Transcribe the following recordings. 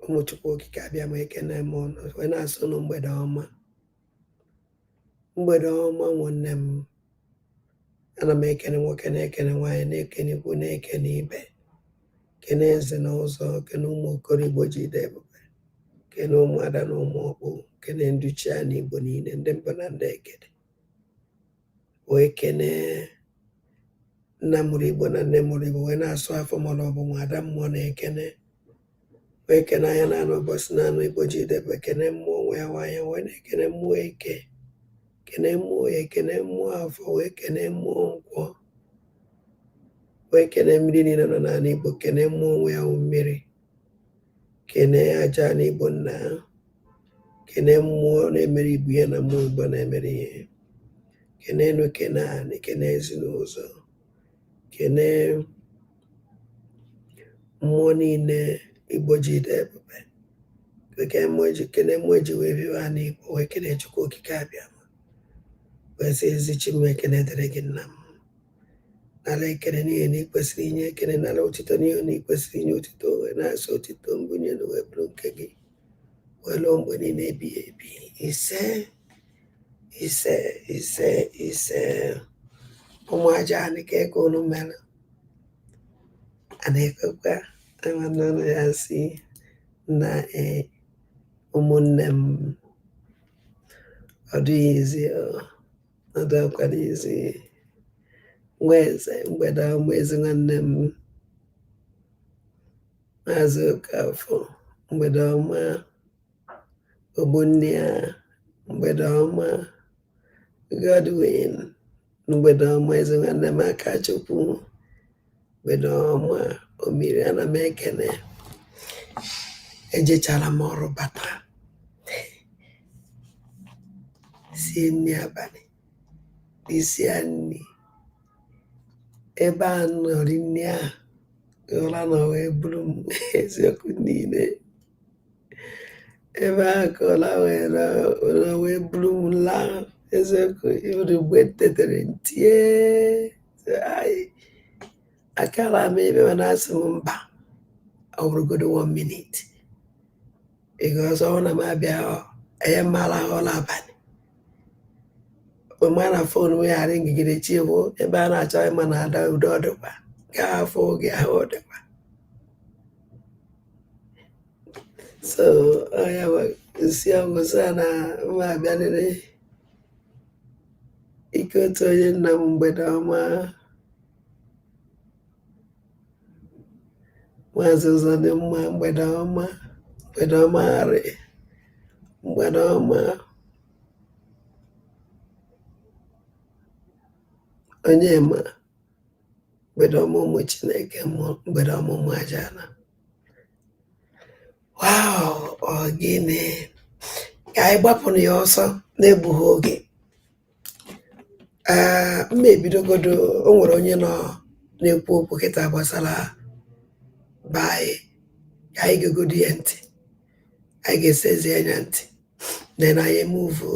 ụmụ Chukwu okike abịa ma ekene m ọnụ wee na-asụ unu mgbede ọma nwanne m. Ana m ekene nwoke na-ekene nwaanyị na-ekene ikwu na-ekene ibe, kene eze na ụzọ, kene ụmụ okorigbo jide ebube, kene ụmụada na ụmụ ọkpụ, kene ndị chia na Igbo niile, ndị mbụ na ndị ekene, wee kene nna mụrụ Igbo na nne mụrụ Igbo, wee na-asụ afọ mana ọ bụ nwada mmụọ na-ekene, wee kene anya na anụ ụbọchị na anụ Igbo jide ebube, kene mmụọ nwe ya nwanyị, wee na-ekene mmụọ eke, kene mmụọ ya, kene mmụọ afọ, wee kene mmụọ nkwọ, wee kene mmiri niile nọ n'ala Igbo, kene mmụọ nwe ya mmiri, kene aja na Igbo nna, kene mmụọ na-emere Igbo ihe na mmụọ Igbo na-emere ihe, kene enu, kene anị, kene ezinụzọ, kene mmụọ niile Igbo jide ebube, kene mmụọ eji wee biwa n'Igbo, wee kene Chukwu okike abịa wee sị ezi Chinwe ekene dịrị gị nna m, n'ala ekene n'ihe na ikwesịrị inye ekene, n'ala otito n'ihe na ikwesịrị inye otito, wee na-asị otito mbunye na wee bụrụ nke gị wee lụọ mgbe niile ebighị ebi. Ise ise ise ise. Ụmụ aja anị ka ego unu mere a na-ekwekwa amanọnụ ya si na ụmụnne m ọ dịghị izi ọdọkwara izi nwa eze mgbede ọma, ezi nwanne m Maazị Okafọ, mgbede ọma Ogbunne ya, mgbede ọma Godwin, mgbede ọma ezi nwanne m Akachukwu, mgbede ọma Omiri. Ana m ekene, ejechara m ọrụ bata sie nri abalị, isi nri ebe a nọrị nri a ụra na wee buru m eziokwu niile, ebe a ka ụra wee buru m laa eziokwu. Iru mgbe tetere ntie akara m ebe ma na-asị m mba, ọ bụrụgodo 1 minute ego ọzọ ọ na m abịa enye mara ụlọ abalị mgbe na fon wee ghara ngigide chiwo ebe a na-achọ ịma na ada udo ọdịkwa gaa afọ oge ahụ ọdịkwa. So ya si ọgụsa na mma abịalere ike otu onye nna m mgbede ọma Maazị ụzọ dị mma, mgbede ọma arị, mgbede ọma onye ma, mgbede ọma ụmụ Chineke, mgbede ọma ụmụ Ajana. Wow, ọ gịnị ka anyị gbapụrụ ya ọsọ na-egbughị oge. Mma ebidogodo, o nwere onye nọ na-ekwu okwu kịta gbasara be anyị, ka anyị gegodo ya ntị, anyị ga-esezi anya ntị na anyị emuvu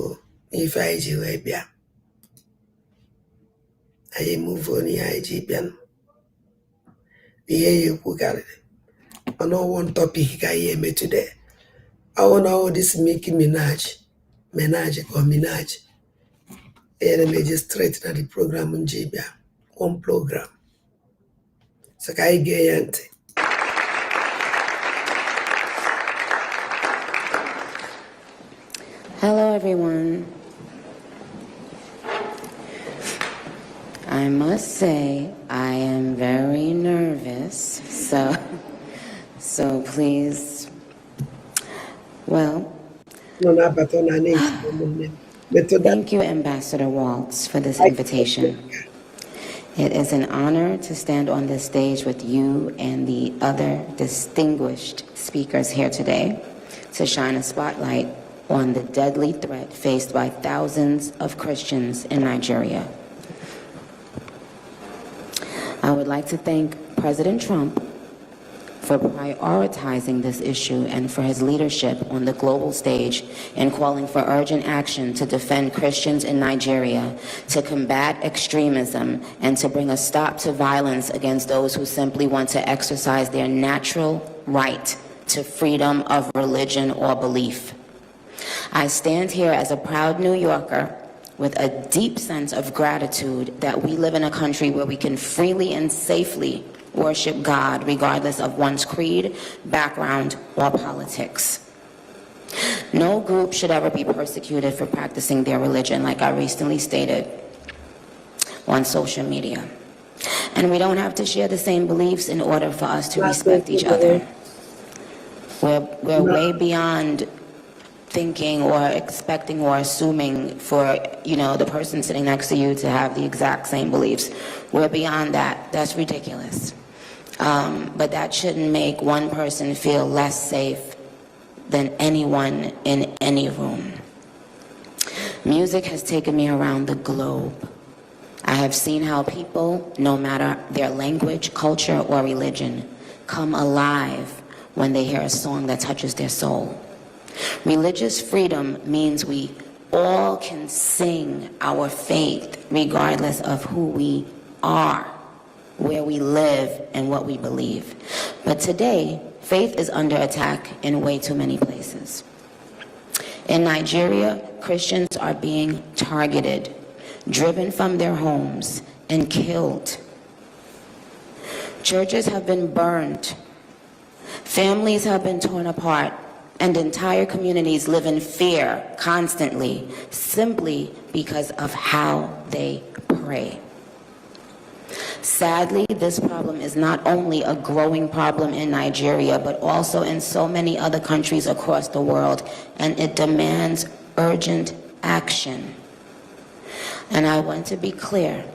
n'ife anyị ji wee bịa, anyị emuvu n'ihe anyị ji bịa n'ihe ya ekwukarịrị mana ọwụ topic ka anyị eme today. Ọwụ na ọwụ this Nicki Minaj ka Minaj ere meje straight na the program nji bịa, one program, so ka anyị gee ya ntị. Hello, everyone. I must say I am very nervous, so please, well, thank you, Ambassador Waltz, for this invitation. It is an honor to stand on this stage with you and the other distinguished speakers here today to shine a spotlight on the deadly threat faced by thousands of Christians in Nigeria. I would like to thank President Trump for prioritizing this issue and for his leadership on the global stage in calling for urgent action to defend Christians in Nigeria, to combat extremism, and to bring a stop to violence against those who simply want to exercise their natural right to freedom of religion or belief. I stand here as a proud New Yorker with a deep sense of gratitude that we live in a country where we can freely and safely worship God regardless of one's creed, background, or politics. No group should ever be persecuted for practicing their religion, like I recently stated on social media. And we don't have to share the same beliefs in order for us to respect each other. We're way beyond thinking or expecting or assuming for, the person sitting next to you to have the exact same beliefs. We're beyond that. That's ridiculous. But that shouldn't make one person feel less safe than anyone in any room. Music has taken me around the globe. I have seen how people, no matter their language, culture, or religion, come alive when they hear a song that touches their soul. Religious freedom means we all can sing our faith regardless of who we are, where we live, and what we believe. But today, faith is under attack in way too many places. In Nigeria, Christians are being targeted, driven from their homes, and killed. Churches have been burned. Families have been torn apart, and entire communities live in fear constantly, simply because of how they pray. Sadly, this problem is not only a growing problem in Nigeria, but also in so many other countries across the world, and it demands urgent action. And I want to be clear.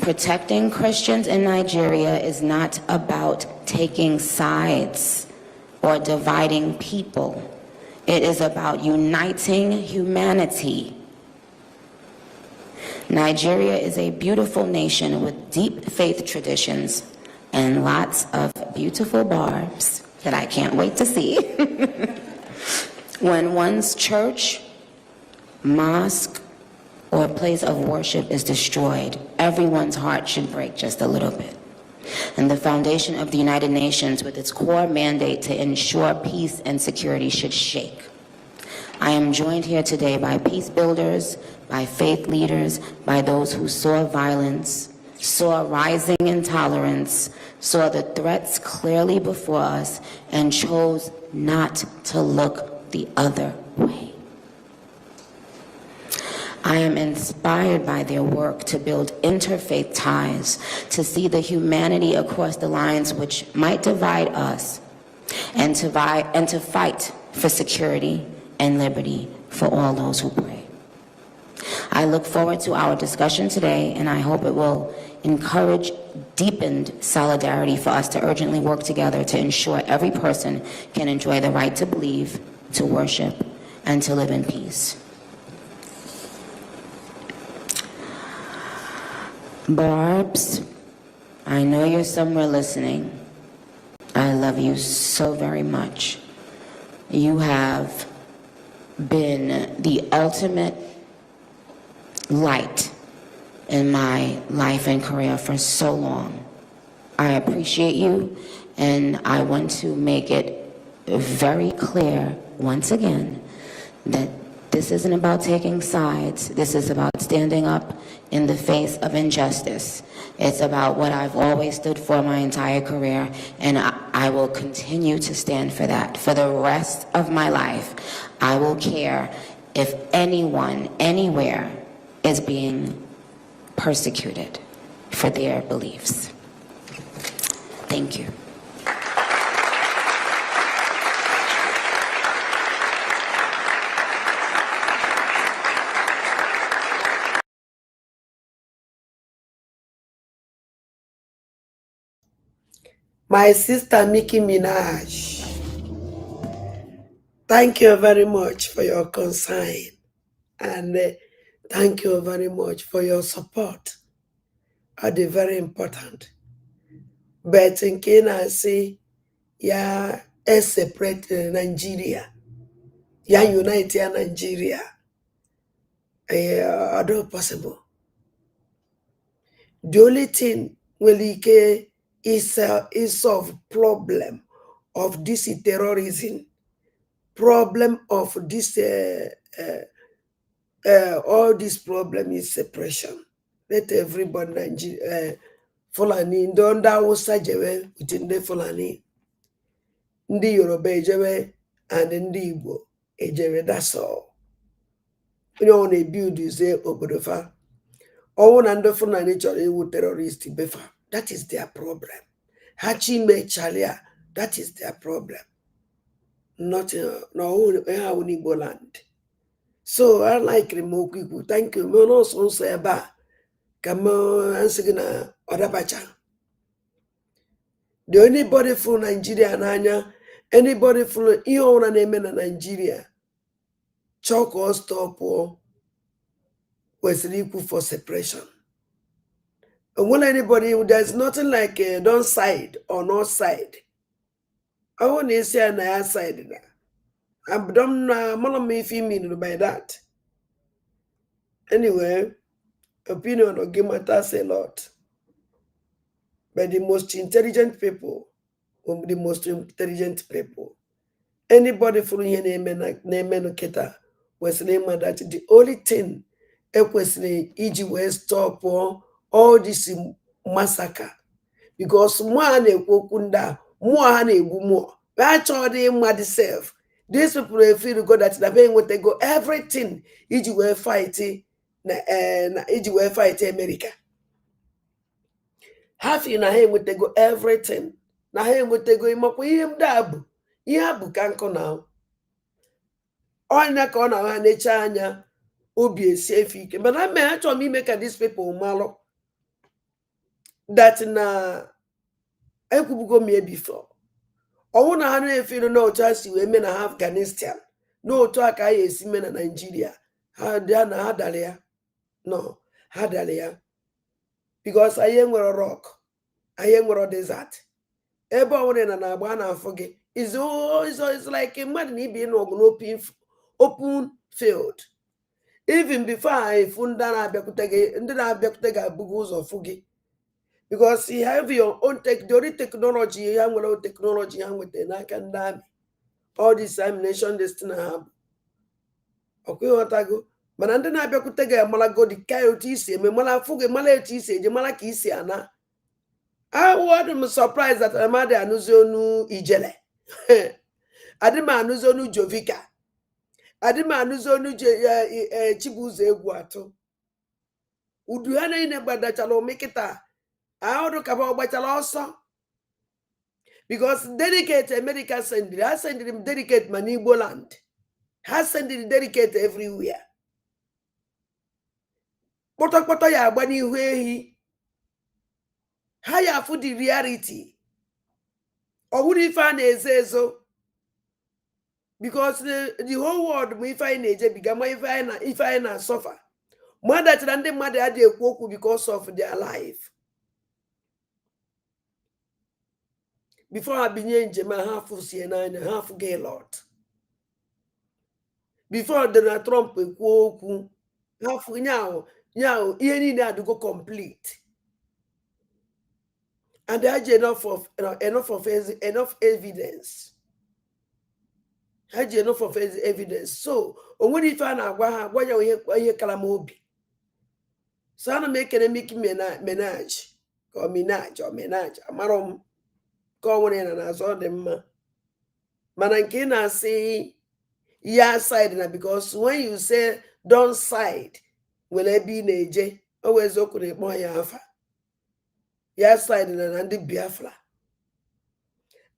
Protecting Christians in Nigeria is not about taking sides or dividing people. It is about uniting humanity. Nigeria is a beautiful nation with deep faith traditions and lots of beautiful barbs that I can't wait to see. When one's church, mosque, or place of worship is destroyed, everyone's heart should break just a little bit. And the foundation of the United Nations, with its core mandate to ensure peace and security, should shake. I am joined here today by peace builders, by faith leaders, by those who saw violence, saw rising intolerance, saw the threats clearly before us, and chose not to look the other way. I am inspired by their work to build interfaith ties, to see the humanity across the lines which might divide us, and to fight for security and liberty for all those who pray. I look forward to our discussion today, and I hope it will encourage deepened solidarity for us to urgently work together to ensure every person can enjoy the right to believe, to worship, and to live in peace. Barbs, I know you're somewhere listening. I love you so very much. You have been the ultimate light in my life and career for so long. I appreciate you, and I want to make it very clear once again that this isn't about taking sides. This is about standing up in the face of injustice. It's about what I've always stood for my entire career, and I will continue to stand for that. For the rest of my life, I will care if anyone, anywhere, is being persecuted for their beliefs. Thank you. My sister Nicki Minaj, thank you very much for your concern, and thank you very much for your support. Are very important. But in Kenya, see, yeah, separate Nigeria, yeah, unite Nigeria. I don't possible. The only thing will is solve problem of this terrorism, problem of this all this problem is separation. Let everybody Nigeria Fulani ndị Hausa jewe with ndị Fulani, ndị Yoruba ejewe and ndị Igbo ejewe, that's all. Onye ọ na-ebuild uze obodo fa. Ọnwụ na ndị Fulani chọrọ iwu terrorist befa, that is their problem. Ha chi mechalia, that is their problem. Not no Igbo land. So I like Remokwiku. Thank you. Me no so say ba. Kama ansigina odabacha. The anybody from Nigeria nanya, anybody from iyo na name na Nigeria. Chalk or stop or was equal for separation. And when anybody, there's nothing like don't side or no side. I want to say on the side. I don't know me if you mean by that. Anyway, opinion or game matters a lot. But the most intelligent people will be the most intelligent people. Anybody from here name Keta was name that the only thing equally Egypt will stop all this massacre. Because more kunda, more more. That's all they mad self. These people will feel good that the pain what they go everything Egypt will fight Egypt will fight America. Half in a hand with they go everything. Na him with they go him dab. Ihe bụ ka nkụ na ọnya ka ọ na ha na-eche anya obi esi efe ike. But I may actually make these people malụ that na ekwubugo m before. Ọnwụ na ha na-efe na otu ha si wee mee na Afghanistan, na otu a ka ha esi mee na Nigeria, ha dara ya. No, ha dara ya. Because anyị nwere rock, anyị nwere desert. Ebe ọwụrụ na agba na-afụ gị. It's like a man in open field. Even before I found that Fugi. Because you have your own technology, you have your own technology, and with the Nakandami. All this nation destined have. Okay, what I go. But under Nabekutega Malago, the coyotes, Mala Fuge, Malatis, Malakisi, Anna. I was surprised that my mother Anuzonu Ijele. Adima Anuzonu Jovika. Adima Anuzonu Chibuze Egwato. Uduhana in a badachalo make it a. I don't about bachelor also. Because dedicate America send it. I send him dedicate Manibo land. Has send it dedicate everywhere. Pota ya bani he. Haya for the reality. Or would he find a zezo? Because the whole world we find a began if I na suffer. Mother than the mother had a walk because of their life. Before I began Jema half of CNN and half gay lot. Before Donald Trump woke half now, you need to go complete. And they had enough evidence. Had enough of evidence. So when you find out why you kalamobi. So I'm making menage or menage. Amarom go in and I saw them. Manankina say yeah side na because when you say don't side, will I be neje? Always okune mo yafa. Yeah side na the Biafra.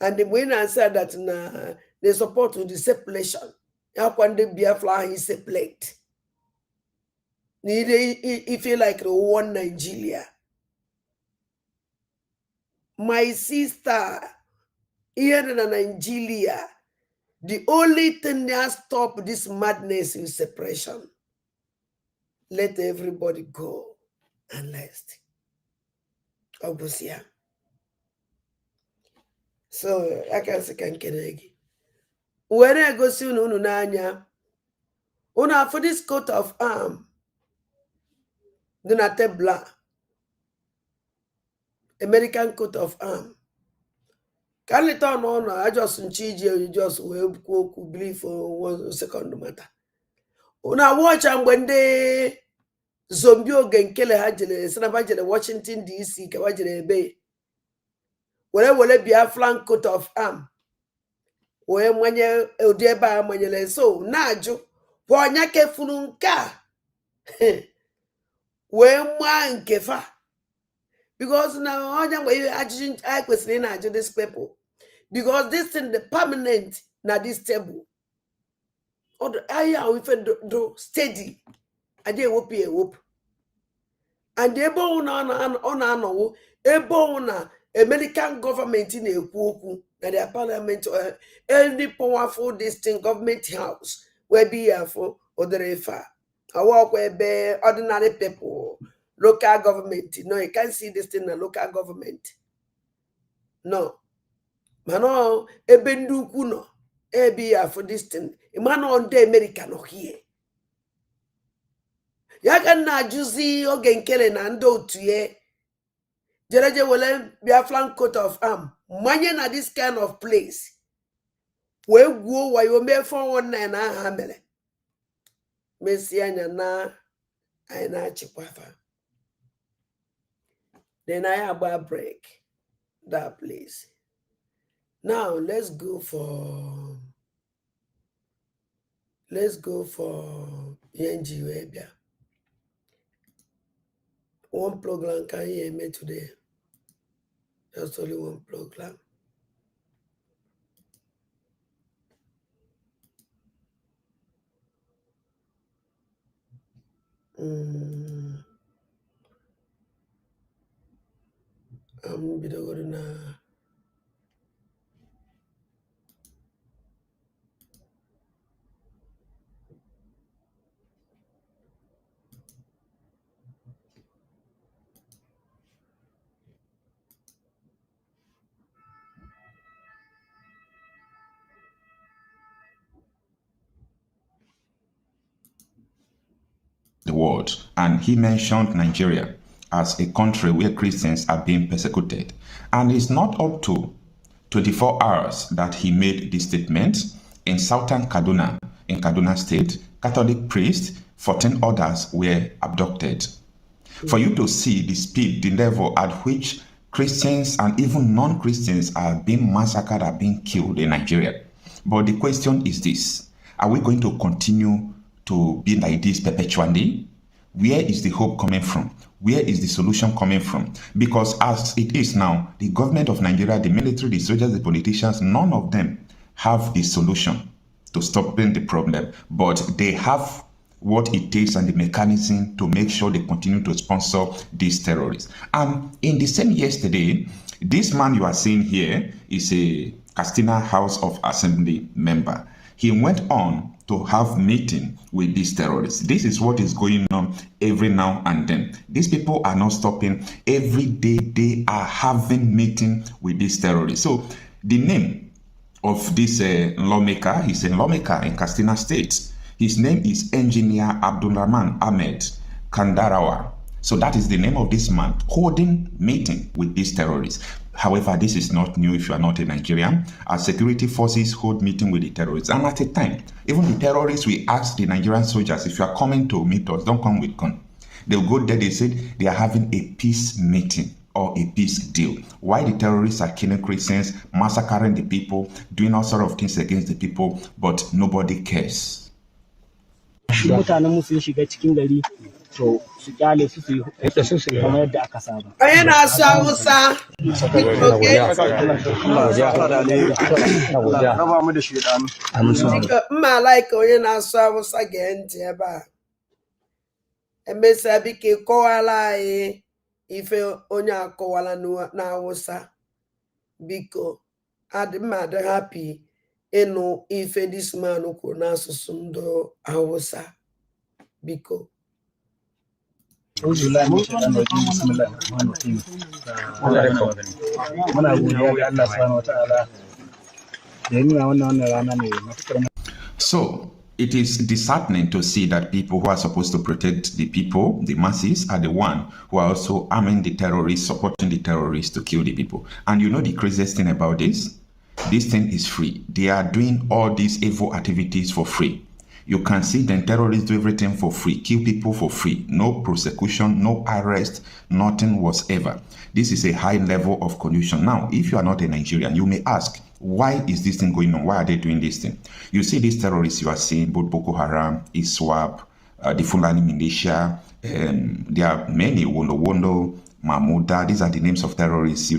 And the winner said that na they support to the separation. How can the Biafra is separate? If you like the one Nigeria. My sister here in Nigeria, the only thing that stop this madness is separation. Let everybody go and rest. Obusia. So I can say can kenegi. When I go see nanya, una for this coat of arm, do not black. American coat of arm. Can you turn on? I just you just believe for 1 second matter. Una watch and when they zombie ogen kele hajele sanabajele Washington DC kawajele bay. Wale be a flank coat of arm. Where mwenye udeba mwenye so najo wanyake fununka. Where man kefa. Because now I question this people. Because this thing the permanent na this table. Or the aya we do steady. I did whoop a whoop. And they born on American government in a kuku na their parliament or any powerful distinct government house where be for or the refer. I walk where be ordinary people, local government. No, you can't see this thing in local government. No. Mano, ebendu kuno, be for this thing. Man on the American or here. Yagan na juzi ogen kele na ndo tuye. Jereje wole be a flank coat of arm. Manye na this kind of place. We go wa yo me for 19 na hamele. Mesianya na aina chikwafa. Then I have a break that place. Now let's go for Yenji Webia. One program can hear me today. Just only one program. I'm gonna the world, and he mentioned Nigeria as a country where Christians are being persecuted. And it's not up to 24 hours that he made this statement. In southern Kaduna, in Kaduna State, Catholic priests, 14 others were abducted. For you to see the speed, the level at which Christians and even non-Christians are being massacred, are being killed in Nigeria. But the question is this: are we going to continue to be like this perpetually? Where is the hope coming from? Where is the solution coming from? Because as it is now, the government of Nigeria, the military, the soldiers, the politicians, none of them have the solution to stopping the problem, but they have what it takes and the mechanism to make sure they continue to sponsor these terrorists. And in the same yesterday, this man you are seeing here is a Castina House of Assembly member. He went on to have meeting with these terrorists. This is what is going on every now and then. These people are not stopping. Every day they are having meeting with these terrorists. So the name of this lawmaker, he's a lawmaker in Castina State. His name is Engineer Abdulrahman Ahmed Kandarawa. So that is the name of this man holding meeting with these terrorists. However, this is not new if you are not a Nigerian. Our security forces hold meeting with the terrorists. And at a time, even the terrorists will ask the Nigerian soldiers, if you are coming to meet us, don't come with gun. They'll go there, they said they are having a peace meeting or a peace deal. Why the terrorists are killing Christians, massacring the people, doing all sort of things against the people, but nobody cares. Mutanen mu sun shiga cikin gari to su kyale su yi kamar yadda aka saba. Ayana Sausa. Raba mu da shedanu. Ma like Oyena Sausa gent eba. Emesa bike kowala ife onya kowala na Hausa. Biko I'm happy. Eno ife this man uko na susundo Hausa biko. Muna godiya ga Allah subhanahu wa ta'ala da ya nuna wannan rana ne matukar. So it is disheartening to see that people who are supposed to protect the people, the masses, are the one who are also arming the terrorists, supporting the terrorists to kill the people. And you know the craziest thing about this? This thing is free. They are doing all these evil activities for free. You can see the terrorists do everything for free, kill people for free, no prosecution, no arrest, nothing whatsoever. This is a high level of collusion. Now, if you are not a Nigerian, you may ask, why is this thing going on? Why are they doing this thing? You see these terrorists you are seeing, both Boko Haram, ISWAP, the Fulani militia, there are many, Wondo, Mahmouda, these are the names of terrorists,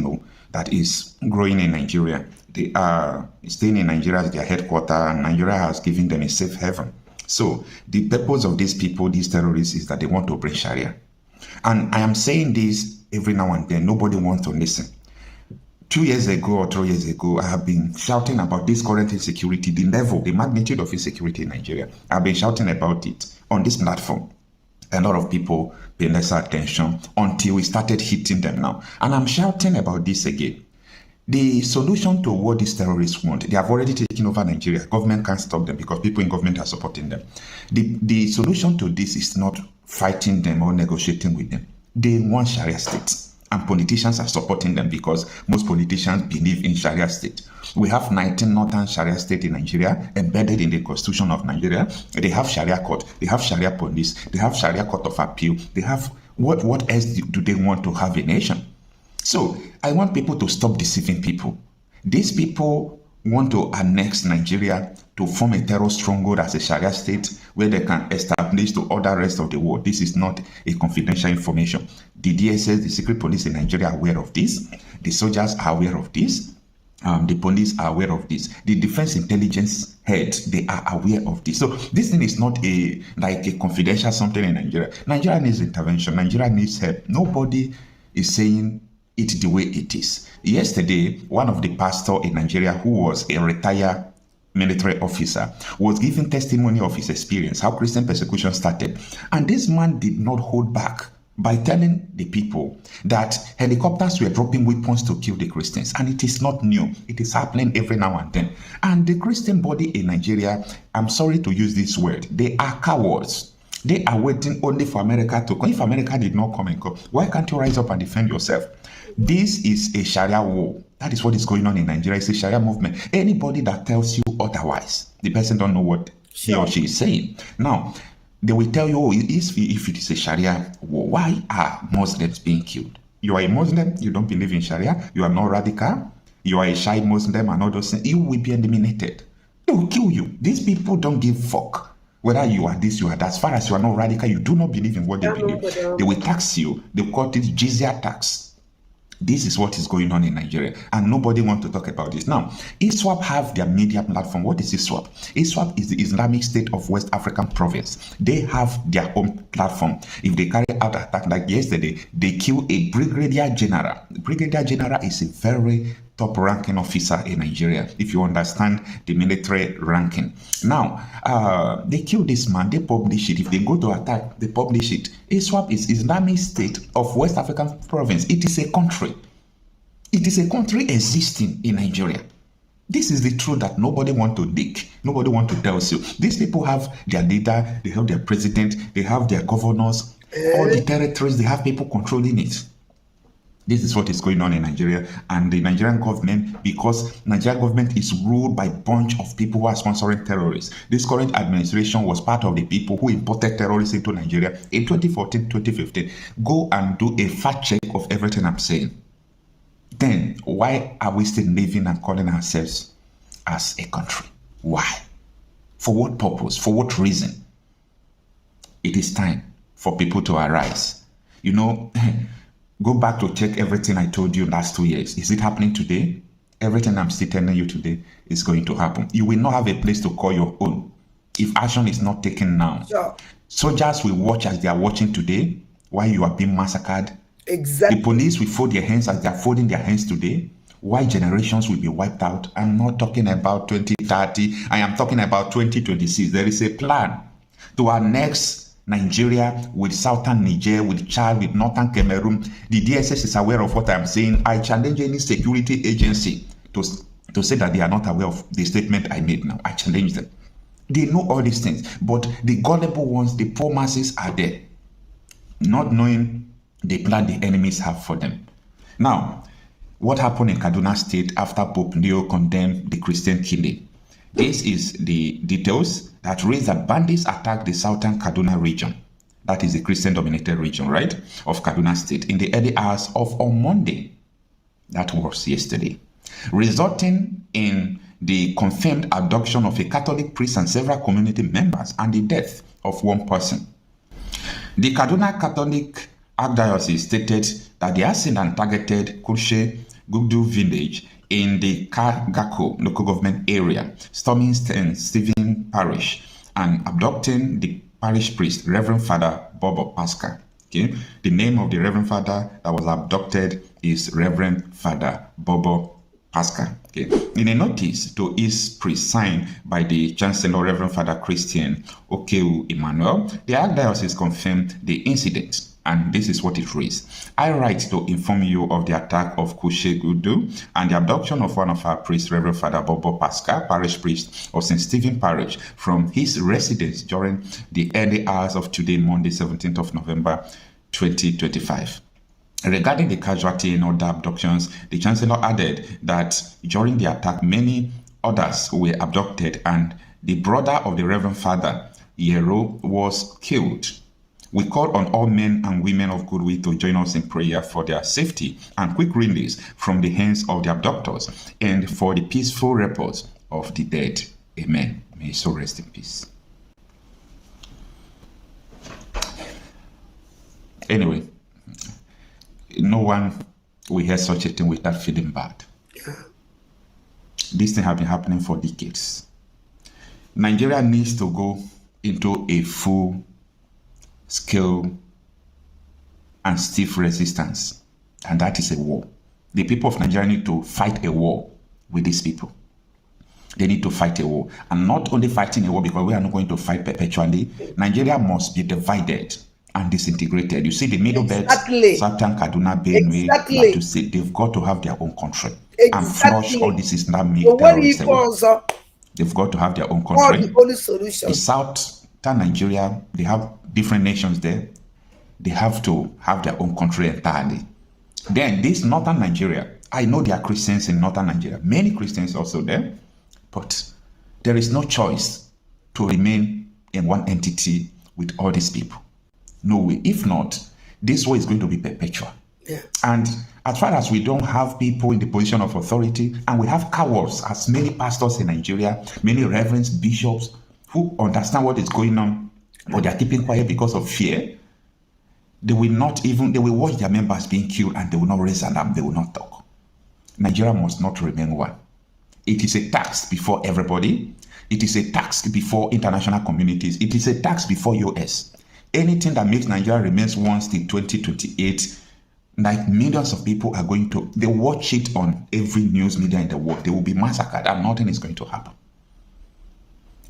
that is growing in Nigeria. They are staying in Nigeria as their headquarters, and Nigeria has given them a safe haven. So the purpose of these people, these terrorists, is that they want to bring Sharia. And I am saying this every now and then. Nobody wants to listen. 2 years ago or 3 years ago, I have been shouting about this current insecurity, the level, the magnitude of insecurity in Nigeria. I've been shouting about it on this platform. A lot of people pay less attention until we started hitting them now. And I'm shouting about this again. The solution to what these terrorists want, they have already taken over Nigeria. Government can't stop them because people in government are supporting them. The solution to this is not fighting them or negotiating with them. They want Sharia state. And politicians are supporting them because most politicians believe in Sharia state. We have 19 northern Sharia state in Nigeria embedded in the constitution of Nigeria. They have Sharia court, they have Sharia police, they have Sharia court of appeal. They have, what else do they want to have a nation? So I want people to stop deceiving people. These people want to annex Nigeria to form a terror stronghold as a Sharia state where they can establish to other rest of the world. This is not a confidential information. The DSS, the secret police in Nigeria, are aware of this. The soldiers are aware of this. The police are aware of this. The defense intelligence heads, they are aware of this. So this thing is not like a confidential something in Nigeria. Nigeria needs intervention. Nigeria needs help. Nobody is saying it the way it is. Yesterday, one of the pastors in Nigeria who was a retired military officer was giving testimony of his experience, how Christian persecution started. And this man did not hold back by telling the people that helicopters were dropping weapons to kill the Christians. And it is not new. It is happening every now and then. And the Christian body in Nigeria, I'm sorry to use this word, they are cowards. They are waiting only for America to come. If America did not come and go, why can't you rise up and defend yourself? This is a Sharia war. That is what is going on in Nigeria. It's a Sharia movement. Anybody that tells you otherwise, the person don't know what he or she is saying. Now, they will tell you, oh, if it is a Sharia war, why are Muslims being killed? You are a Muslim, you don't believe in Sharia, you are not radical, you are a shy Muslim and all those things, you will be eliminated. They will kill you. These people don't give fuck whether you are this, you are that. As far as you are not radical, you do not believe in what they believe. They will tax you. They will call it jizya tax. This is what is going on in Nigeria, and nobody wants to talk about this. Now, ISWAP have their media platform. What is ISWAP? ISWAP is the Islamic State of West African Province. They have their own platform. If they carry out attack like yesterday, they kill a brigadier general. The brigadier general is a very top ranking officer in Nigeria, if you understand the military ranking. Now, they kill this man, they publish it. If they go to attack, they publish it. ISWAP is Islamic State of West African Province. It is a country. It is a country existing in Nigeria. This is the truth that nobody want to dig. Nobody want to tell you. These people have their leader, they have their president, they have their governors, all the territories, they have people controlling it. This is what is going on in Nigeria, and the Nigerian government, because Nigerian government is ruled by a bunch of people who are sponsoring terrorists. This current administration was part of the people who imported terrorists into Nigeria in 2014, 2015. Go and do a fact check of everything I'm saying. Then why are we still living and calling ourselves as a country? Why? For what purpose? For what reason? It is time for people to arise. Go back to check everything I told you last 2 years. Is it happening today? Everything I'm still telling you today is going to happen. You will not have a place to call your own if action is not taken now. Sure. Soldiers will watch as they are watching today while you are being massacred. Exactly. The police will fold their hands as they are folding their hands today. Why generations will be wiped out. I'm not talking about 2030. I am talking about 2026. There is a plan to our next Nigeria with southern Niger, with Chad, with northern Cameroon. The DSS is aware of what I'm saying. I challenge any security agency to say that they are not aware of the statement I made now. I challenge them. They know all these things, but the gullible ones, the poor masses are there, not knowing the plan the enemies have for them. Now, what happened in Kaduna State after Pope Leo condemned the Christian killing. This is the details that raised that bandits attacked the southern Kaduna region. That is the Christian-dominated region, right, of Kaduna State in the early hours of on Monday. That was yesterday, resulting in the confirmed abduction of a Catholic priest and several community members and the death of one person. The Kaduna Catholic Archdiocese stated that the accident targeted Chukwu Di Ya village in the Kagako local government area, storming St. Stephen Parish and abducting the parish priest, Reverend Father Bobo Pascal. Okay? The name of the Reverend Father that was abducted is Reverend Father Bobo Pascal. Okay? In a notice to his priest signed by the Chancellor, Reverend Father Christian Okeu Emmanuel, the Archdiocese confirmed the incident. And this is what it reads. I write to inform you of the attack of Chukwu Di Ya and the abduction of one of our priests, Reverend Father Bobo Pascal, parish priest of St. Stephen Parish, from his residence during the early hours of today, Monday, 17th of November, 2025. Regarding the casualty in other abductions, the Chancellor added that during the attack, many others were abducted and the brother of the Reverend Father, Yero, was killed. We call on all men and women of goodwill to join us in prayer for their safety and quick release from the hands of the abductors and for the peaceful repose of the dead. Amen. May his soul rest in peace. Anyway, no one will hear such a thing without feeling bad. This thing has been happening for decades. Nigeria needs to go into a full scale and stiff resistance, and that is a war. The people of Nigeria need to fight a war with these people. They need to fight a war, and not only fighting a war because we are not going to fight perpetually. Nigeria must be divided and disintegrated. You see the middle belt, Southern Kaduna, Benue, Plateau State, they've got to have their own country and flush all this Islamic terrorists away. They've got to have their own country. The Southern Nigeria, they have different nations there. They have to have their own country entirely. Then this Northern Nigeria, I know there are Christians in Northern Nigeria, many Christians also there, but there is no choice to remain in one entity with all these people. No way. If not, this war is going to be perpetual. Yeah. And as far as we don't have people in the position of authority, and we have cowards, as many pastors in Nigeria, many reverends, bishops, who understand what is going on, but they are keeping quiet because of fear, they will watch their members being killed and they will not raise alarm, they will not talk. Nigeria must not remain one. It is a tax before everybody. It is a tax before international communities. It is a tax before US. Anything that makes Nigeria remains once till 2028, like millions of people are going to, they watch it on every news media in the world. They will be massacred and nothing is going to happen.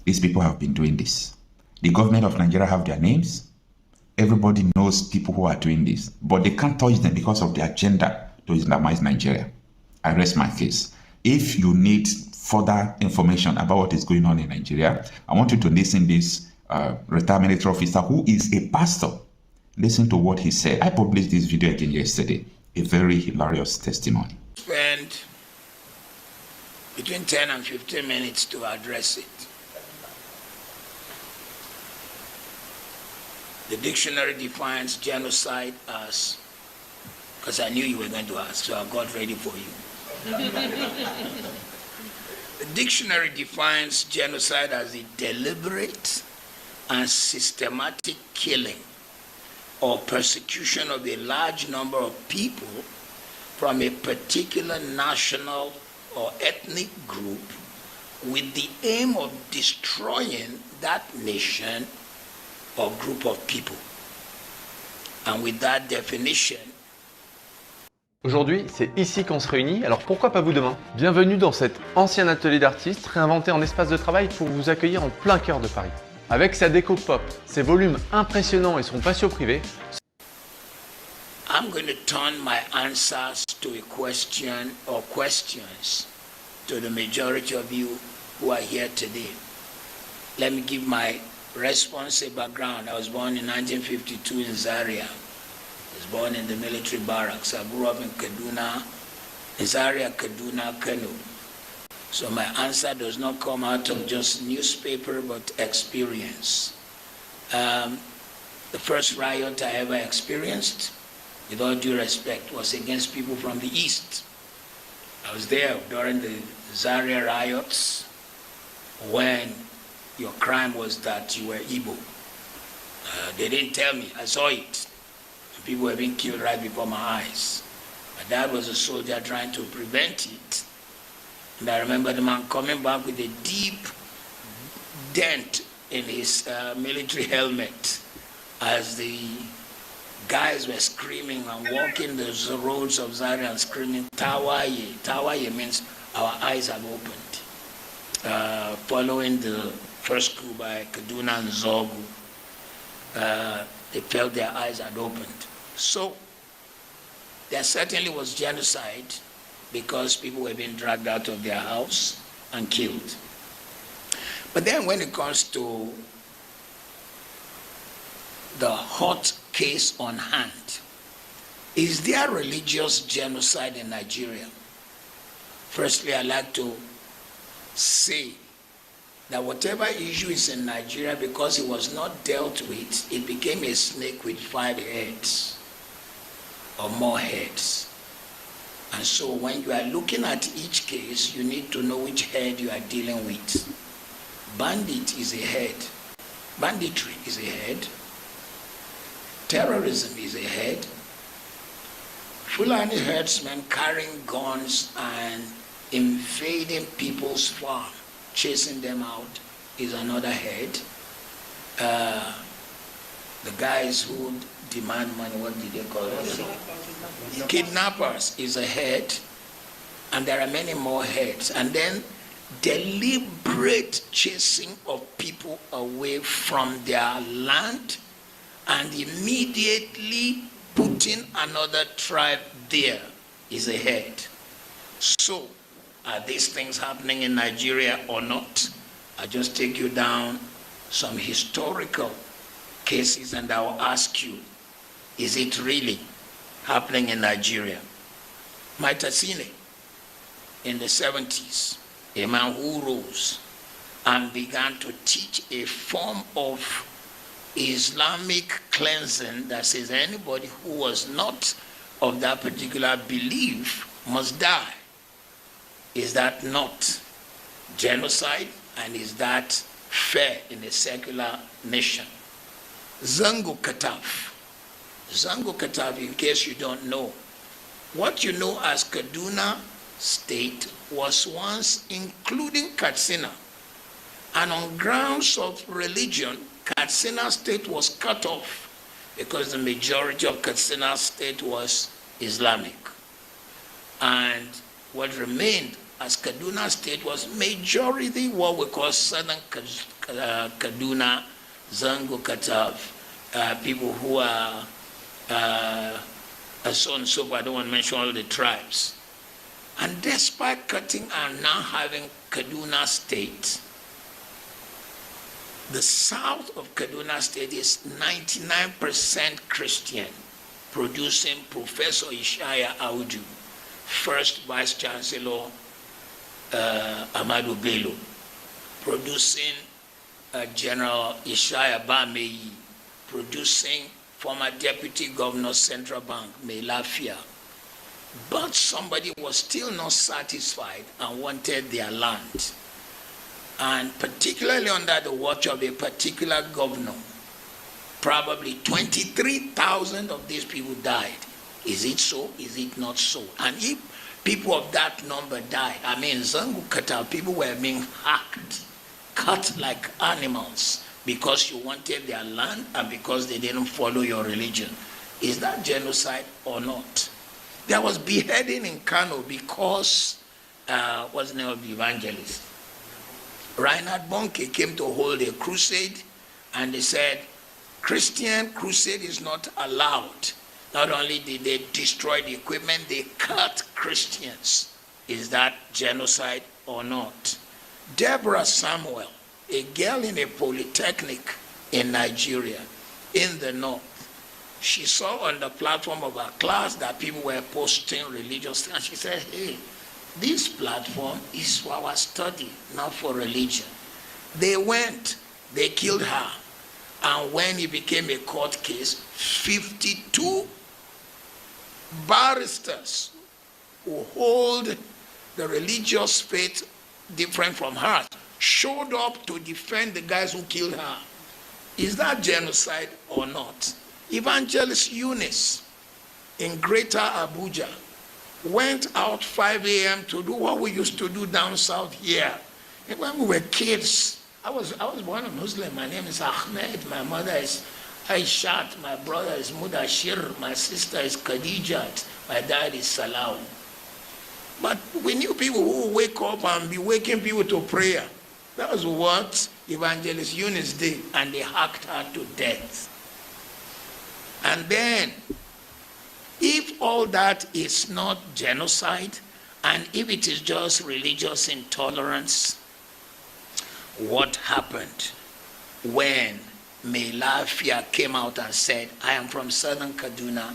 These people have been doing this. The government of Nigeria have their names. Everybody knows people who are doing this, but they can't touch them because of the agenda to Islamize Nigeria. I rest my case. If you need further information about what is going on in Nigeria, I want you to listen to this retired military officer who is a pastor. Listen to what he said. I published this video again yesterday. A very hilarious testimony. Spend between 10 and 15 minutes to address it. The dictionary defines genocide as, because I knew you were going to ask, so I got ready for you. The dictionary defines genocide as the deliberate and systematic killing or persecution of a large number of people from a particular national or ethnic group with the aim of destroying that nation or group of people. And with that definition, aujourd'hui, c'est ici qu'on se réunit, alors pourquoi pas vous demain? Bienvenue dans cet ancien atelier d'artistes réinventé en espace de travail pour vous accueillir en plein cœur de Paris. Avec sa déco pop, ses volumes impressionnants et son patio privé, I'm going to turn my answers to a question or questions to the majority of you who are here today. Let me give my response a background. I was born in 1952 in Zaria. I was born in the military barracks. I grew up in Kaduna Zaria, Kaduna, Kano. So my answer does not come out of just newspaper, but experience. The first riot I ever experienced, with all due respect, was against people from the East. I was there during the Zaria riots when your crime was that you were Igbo. They didn't tell me, I saw it. People were being killed right before my eyes. My dad was a soldier trying to prevent it. And I remember the man coming back with a deep dent in his military helmet as the guys were screaming and walking the roads of Zaria and screaming, Tawaye. Tawaye means our eyes have opened. Following the first coup by Kaduna and Zogu, they felt their eyes had opened. So there certainly was genocide because people were being dragged out of their house and killed. But then when it comes to the hot case on hand, is there religious genocide in Nigeria? Firstly, I'd like to say that whatever issue is in Nigeria, because it was not dealt with, it became a snake with 5 heads or more heads. And so when you are looking at each case, you need to know which head you are dealing with. Bandit is a head. Banditry is a head. Terrorism is a head. Fulani herdsmen carrying guns and invading people's farm, chasing them out, is another head. The guys who demand money, what did they call it? Kidnappers is a head, and there are many more heads. And then deliberate chasing of people away from their land and immediately putting another tribe there is a head. So, are these things happening in Nigeria or not? I'll just take you down some historical cases and I'll ask you, is it really happening in Nigeria? Maitasine, in the 70s, a man who rose and began to teach a form of Islamic cleansing that says anybody who was not of that particular belief must die. Is that not genocide? And is that fair in a secular nation? Zango Kataf. Zango Kataf, in case you don't know, what you know as Kaduna State was once including Katsina. And on grounds of religion, Katsina State was cut off because the majority of Katsina State was Islamic. And what remained as Kaduna State was majority what we call Southern Kaduna, Zango Katav, people who are so and so forth. I don't want to mention all the tribes. And despite cutting and now having Kaduna State, the south of Kaduna State is 99% Christian, producing Professor Ishaya Audu, first Vice Chancellor Amadu Bello, producing General Ishaya Bameyi, producing former Deputy Governor Central Bank, Melafia. But somebody was still not satisfied and wanted their land. And particularly under the watch of a particular governor, probably 23,000 of these people died. Is it so? Is it not so? And if people of that number died, I mean, Zangu Kata, people were being hacked, cut like animals because you wanted their land and because they didn't follow your religion. Is that genocide or not? There was beheading in Kano because, what's the name of the evangelist? Reinhard Bonnke came to hold a crusade, and they said, Christian crusade is not allowed. Not only did they destroy the equipment, they cut Christians. Is that genocide or not? Deborah Samuel, a girl in a polytechnic in Nigeria, in the north, she saw on the platform of her class that people were posting religious things. And she said, hey, this platform is for our study, not for religion. They went, they killed her. And when it became a court case, 52 barristers who hold the religious faith different from hers showed up to defend the guys who killed her. Is that genocide or not? Evangelist Eunice in Greater Abuja went out 5 a.m. to do what we used to do down south here. And when we were kids, I was born a Muslim. My name is Ahmed. My mother is Aishat. My brother is Mudashir. My sister is Khadijat. My dad is Salau. But we knew people who would wake up and be waking people to prayer. That was what Evangelist Eunice did, and they hacked her to death. And then, if all that is not genocide, and if it is just religious intolerance, what happened when Melafia came out and said, I am from southern Kaduna,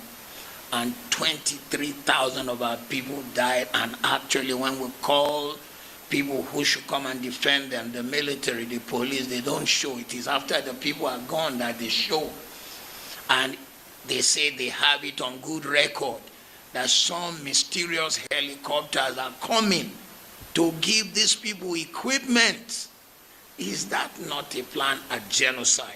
and 23,000 of our people died, and actually when we call people who should come and defend them, the military, the police, they don't show. It is after the people are gone that they show. And they say they have it on good record that some mysterious helicopters are coming to give these people equipment. Is that not a plan, a genocide?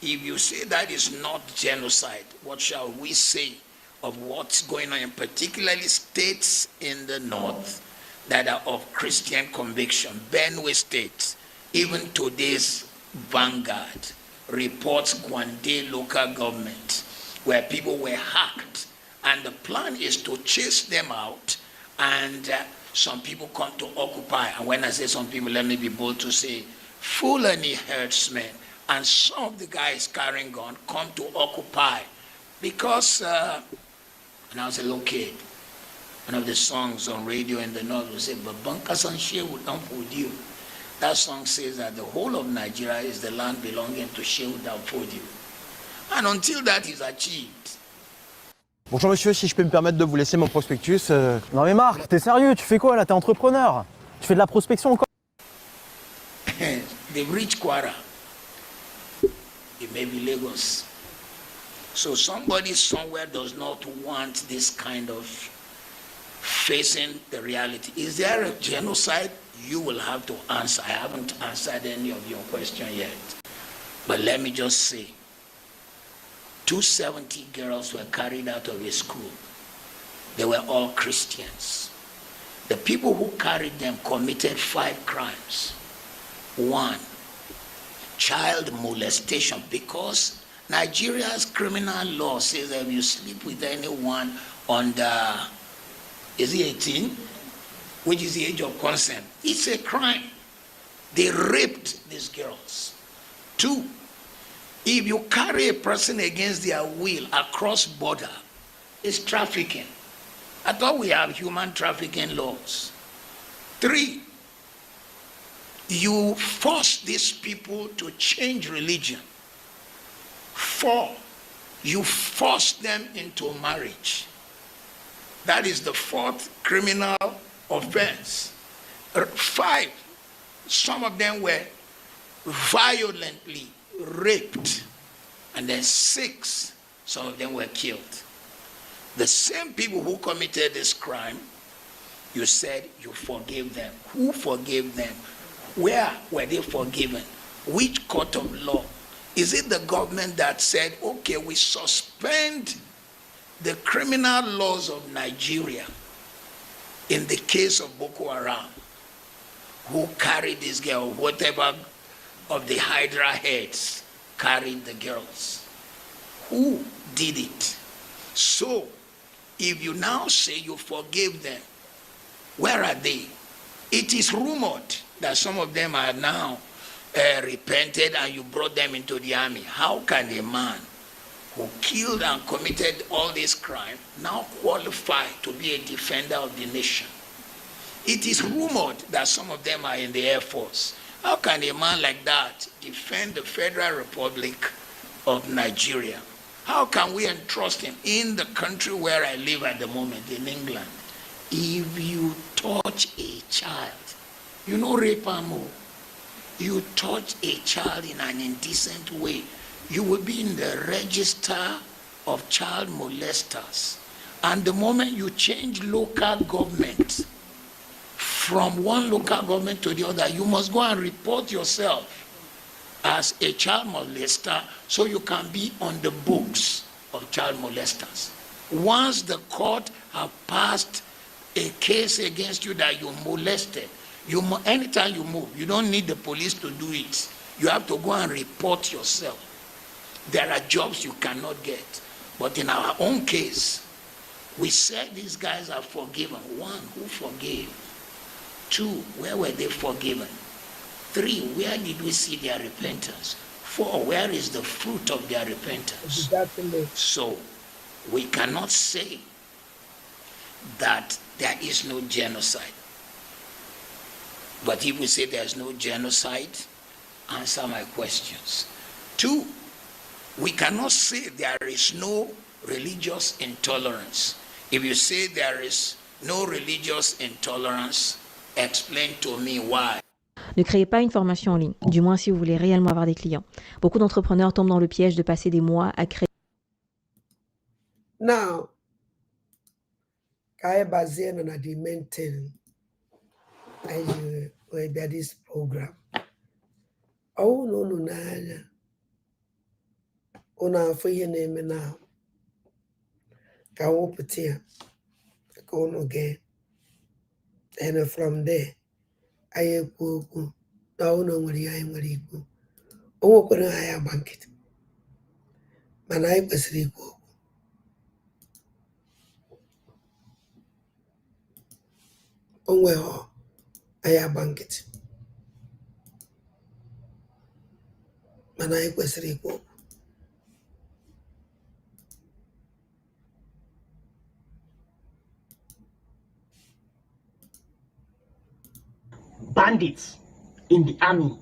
If you say that is not genocide, what shall we say of what's going on, in particularly states in the north that are of Christian conviction? Benue State, even today's Vanguard reports Gwande local government, where people were hacked, and the plan is to chase them out, and some people come to occupy. And when I say some people, let me be bold to say Fulani herdsmen and some of the guys carrying gun come to occupy, because and I was a little kid, one of the songs on radio in the north will say, Babanka Sanshe would not food you. That song says that the whole of Nigeria is the land belonging to Shehu Danfodio. And until that is achieved. Bonjour monsieur, si je peux me permettre de vous laisser mon prospectus. Non mais Marc, t'es sérieux? Tu fais quoi là? T'es entrepreneur? Tu fais de la prospection encore? They've reached Kwara. It may be Lagos. So somebody somewhere does not want this kind of facing the reality. Is there a genocide? You will have to answer. I haven't answered any of your question yet. But let me just say, 270 girls were carried out of a school. They were all Christians. The people who carried them committed 5 crimes. 1, child molestation, because Nigeria's criminal law says that if you sleep with anyone under, is he 18? Which is the age of consent, it's a crime. They raped these girls. 2, if you carry a person against their will across border, it's trafficking. I thought we have human trafficking laws. 3, you force these people to change religion. 4, you force them into marriage. That is the 4th criminal offense. 5, some of them were violently raped. And then 6, some of them were killed. The same people who committed this crime, you said you forgave them. Who forgave them? Where were they forgiven? Which court of law? Is it the government that said, okay, we suspend the criminal laws of Nigeria in the case of Boko Haram, who carried this girl, whatever of the Hydra heads carried the girls? Who did it? So, if you now say you forgave them, where are they? It is rumored that some of them are now repented and you brought them into the army. How can a man who killed and committed all this crime now qualify to be a defender of the nation? It is rumored that some of them are in the Air Force. How can a man like that defend the Federal Republic of Nigeria? How can we entrust him in the country where I live at the moment, in England? If you touch a child, you know rape and more. You touch a child in an indecent way, you will be in the register of child molesters. And the moment you change local government from one local government to the other, you must go and report yourself as a child molester so you can be on the books of child molesters. Once the court have passed a case against you that you molested, anytime you move, you don't need the police to do it. You have to go and report yourself. There are jobs you cannot get. But in our own case, we said these guys are forgiven. One, who forgave? Two, where were they forgiven? Three, where did we see their repentance? Four, where is the fruit of their repentance? So we cannot say that there is no genocide. But if we say there's no genocide, answer my questions. Two, we cannot say there is no religious intolerance. If you say there is no religious intolerance, explain to me why. Ne créez pas une formation en ligne, du moins si vous voulez réellement avoir des clients. Beaucoup d'entrepreneurs tombent dans le piège de passer des mois à créer. Now, I basé on a maintain this program. Oh no na ona for your name now. Ka wo put go no again. And from there, I go no where I go. Oh, go I bank. Man, I was go. Oh, well, I bank it. Man, I was go. Bandits in the army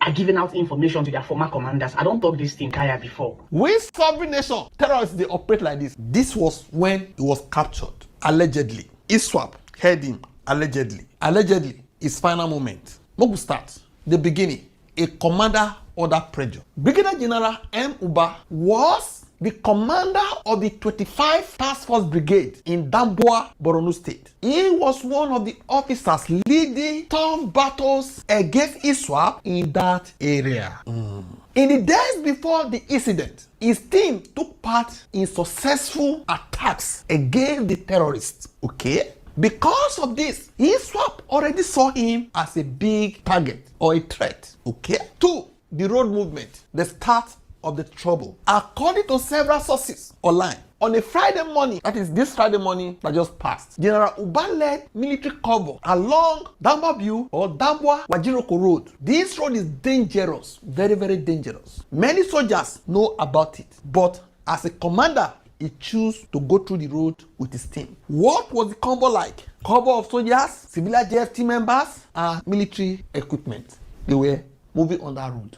are giving out information to their former commanders. I don't talk this thing, Kaya, before. We sovereign nation, terrorists, they operate like this. This was when he was captured, allegedly. ISWAP held him, allegedly. Allegedly, his final moment. Mogu start, the beginning, a commander under pressure. Brigadier General M. Uba was the commander of the 25th Task Force Brigade in Damboa, Borno State. He was one of the officers leading tough battles against ISWAP in that area. In the days before the incident, his team took part in successful attacks against the terrorists. Okay? Because of this, ISWAP already saw him as a big target or a threat. Okay? 2. The road movement, the start of the trouble. According to several sources online, on a Friday morning, that is this Friday morning that just passed, General Uba led military cover along Dambabu or Damboa Wajiroko Road. This road is dangerous, very, very dangerous. Many soldiers know about it, but as a commander, he chose to go through the road with his team. What was the combo like? Combo of soldiers, civilian JFT members, and military equipment. They were moving on that road.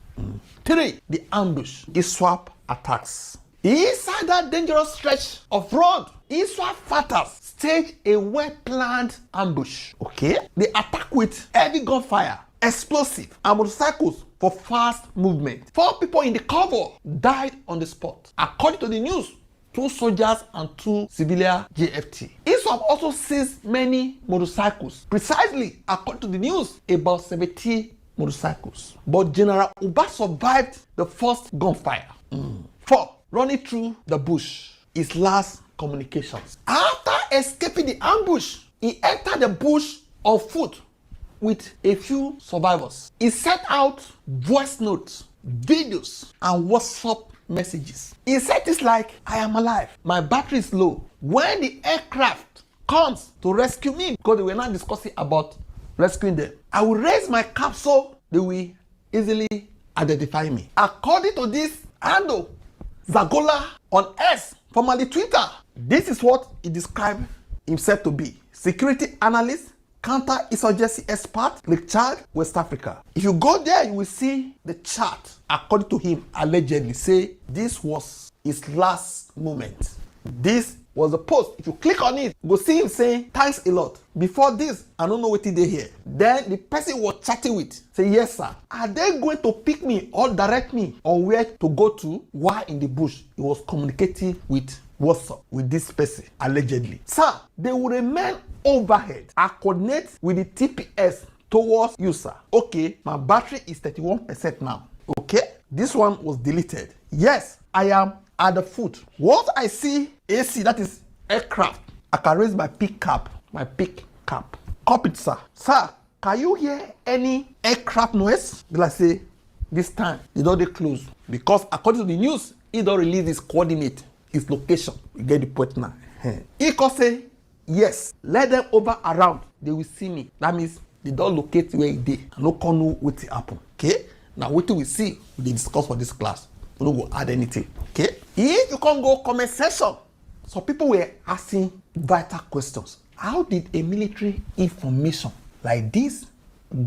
3. The ambush. ISWAP attacks. Inside that dangerous stretch of road, ISWAP fighters staged a well-planned ambush. Okay? They attack with heavy gunfire, explosive, and motorcycles for fast movement. 4 people in the cover died on the spot. According to the news, 2 soldiers and 2 civilian JFT. ISWAP also seized many motorcycles. Precisely, according to the news, about 70 motorcycles. But General Uba survived the first gunfire. 4. Running through the bush. His last communications. After escaping the ambush, he entered the bush on foot with a few survivors. He sent out voice notes, videos, and WhatsApp messages. He said things like, I am alive, my battery is low. When the aircraft comes to rescue me, because they were not discussing about rescuing them, I will raise my cap so they will easily identify me. According to this handle, Zagola on X, formerly Twitter, this is what he described himself to be. Security analyst, counter-insurgency expert, Richard, West Africa. If you go there, you will see the chart. According to him, allegedly, say this was his last moment. This was the post. If you click on it, you go see him saying, thanks a lot. Before this, I don't know what they hear. Then the person was chatting with, say, yes, sir. Are they going to pick me or direct me on where to go to? While in the bush, he was communicating with WhatsApp with this person, allegedly. Sir, they will remain overhead. I coordinate with the TPS towards you, sir. Okay, my battery is 31% now. Okay, this one was deleted. Yes, I am at the foot. What I see, AC, that is aircraft. I can raise my pick cap. Copy it, sir. Sir, can you hear any aircraft noise? Will I say, this time, they don't close. Because according to the news, he don't release his coordinate, his location. You get the point now. He can say, yes, let them over around. They will see me. That means they don't locate where he did. I no can know what will happen. Okay? Now, what we see, we discuss for this class. We don't go add anything. Okay? If you can't go comment section, some people were asking vital questions. How did a military information like this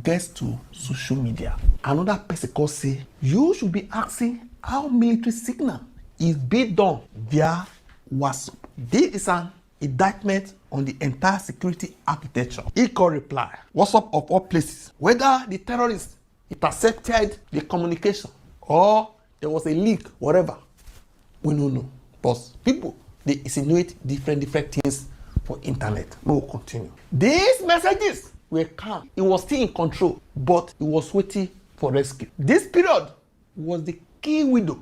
get to social media? Another person could say, you should be asking how military signal is being done via WhatsApp. This is an indictment on the entire security architecture. He could reply, WhatsApp of all places, whether the terrorists intercepted the communication or there was a leak, whatever, we don't know. But people, they insinuate different things for internet. We will continue. These messages were calm. He was still in control, but he was waiting for rescue. This period was the key window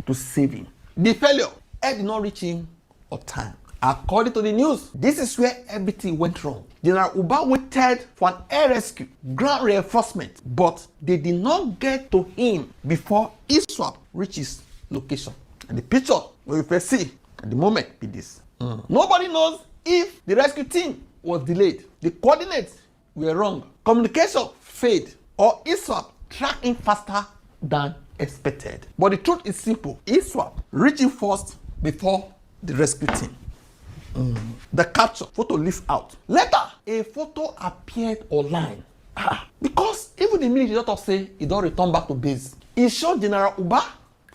to save him. The failure did not reach him on time. According to the news, this is where everything went wrong. General Uba waited for an air rescue, ground reinforcement, but they did not get to him before ISWAP reached his location. And the picture we will first see at the moment be this. Nobody knows if the rescue team was delayed, the coordinates were wrong, communication failed, or ISWAP tracked in faster than expected. But the truth is simple. ISWAP reached him first before the rescue team. The capture photo leaks out. Later, a photo appeared online. Because even the military doctor say he don't return back to base. He showed General Uba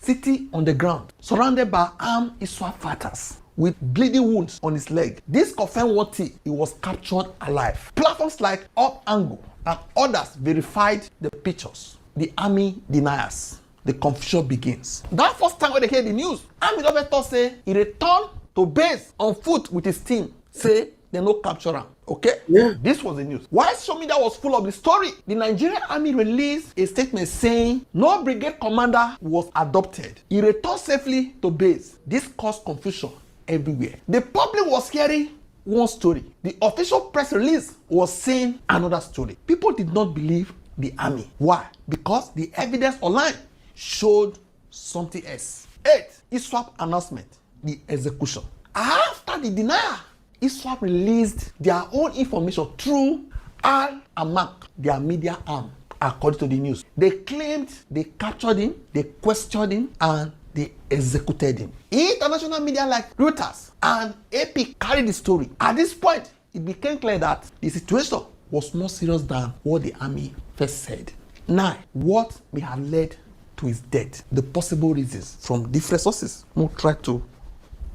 sitting on the ground, surrounded by armed ISWAP fighters with bleeding wounds on his leg. This confirmed what he was captured alive. Platforms like Up Angle and others verified the pictures. The army denies. The confusion begins. That first time when they hear the news, army doctor say he returned to base on foot with his team. Say they no capture him. Okay? Yeah. This was the news. While social media was full of the story, the Nigerian army released a statement saying no brigade commander was adopted. He returned safely to base. This caused confusion everywhere. The public was hearing one story. The official press release was saying another story. People did not believe the army. Why? Because the evidence online showed something else. 8. ISWAP announcement. The execution. After the denial, ISWAP released their own information through Al Amak, their media arm, according to the news. They claimed they captured him, they questioned him, and they executed him. International media like Reuters and AP carried the story. At this point, it became clear that the situation was more serious than what the army first said. 9. What may have led to his death? The possible reasons from different sources. We'll try to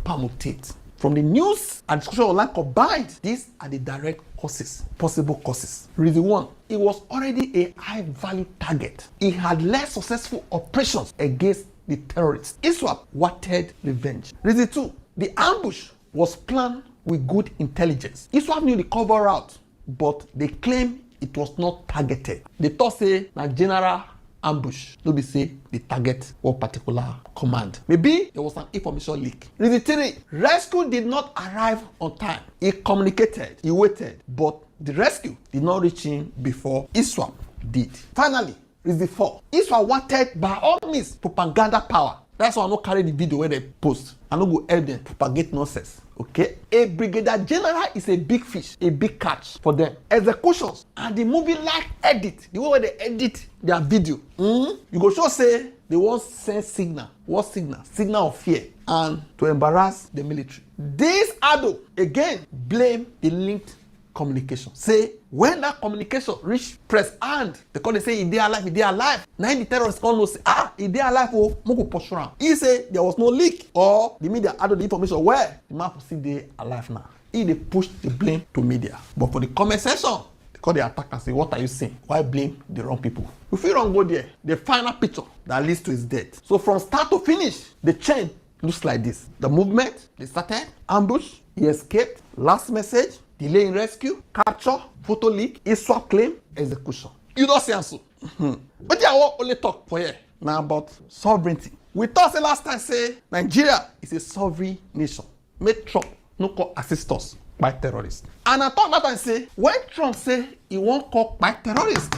permutate. From the news and discussion online combined, these are the direct causes, possible causes. Reason 1, he was already a high-value target. He had led successful operations against the terrorists. ISWAP wanted revenge. Reason 2, the ambush was planned with good intelligence. ISWAP knew the cover out, but they claim it was not targeted. They thought say na general ambush, no be say the target one particular command. Maybe there was an information leak. Reason 3, rescue did not arrive on time. He communicated, he waited, but the rescue did not reach him before ISWAP did. Finally, reason 4, ISWAP wanted by all means propaganda power. That's why I don't carry the video where they post. I don't go help them propagate nonsense. Okay? A brigadier general is a big fish, a big catch for them. Executions and the movie like edit, the way where they edit their video. You go show say they want send signal. What signal? Signal of fear and to embarrass the military. This Ado again blame the linked communication. Say, when that communication reach press hand, they call they say, he dey alive, he dey alive. Now the terrorists come no say, he dey alive, oh, moko pursue am. He say, there was no leak, or the media added the information where the man still dey alive now. He dey push the blame to media. But for the comment section, they call the attacker and say, what are you saying? Why blame the wrong people? If you don't go there, the final picture that leads to his death. So from start to finish, the chain looks like this. The movement, they started, ambush, he escaped, last message, delay in rescue, capture, photo leak, ISWAP claim, execution. You don't see answer. But I want only talk for here now about sovereignty. We talked last time say Nigeria is a sovereign nation. Make Trump no call assist us by terrorists. And I thought that time say when Trump say he won't call by terrorists,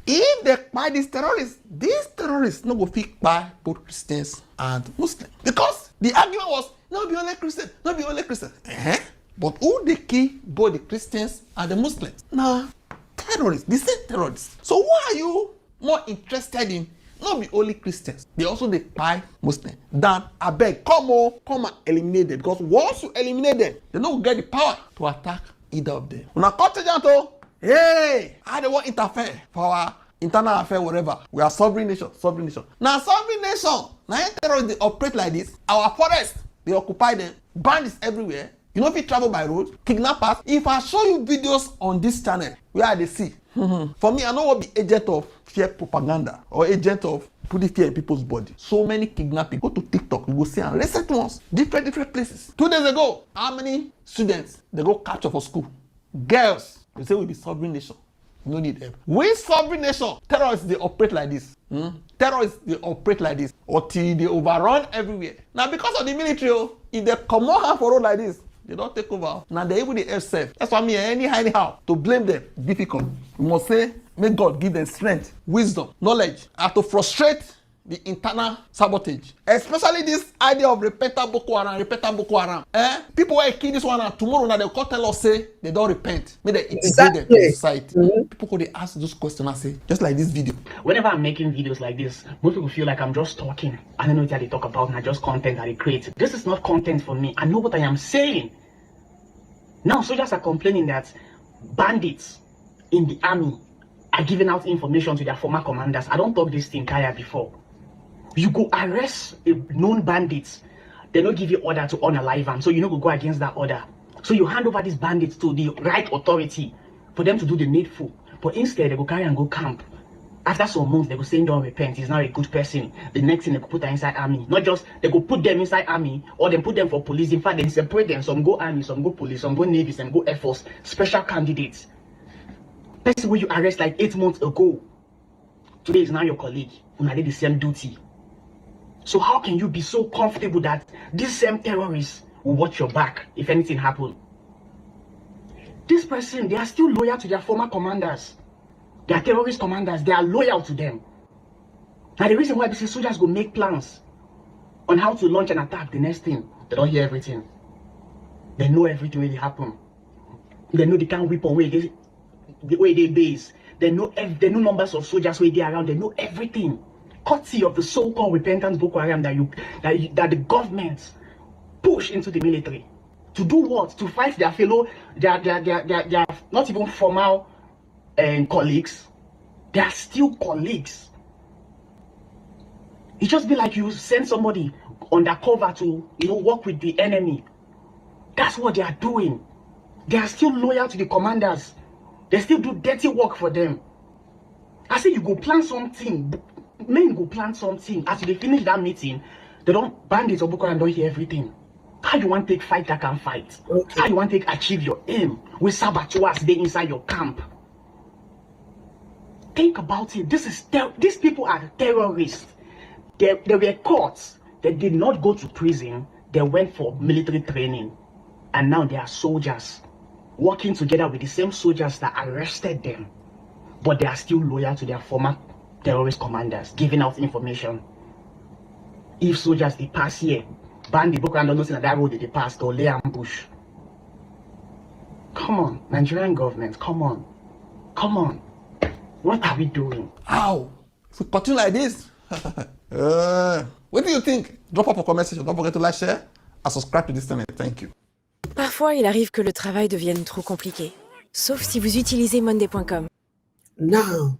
if they buy these terrorists no go fit buy both Christians and Muslims. Because the argument was, no be only Christian, no be only Christian. But who they kill both the Christians and the Muslims? Now, terrorists, the same terrorists. So why are you more interested in not be only Christians, they also they buy Muslims than abeg come and eliminate them? Because once you eliminate them, they don't get the power to attack either of them. Una come to Janto, hey, I don't want to interfere for our internal affair, whatever. We are sovereign nation, sovereign nation. Now sovereign nation, now terrorists they operate like this. Our forests, they occupy them, bandits everywhere. You know if you travel by road, kidnappers. If I show you videos on this channel, where they see. For me, I don't want to be agent of fear propaganda or agent of putting fear in people's body. So many kidnapping. Go to TikTok, you go see and recent ones, different places. 2 days ago, how many students they go capture for school? Girls, they say we be sovereign nation. No need help. We sovereign nation. Terrorists they operate like this. Terrorists they operate like this until they overrun everywhere. Now because of the military, if they come on hand for road like this, they don't take over. Now they even the self. That's why me anyhow to blame them difficult. We must say, may God give them strength, wisdom, knowledge, and to frustrate the internal sabotage. Especially this idea of repentant Boko Haram. People will kill this one and tomorrow now they'll come tell us say they don't repent. May they integrate them in society. People could ask those questions and say, just like this video. Whenever I'm making videos like this, most people feel like I'm just talking. I don't know what they talk about, not just content that they create. This is not content for me. I know what I am saying. Now soldiers are complaining that bandits in the army are giving out information to their former commanders. I don't talk this thing Kaya before. You go arrest a known bandits, they don't give you order to unalive them, so you know go against that order. So you hand over these bandits to the right authority for them to do the needful. But instead they go carry and go camp. After some months they go say don't repent, he's not a good person. The next thing they go put them inside army. Not just they go put them inside army or they put them for police. In fact they separate them. Some go army, some go police, some go navy, some go air force. Special candidates. Person where you arrest like 8 months ago, today is now your colleague. Una did the same duty. So how can you be so comfortable that these same terrorists will watch your back if anything happens? This person, they are still loyal to their former commanders. They are terrorist commanders, they are loyal to them. Now the reason why these soldiers go make plans on how to launch an attack, the next thing, they don't hear everything. They know everything will happen. They know they can't whip on where they base. They know numbers of soldiers where they are around, they know everything. Courtesy of the so-called repentant Boko Haram that the government push into the military. To do what? To fight their fellow, their not even formal colleagues. They are still colleagues. It just be like you send somebody undercover to work with the enemy. That's what they are doing. They are still loyal to the commanders. They still do dirty work for them. I say you go plan something. Men go plan something. As they finish that meeting, they don't bandits or Boko Haram don't hear everything. How you want to take fight that can fight? Okay. How you want to achieve your aim with saboteurs they inside your camp? Think about it. These people are terrorists. They were caught. They did not go to prison. They went for military training. And now they are soldiers working together with the same soldiers that arrested them. But they are still loyal to their former terrorist commanders, giving out information. If soldiers they pass here, bandit Boko Haram don't know that that road they pass, they'll lay ambush. Come on, Nigerian government, come on. Come on. What are we doing? How? If we continue like this, what do you think? Drop up a comment section. Don't forget to like, share, and subscribe to this channel. Thank you. Parfois, il arrive que le travail devienne trop compliqué. Sauf si vous utilisez monday.com. Now,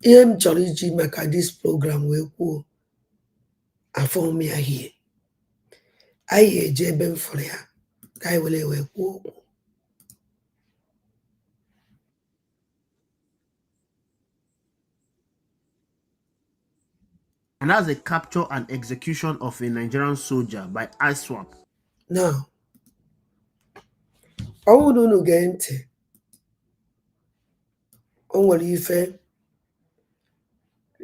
I'm challenging maka this program we go. Afọ me here. I jebe for ya. Kai wele we go. And that's a capture and execution of a Nigerian soldier by ISWAP. Now, I wouldn't get into only if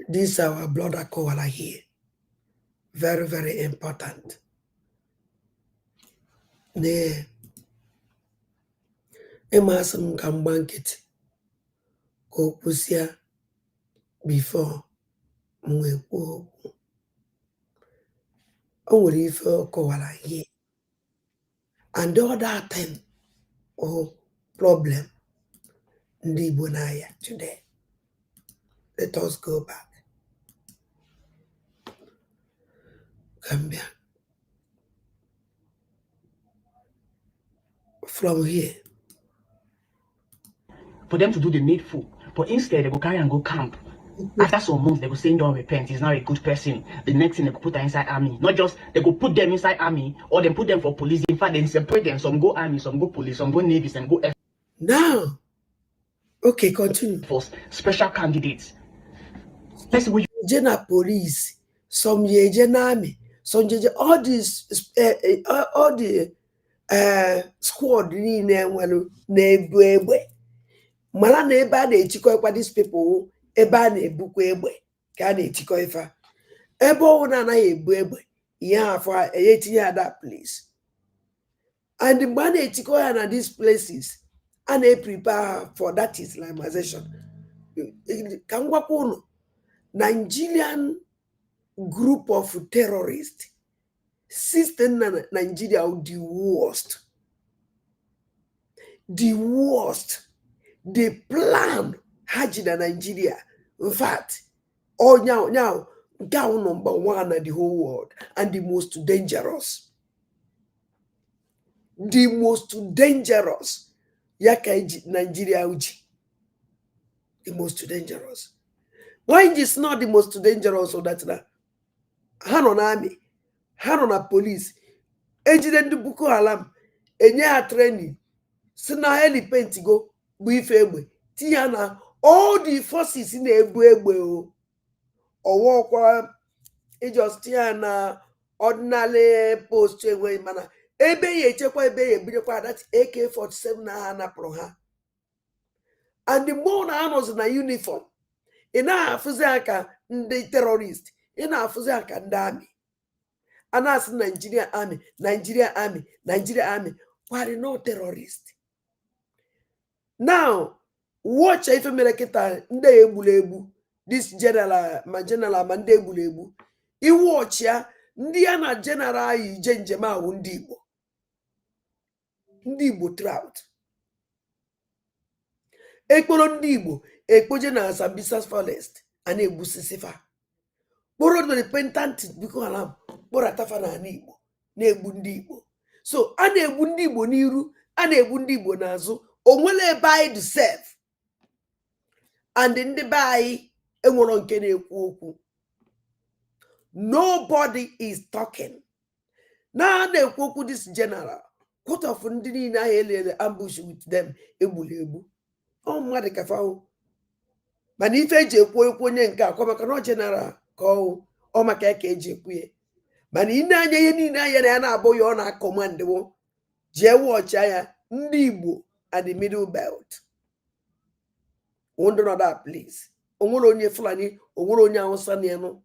this our brother Kowala here. Very, very important. Ne emasam can bank it. Go pusia before mwe go. Only if Kowala here. And the other thing or problem ndi bonaya today. Let us go back. Gambia. From here. For them to do the needful. But instead, they go carry and go camp. After some months, they go say, don't repent, he's not a good person. The next thing, they go put her inside army. Not just, they go put them inside army, or they put them for police. In fact, they separate them. Some go army, some go police, some go navy, some go Air Now, okay, continue. Force. Special candidates. Let's see General police, some general army, some all these, all the squad in there, Mala na ebe a na-echikọ kwa these people ebe a na-ebukwa egbe ka a na-echikọ ife ebe ọwụ na anaghị ebu egbe ihe afọ etinye ya that place and mgbe a na-echikọ ya na these places a na-prepare for that Islamization. Ka m gwakwa unu, Nigerian group of terrorists system na Nigeria the worst. They plan Haji na Nigeria. In fact, now, down number one in the whole world and the most dangerous. The most dangerous. Yaka Nigeria uji. The most dangerous. Why is not the most dangerous of that now? Hanon army, Hanon police, Ejiden du Boko Haram, Enya training, Sina heli pentigo. Tiana all the forces in Egbe or walk just Tiana ordinary post away mana ebe ye chekwa ebe ye bidekwa that AK-47 na hana proha and the more na was in a uniform ina afuze aka ndị terrorist ina afuze aka ndị army anas Nigeria army why no terrorist. Now, watch if America nde egbulegu this general ma nde egbulegu. I watch ya ndị ya na general yi je njem ahụ ndị Igbo trout. Ekporo ndị Igbo ekpoje na Sambisa forest ana egbusisifa. Kporo the repentant Boko Haram kporo atafa na ana Igbo na egbu ndị Igbo. So ana egbu ndị Igbo n'iru ana egbu ndị Igbo n'azụ. Onwele by the self and in the by enwero nke na-ekwu okwu. Nobody is talking. Na na-ekwu okwu this general. What of ndị niile ahụ elele ambush with them egbulegu. Ọ mmadụ ka fa. Mana ife eji ekwu okwu onye nke akwa maka no general ka ọ maka ka eji ekwu ya. Mana ine anya ihe niile anya na ya na-abụ ya ọ na command wo. Je watch ya ndị Igbo at the middle belt. Wonder not that place. Onwere onye Fulani, onwere onye Hausa n'enu.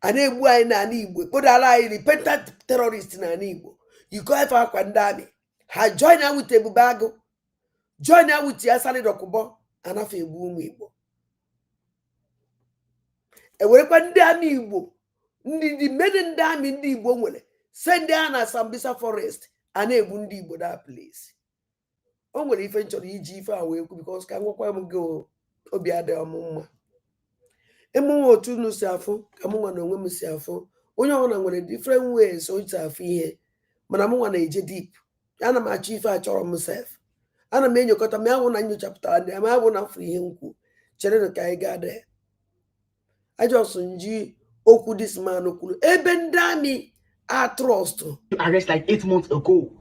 Ana egbu anyị na ana Igbo. Kpodala anyị repentant terrorist na ana Igbo. You go ever akwa ndị amị. Ha join ya with Ebube Agụ. Join ya with Asali Dokubo. Anafe egbu ụmụ Igbo. Ewerekwa ndị amị Igbo. Ndị many ndị amị ndị Igbo nwere. Send ya na Sambisa forest. Ana egbu ndị Igbo that place. O nwere ife nchọrọ iji ife a wee kwu because ka nwekwa m gị obi adị ọmụmma. Emu otu unu si afụ ka mụ nwa na onwe m si afụ onye ọbụla nwere different ways o ji afụ ihe mana m nwa na-eje deep ana m achọ ife achọrọ m sef ana m enyokọta m ahụ na nyochapụtara ndị ma ahụ na mfụ ihe nkwu chere ka anyị gaa there ajọsụ nji okwu this man kwuru ebe ndị amị are trust you arrest like 8 months ago.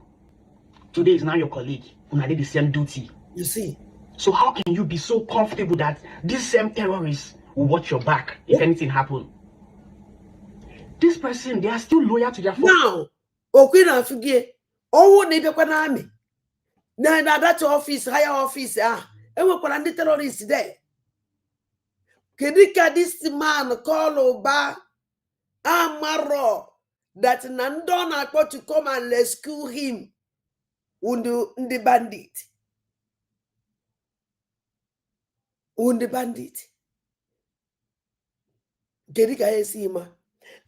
Today is now your colleague who did the same duty. You see? So how can you be so comfortable that these same terrorists will watch your back if anything happens? This person, they are still loyal to their now. Okay, now forget. Oh, they be na army. Na that office, higher office, and we put the terrorists there. Kedika this man call Oba Amaro that Nandona got to come and rescue him. The bandit. The bandit. Kedika esima.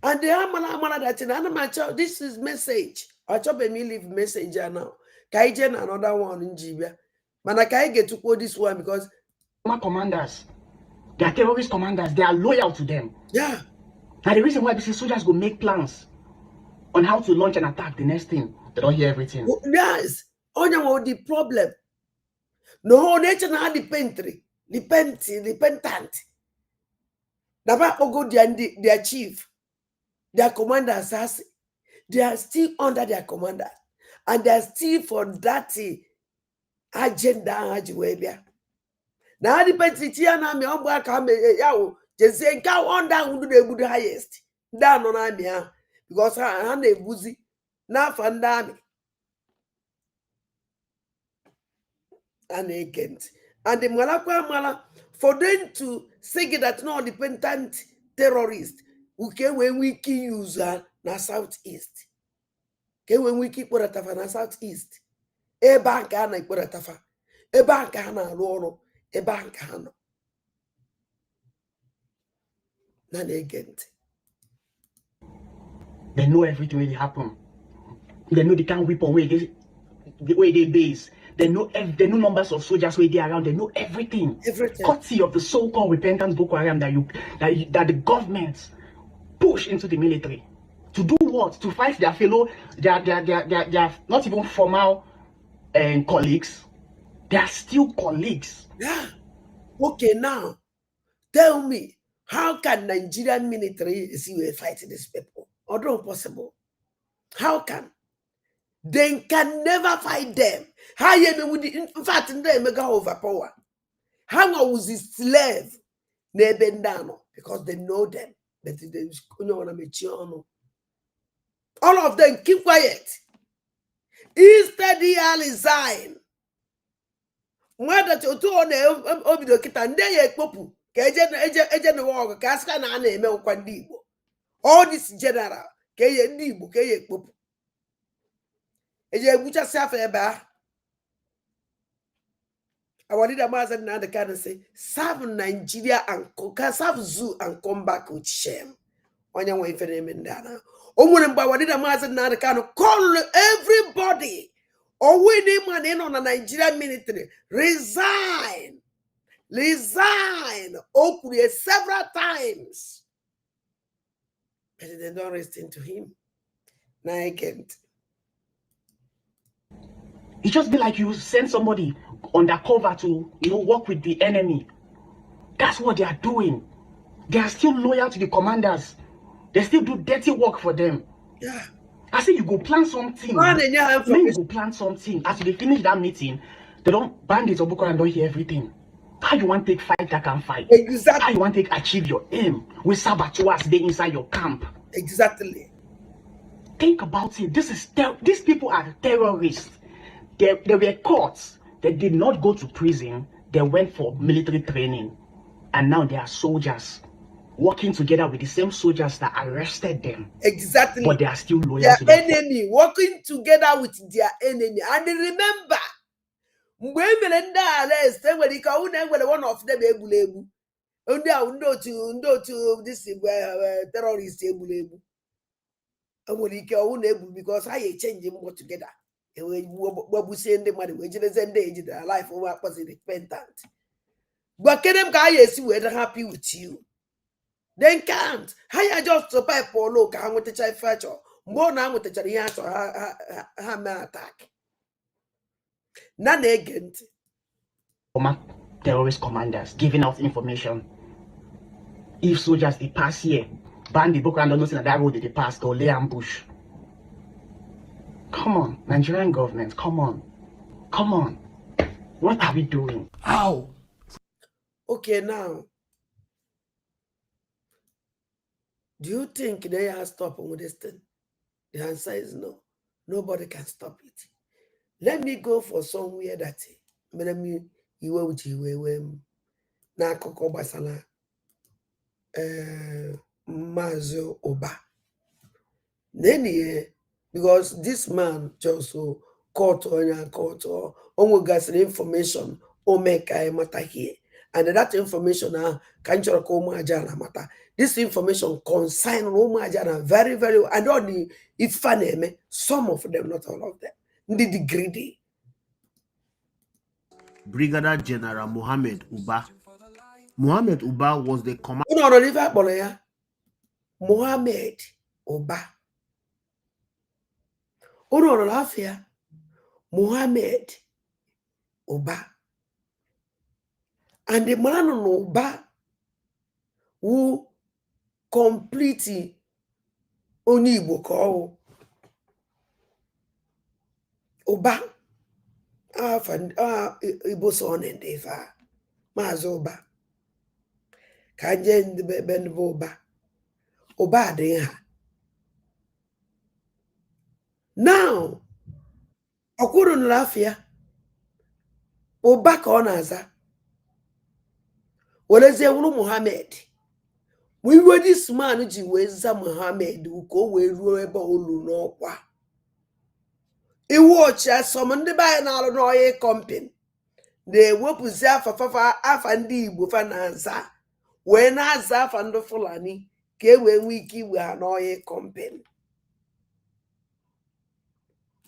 And the amala that in this is message. I chop a me leave message now. Kaijen another one in Jibia. Man, I can't get to quote this one because my commanders, they are terrorist commanders, they are loyal to them. Yeah. And the reason why these soldiers go make plans on how to launch an attack, the next thing, they don't hear everything. Yes. On the problem. No nature na repentant. Never go their chief, their commander assassin. They are still under their commander. And they are still for that agenda. Now depends na me on back yawo just say go on down who the highest down on army because I na ebuzi na fanda me and agent and the mala for them to say that no dependent terrorist who can when we use na southeast can when we keep tafa na southeast e bank na ikpora tafa e bank na arụ ọrụ a bank hand. They know everything really happen. They know they can't whip away the way they base. They know numbers of soldiers where they are around. They know everything. Courtesy of the so-called repentant Boko Haram that the government push into the military. To do what? To fight their fellow, their not even formal colleagues. They are still colleagues. Yeah. Okay, now tell me, how can Nigerian military fight these people? Although possible. How can? They can never fight them. How you would in fact they mega overpower? How was this slave? Nebendano, because they know them. But all of them keep quiet. Instead, they resign. Mother to obido kita nde ya ekpopu ka eje na work ka aska na ana eme nkwa ndị Igbo all this general ka ye ndị Igbo ka ye ekpopu eje egbuchasi afa ebe a awadi da mazen na the can say serve Nigeria and serve zoo and come back with shame onye nwe ife na eme ndị ana o nwere mgbe awadi da mazen na the can call everybody. Or when a man in on a Nigerian military resign. Openly several times. But they don't listen to him. Now I can't. It just be like you send somebody undercover to work with the enemy. That's what they are doing. They are still loyal to the commanders. They still do dirty work for them. Yeah. I say you go plan something. When you go plan something, as they finish that meeting, they don't bandits or Boko Haram don't hear everything. How you want to take fight that can fight? Exactly. How you want to achieve your aim with saboteurs they inside your camp? Exactly. Think about it. These people are terrorists. They were caught. They did not go to prison. They went for military training, and now they are soldiers. Working together with the same soldiers that arrested them. Exactly. But they are still loyal their to their enemy, working together with their enemy. And remember, when arrest, one of them to this terrorist because I change them all together. We send them their life over repentant. But can them guys were happy with you? They can't. How you just supply for look and with the child fracture. More now with the child ha attack. None again. Terrorist commanders giving out information. If soldiers they pass here, band the book and don't know that road they pass, go lay ambush. Come on, Nigerian government, come on. Come on. What are we doing? How? Okay, now. Do you think they are stopping with this thing? The answer is no. Nobody can stop it. Let me go for somewhere that you will na akụkọ gbasara Maazị Oba. Then because this man just caught on gas information o make matter here. And that information matter. This information concern very, very I don't know if funny some of them, not all of them. The degree. Brigadier General Mohammed Uba. Mohammed Uba was the commander. Mohammed Uba. Mohammed Uba. And the man on Uba who complete only Igbo Uba. Igbo son and Eva. Maazị Uba. Kanje ndị benbo Uba. Uba dị ha. Now, ọkwụrụ n'afịa. Uba ka ọ na-aza. Welezie wuru Muhammad. Wiwe this man ji wee za Muhammad ka o wee ruo ebe olu n'ọkwa. Iwu ọchịa som ndị be anyị na-alụ n'ọhịa company. Na-ewepụzi afa ndị Igbo fa na-aza. Wee na-aza afa ndị Fulani ka e wee nwee ike iwe ha n'ọhịa company.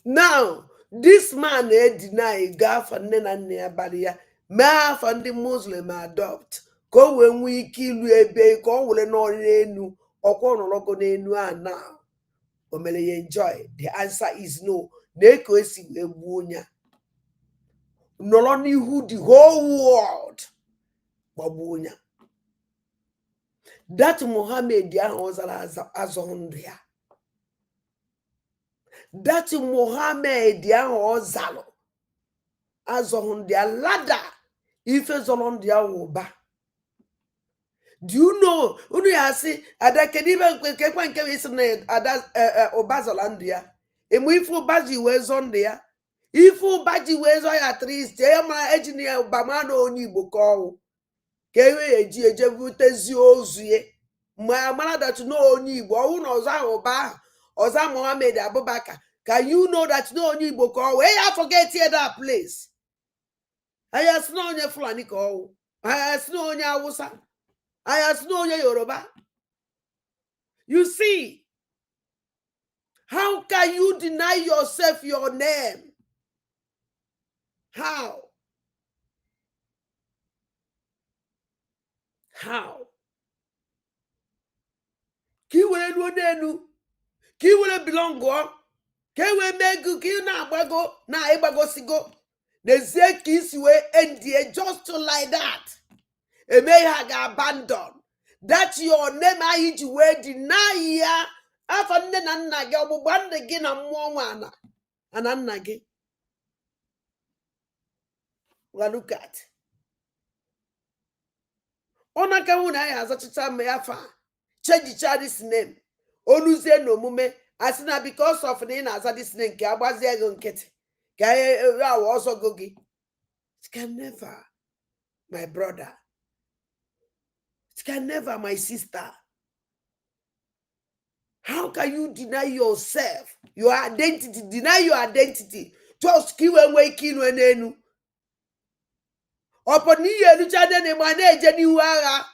Now, this man deny gafa nne na nne ya bari ya mee afa ndị Muslim adopt ka o wee nwee ike ilu ebe ka o were n'ọrịa enu ọkwa ọnọrọgo n'enu a now o mere ya enjoy. The answer is no. Na-eko esi wee gbuo ya nọrọ n'ihu the whole world gbagbuo ya. That Muhammad ahụ ọ zara azọ ndụ ya. That Muhammad ahụ ọ zalụ azọ ndụ ya lada ife zọrọ ndụ ya Uba. Do you know unu ya sị ada kedu ibe nke isi na ada Uba zọrọ ndụ ya emu ife Uba ji wee zọ ndụ ya ife Uba ji wee zọ ya trist ya mara ejina ya Uba ma na onye Igbo ka ọwụ ka ewe eji ejebutezi ozu ya ma mara that no onye Igbo ọwụ na ọzọ ahụ Uba ahụ ọzọ Muhammad Abubakar. Can you know that no onye Igbo ka ọwụ? Where you forget here that place? Ayas no onye Fulani ka ọwụ. Ayas no onye Hausa. Ayas no onye Yoruba. You see, how can you deny yourself your name? How? How? Ki were no nenu. Ki were belong go. Ki we megu ki na agbago na igbagosigo. Nezie ki isi we endie just like that. E may have abandoned. That your name I ji we deny ya. Afa nne na nna gị ọgbụgba nne gị na mmụọ nwana ana nna gị. Well, look at. Ona ka hu na ya azachicha me afa. Change this name. Oluzie no mume asina because of na na-aza this name ka agbazie ego nkịtị. Ka awo ọsọ go gị. It can never, my brother. It can never, my sister. How can you deny yourself, your identity, deny your identity? Just kill and wake in when enu. Upon you, Luchade, and manage a new ara.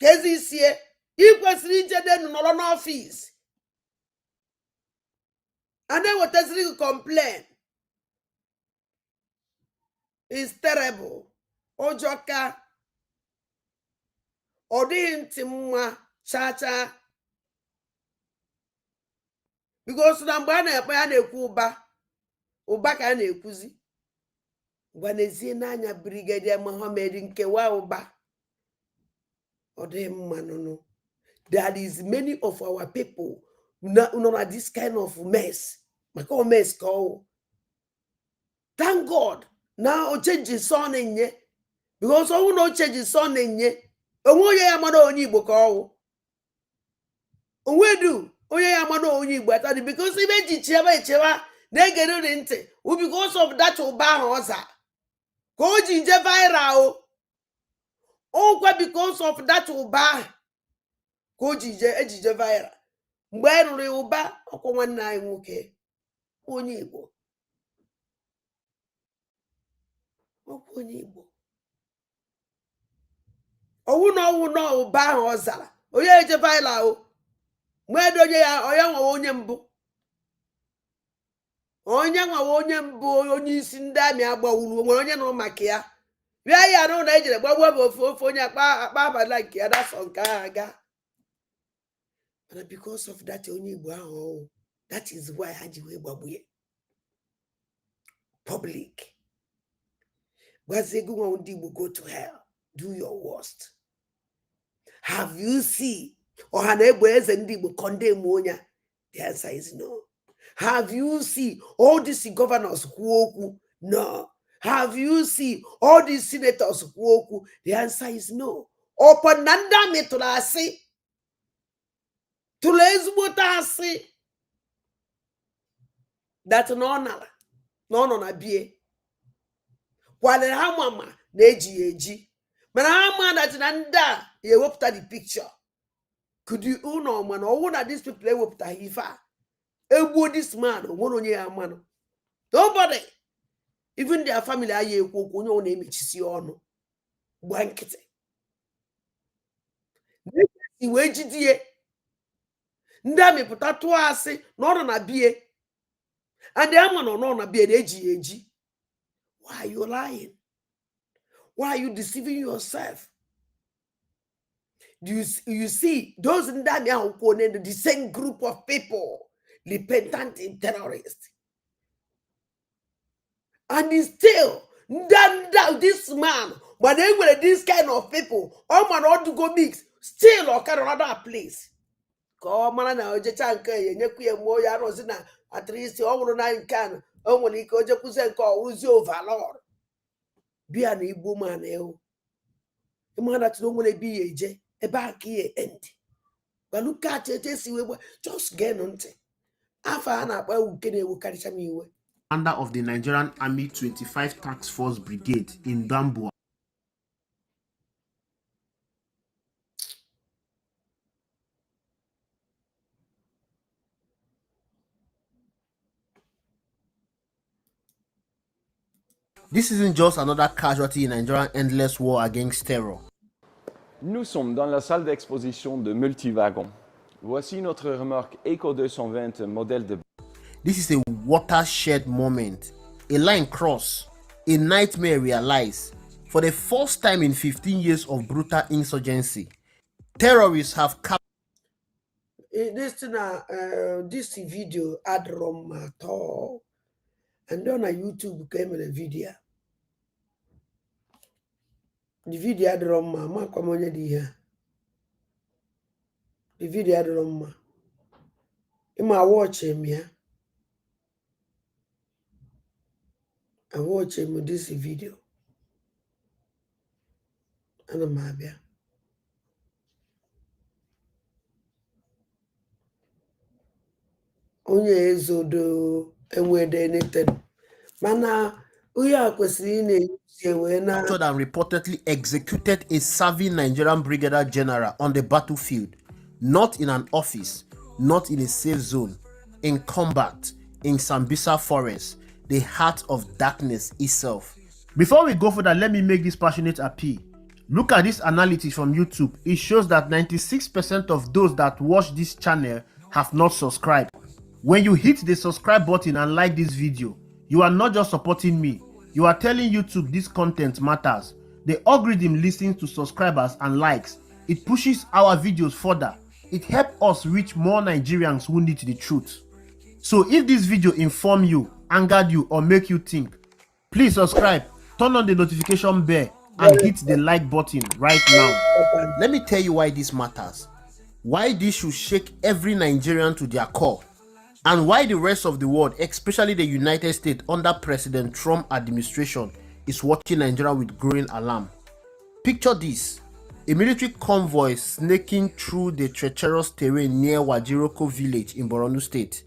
Kezi here, he was reached in an office. And then what does he complain? It's terrible. Ojoka. ọ dịghị ntị mma chacha because na mgbe a na-ekpe ya na-ekwu ụba ka a na-ekwuzi gwanezie n'anya Brigadier Mohammed nkewa ụba ọ dịghị mma nụnụ. There is many of our people na this kind of mess maka o mess ka ọ. Thank God na o change son enye because ọ na o change son enye onwe onye ya mana onye Igbo ka ọ. Onwedu onye ya mana onye Igbo atadi because ibe ji echewa na-egere uri ntị because of that ụba ahụ ọza ka o ji nje viral ọkwa because of that ụba ahụ ka o ji ejije viral. Mgbe e rụrụ ụba ọkwa nwanne anyị nwoke onye Igbo ọkwa onye Igbo ọwụ na ụba ahụ ọ zara onye eje viral mgbe onye ya onye mbụ onye isi ndị amị agbawuru nwere onye nụrụ maka ya bịa ya arụ na ejere gbagbuo bụ ofe onye akpa abala nke ya dasọ nke ahụ aga mana because of that onye Igbo ahụ that is why ha ji wee gbagbu ya public. Gwazie gị nwa ndị Igbo go to hell, do your worst. Have you seen ọha na egbe eze ndị Igbo condemn onye? The answer is no. Have you seen all these governors kwuo okwu? No. Have you seen all these senators kwuo okwu? The answer is no. Ọpọ na ndị amị tụrụ asị tụrụ ezigbote asị that na ọ nara na ọ nọ na bie kwalere ha mama na-eji ya eji mana ha ma that na ndị a ewepụta the picture. Could you know man ọwụ na these people ewepụta ife a egbuo this man onwere onye ya mmanụ. Nobody, even their family aya ekwu okwu onye ọ na-emechisi ọnụ gba nkịtị wee jidie ndị amịpụta tụọ asị na ọ nọ na bie and ama nọ na bie na-eji ya eji. Why are you lying? Why are you deceiving yourself? You see, those in that the same group of people, repentant terrorists. And still, this man, but they were this kind of people, all man ought to go mix, still or kind of another place. Come on now, Jachanka, Yakuya Moya Rosina, at least all nine can. Only because you call Uzio Valor. Be an Igbo man, a man that don't want to be a back here end. But look at it, just get on it. After will get a Wukarichami. Commander of the Nigerian Army 25 Task Force Brigade in Dambua. This isn't just another casualty in Nigerian endless war against terror. Nous sommes dans la salle d'exposition de Multiwagon. Voici notre remorque Eco 220 modèle de... This is a watershed moment. A line crossed. A nightmare realized. For the first time in 15 years of brutal insurgency, terrorists have captured... This video ad rom at all. And then on YouTube came in a video. The video had Roma, ma come on here. The video had Roma. You might watch him, yeah. I watch him with this video. And I'm happy. Onye ezodo enwede anything. Mana uya kwesịrị captured and reportedly executed a serving Nigerian brigadier general on the battlefield, not in an office, not in a safe zone, in combat, in Sambisa Forest, the heart of darkness itself. Before we go further, let me make this passionate appeal. Look at this analytics from YouTube. It shows that 96% of those that watch this channel have not subscribed. When you hit the subscribe button and like this video, you are not just supporting me, you are telling YouTube this content matters. The algorithm listens to subscribers and likes. It pushes our videos further. It helps us reach more Nigerians who need the truth. So if this video inform you, angered you, or make you think, please subscribe, turn on the notification bell, and hit the like button right now. Let me tell you why this matters. Why this should shake every Nigerian to their core. And why the rest of the world, especially the United States under President Trump administration, is watching Nigeria with growing alarm. Picture this. A military convoy snaking through the treacherous terrain near Wajiroko village in Borno State.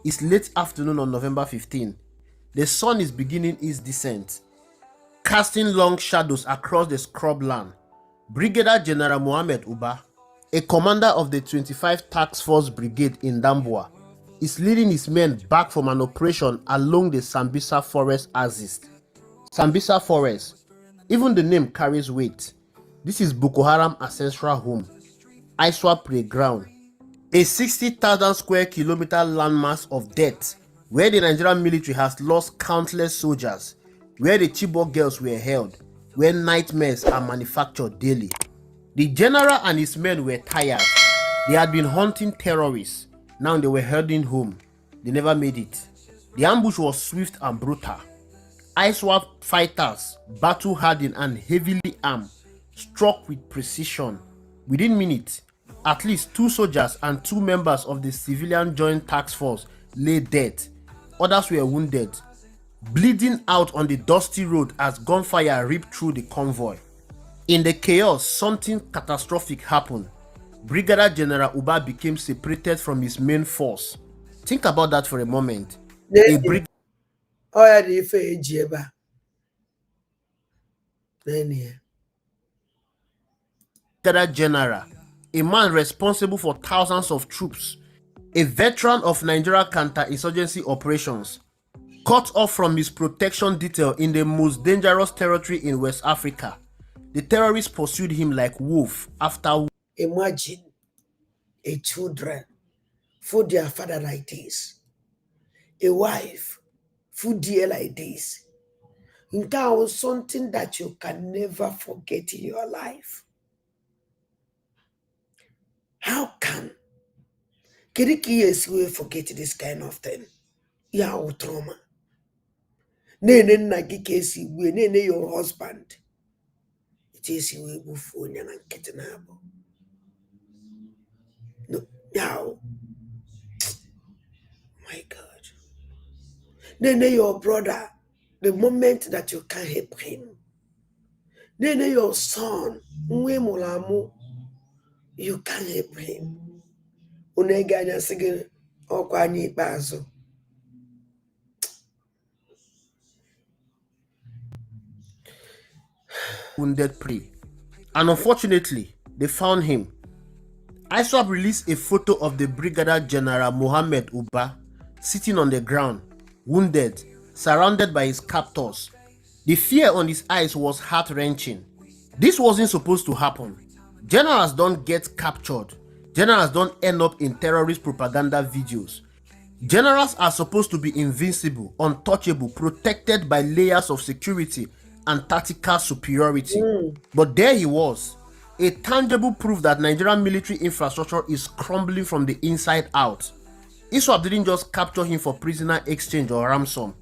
It's late afternoon on November 15. The sun is beginning its descent, casting long shadows across the scrubland. Brigadier General Mohammed Uba, a commander of the 25 Task Force Brigade in Damboa, is leading his men back from an operation along the Sambisa Forest axis. Sambisa Forest, even the name carries weight. This is Boko Haram ancestral home, ISWAP playground, a 60,000 square kilometer landmass of death where the Nigerian military has lost countless soldiers, where the Chibok girls were held, where nightmares are manufactured daily. The general and his men were tired. They had been hunting terrorists. Now they were heading home. They never made it. The ambush was swift and brutal. ISWAP fighters, battle-hardened and heavily armed, struck with precision. Within minutes, at least 2 soldiers and 2 members of the civilian joint task force lay dead. Others were wounded, bleeding out on the dusty road as gunfire ripped through the convoy. In the chaos, something catastrophic happened. Brigadier General Uba became separated from his main force. Think about that for a moment. Brigadier General, a man responsible for thousands of troops, a veteran of Nigeria counter-insurgency operations, cut off from his protection detail in the most dangerous territory in West Africa. The terrorists pursued him like wolf after wolf. Imagine a children for their father like this, a wife for dear like this. That was something that you can never forget in your life. How can Kiriki will forget this kind of thing? Yeah, trauma. Nene nagikesi we nene your husband. It is you will phone and ketenabo. No, now. My God. Nene your brother, the moment that you can help him. Nene your son, you can help him. Uneganya sige okwani bazo. Wounded prey. And unfortunately, they found him. ISWAP released a photo of the Brigadier General Mohammed Uba sitting on the ground, wounded, surrounded by his captors. The fear on his eyes was heart-wrenching. This wasn't supposed to happen. Generals don't get captured. Generals don't end up in terrorist propaganda videos. Generals are supposed to be invincible, untouchable, protected by layers of security and tactical superiority. But there he was, a tangible proof that Nigerian military infrastructure is crumbling from the inside out. ISWAP didn't just capture him for prisoner exchange or ransom.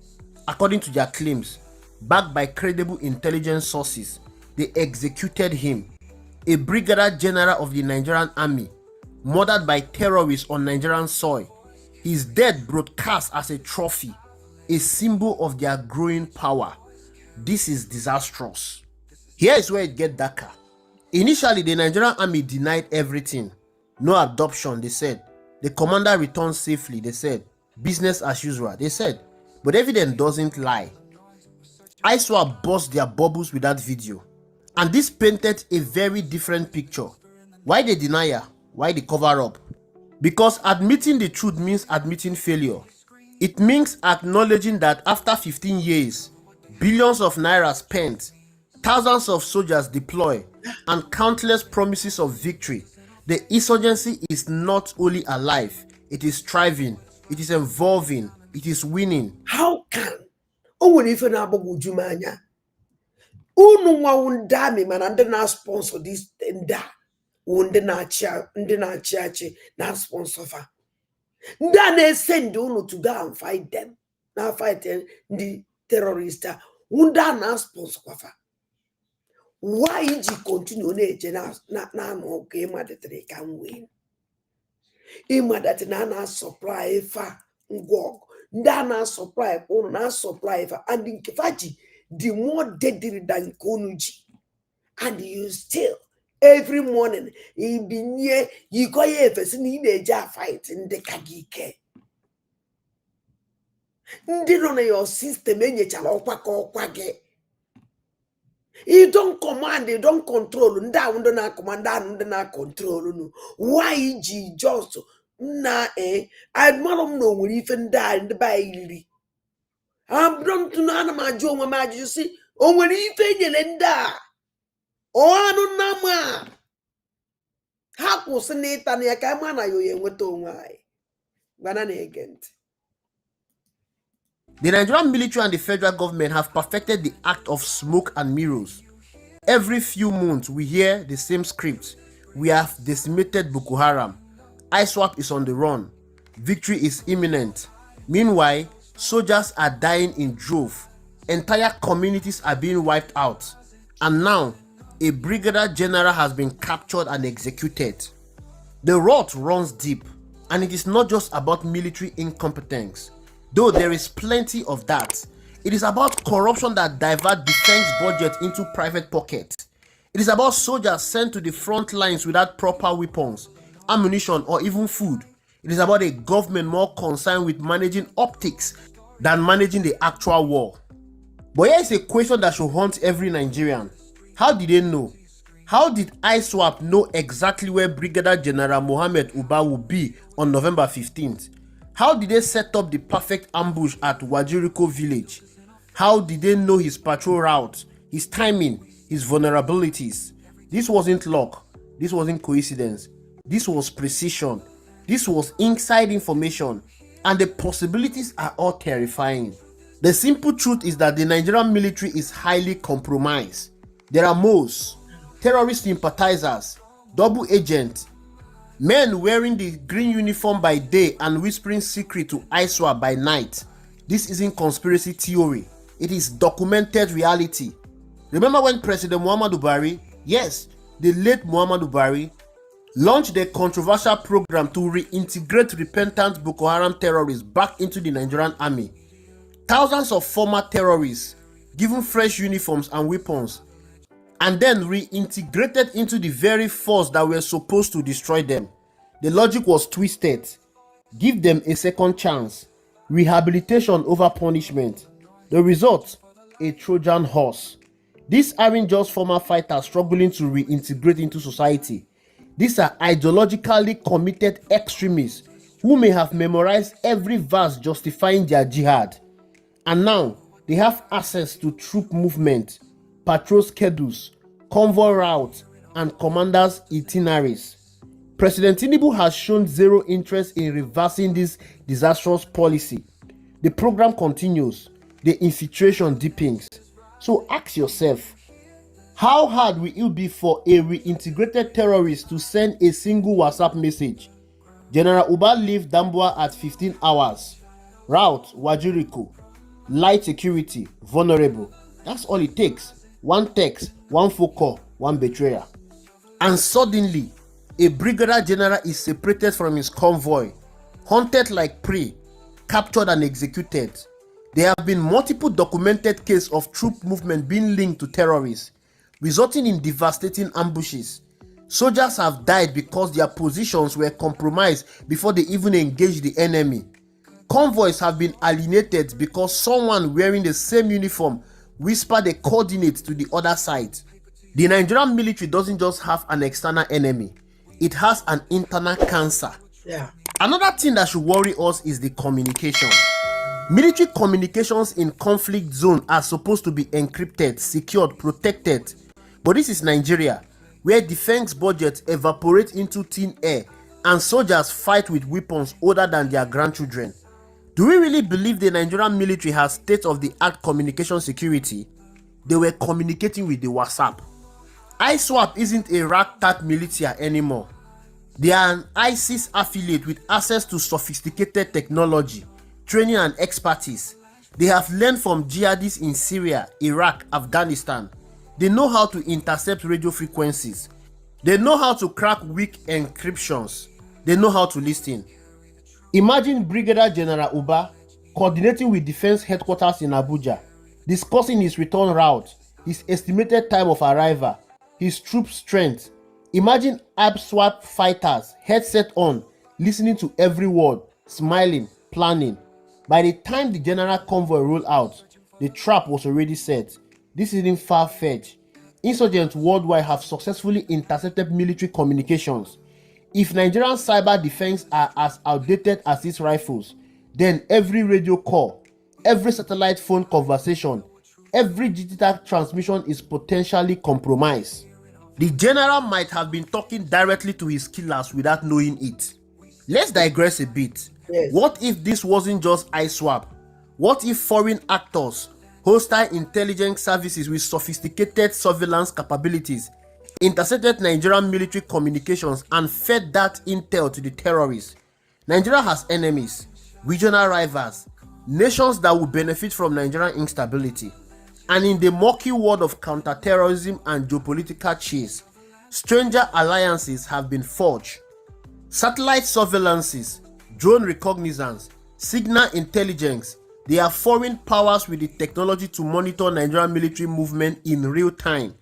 According to their claims, backed by credible intelligence sources, they executed him, a brigadier general of the Nigerian army, murdered by terrorists on Nigerian soil. His death broadcast as a trophy, a symbol of their growing power. This is disastrous. Here is where it gets darker. Initially, the Nigerian army denied everything. No abduction, they said. The commander returned safely, they said. Business as usual, they said. But evidence doesn't lie. ISWAP burst their bubbles with that video. And this painted a very different picture. Why the denial? Why the cover up? Because admitting the truth means admitting failure. It means acknowledging that after 15 years, billions of naira spent, thousands of soldiers deployed, and countless promises of victory, the insurgency is not only alive, it is thriving, it is evolving, it is winning. How can? Oh, if you know Jumanya, oh no one damn man and then sponsor this and that. ndị na-achị achị na sponsor fa. Ndị a na-esend unu to go and fight them, na fight ndị terrorist a, ndị a na-sponsor kwa fa. Why ji continue na-eje na-anụ ọgụ ịmadatere ka m wee ịmadate na supply fa ngwa ọgụ, ndị a na-supply unu na-supply fa, and nke fa ji the more deadly than nke unu ji, and you still every morning ibinye yikọ ya efesi na ị na-eje a fight ndị ka gị ike. Ndị nọ na your system enyechara ọkwa ka ọkwa gị. You don't command, you don't control. Ndị ahụ ndị na-command, ndị na-control nu. Why ji just na admara m na o nwere ife ndị a ndị ba iri. Abụrụ na ana m ajụ onwe m ajụjụ si o nwere ife enyere ndị a ọnụ nna m a ha kwụsị n'ịta na ya ka ma na ya enweta onwe anyị. Gbana na-ege ntị. The Nigerian military and the federal government have perfected the act of smoke and mirrors. Every few months, we hear the same script. We have decimated Boko Haram. ISWAP is on the run. Victory is imminent. Meanwhile, soldiers are dying in droves. Entire communities are being wiped out. And now, a brigadier general has been captured and executed. The rot runs deep, and it is not just about military incompetence. Though there is plenty of that, it is about corruption that diverts defense budget into private pockets. It is about soldiers sent to the front lines without proper weapons, ammunition, or even food. It is about a government more concerned with managing optics than managing the actual war. But here is a question that should haunt every Nigerian. How did they know? How did ISWAP know exactly where Brigadier General Mohammed Uba will be on November 15th? How did they set up the perfect ambush at Wajiriko village? How did they know his patrol route, his timing, his vulnerabilities? This wasn't luck. This wasn't coincidence. This was precision. This was inside information. And the possibilities are all terrifying. The simple truth is that the Nigerian military is highly compromised. There are MOs, terrorist sympathizers, double agents, men wearing the green uniform by day and whispering secret to ISWAP by night. This isn't conspiracy theory. It is documented reality. Remember when President Muhammadu Buhari, yes, the late Muhammadu Buhari, launched a controversial program to reintegrate repentant Boko Haram terrorists back into the Nigerian army. Thousands of former terrorists given fresh uniforms and weapons, and then reintegrated into the very force that were supposed to destroy them. The logic was twisted. Give them a second chance. Rehabilitation over punishment. The result, a Trojan horse. These aren't just former fighters struggling to reintegrate into society. These are ideologically committed extremists who may have memorized every verse justifying their jihad. And now, they have access to troop movement, patrol schedules, convoy routes, and commanders' itineraries. President Tinubu has shown zero interest in reversing this disastrous policy. The program continues, the infiltration deepens. So ask yourself, how hard will it be for a reintegrated terrorist to send a single WhatsApp message? General Uba left Damboa at 15 hours. Route Wajiriko. Light security, vulnerable. That's all it takes. One text, one phone call, one betrayer. And suddenly, a brigadier general is separated from his convoy, hunted like prey, captured and executed. There have been multiple documented cases of troop movement being linked to terrorists, resulting in devastating ambushes. Soldiers have died because their positions were compromised before they even engaged the enemy. Convoys have been alienated because someone wearing the same uniform whispered the coordinates to the other side. The Nigerian military doesn't just have an external enemy, it has an internal cancer. Yeah. Another thing that should worry us is the communication. Military communications in conflict zone are supposed to be encrypted, secured, protected. But this is Nigeria, where defense budgets evaporate into thin air and soldiers fight with weapons older than their grandchildren. Do we really believe the Nigerian military has state-of-the-art communication security? They were communicating with the WhatsApp. ISWAP isn't a ragtag militia anymore. They are an ISIS affiliate with access to sophisticated technology, training and expertise. They have learned from jihadists in Syria, Iraq, Afghanistan. They know how to intercept radio frequencies. They know how to crack weak encryptions. They know how to listen. Imagine Brigadier General Uba coordinating with defense headquarters in Abuja, discussing his return route, his estimated time of arrival, his troop strength. Imagine ISWAP fighters, headset on, listening to every word, smiling, planning. By the time the general convoy rolled out, the trap was already set. This isn't far-fetched. Insurgents worldwide have successfully intercepted military communications. If Nigerian cyber defense are as outdated as these rifles, then every radio call, every satellite phone conversation, every digital transmission is potentially compromised. The general might have been talking directly to his killers without knowing it. Let's digress a bit. Yes. What if this wasn't just ISWAP? What if foreign actors, hostile intelligence services with sophisticated surveillance capabilities, intercepted Nigerian military communications and fed that intel to the terrorists? Nigeria has enemies, regional rivals, nations that will benefit from Nigerian instability. And in the murky world of counterterrorism and geopolitical chase, stranger alliances have been forged. Satellite surveillances, drone reconnaissance, signal intelligence, they are foreign powers with the technology to monitor Nigerian military movement in real time.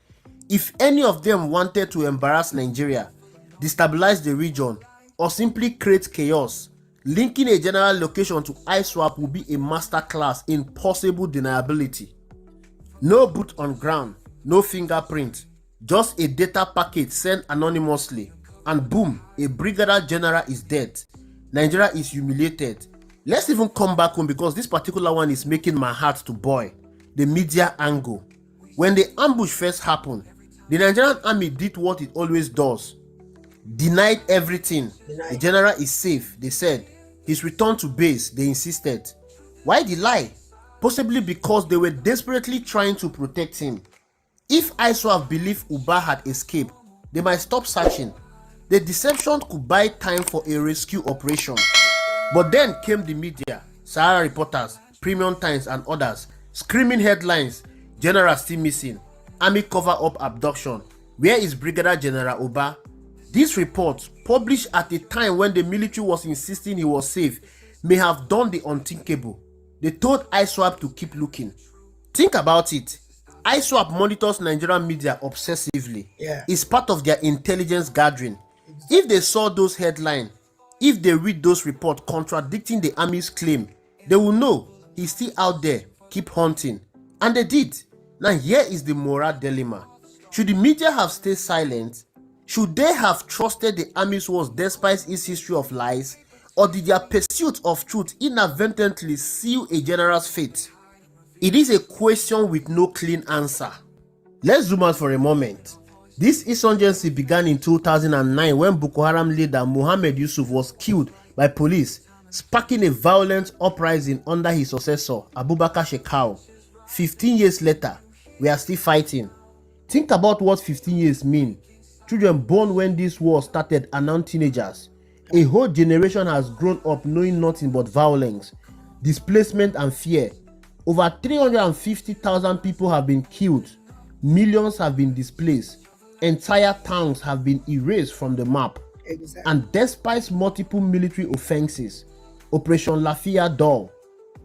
If any of them wanted to embarrass Nigeria, destabilize the region, or simply create chaos, linking a general location to ISWAP will be a masterclass in possible deniability. No boot on ground, no fingerprint, just a data packet sent anonymously, and boom, a brigadier general is dead. Nigeria is humiliated. Let's even come back home because this particular one is making my heart to boil. The media angle. When the ambush first happened, the Nigerian army did what it always does. Denied everything. The general is safe, they said. His return to base, they insisted. Why the lie? Possibly because they were desperately trying to protect him. If ISWAP believed Uba had escaped, they might stop searching. The deception could buy time for a rescue operation. But then came the media, Sahara Reporters, Premium Times and others, screaming headlines, General still missing, Army cover-up abduction, where is Brigadier General Uba? These reports, published at a time when the military was insisting he was safe, may have done the unthinkable. They told ISWAP to keep looking. Think about it. ISWAP monitors Nigerian media obsessively. It's part of their intelligence gathering. If they saw those headlines, if they read those reports contradicting the army's claim, they will know he's still out there, keep hunting. And they did. Now here is the moral dilemma. Should the media have stayed silent? Should they have trusted the army's words despite its history of lies? Or did their pursuit of truth inadvertently seal a general's fate? It is a question with no clean answer. Let's zoom out for a moment. This insurgency began in 2009 when Boko Haram leader Mohammed Yusuf was killed by police, sparking a violent uprising under his successor, Abubakar Shekau. 15 years later, we are still fighting. Think about what 15 years mean. Children born when this war started are now teenagers. A whole generation has grown up knowing nothing but violence, displacement and fear. Over 350,000 people have been killed. Millions have been displaced. Entire towns have been erased from the map. Exactly. And despite multiple military offenses, Operation Lafia Dol,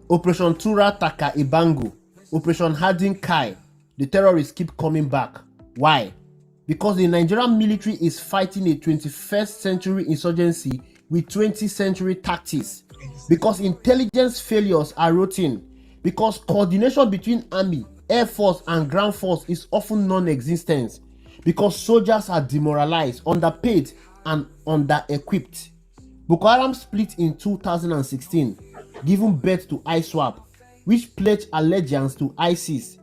Operation Tura Taka Ibangu, Operation Hardin Kai, the terrorists keep coming back. Why? Because the Nigerian military is fighting a 21st century insurgency with 20th century tactics. Because intelligence failures are routine. Because coordination between army, air force and ground force is often non-existent. Because soldiers are demoralized, underpaid and under-equipped. Boko Haram split in 2016, giving birth to ISWAP, which pledged allegiance to ISIS.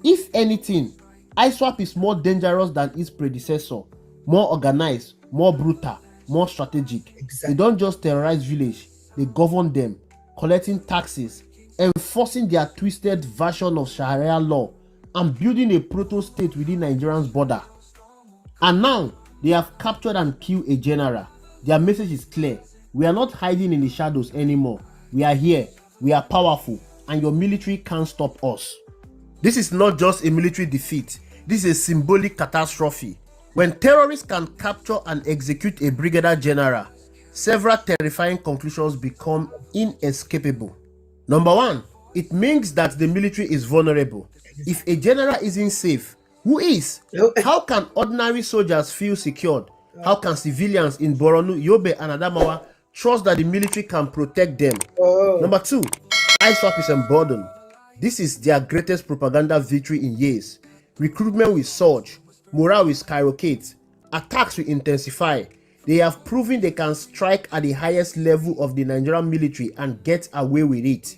If anything, ISWAP is more dangerous than its predecessor, more organized, more brutal, more strategic. They don't just terrorize village, they govern them, collecting taxes, enforcing their twisted version of Sharia law, and building a proto-state within Nigerians' border. And now they have captured and killed a general. Their message is clear. We are not hiding in the shadows anymore. We are here. We are powerful. And your military can't stop us. This is not just a military defeat. This is a symbolic catastrophe. When terrorists can capture and execute a brigadier general, several terrifying conclusions become inescapable. Number one, it means that the military is vulnerable. If a general isn't safe, who is? How can ordinary soldiers feel secured? How can civilians in Borno, Yobe, and Adamawa trust that the military can protect them? Number two, ISWAP is emboldened. This is their greatest propaganda victory in years. Recruitment will surge, morale will skyrocket, attacks will intensify. They have proven they can strike at the highest level of the Nigerian military and get away with it.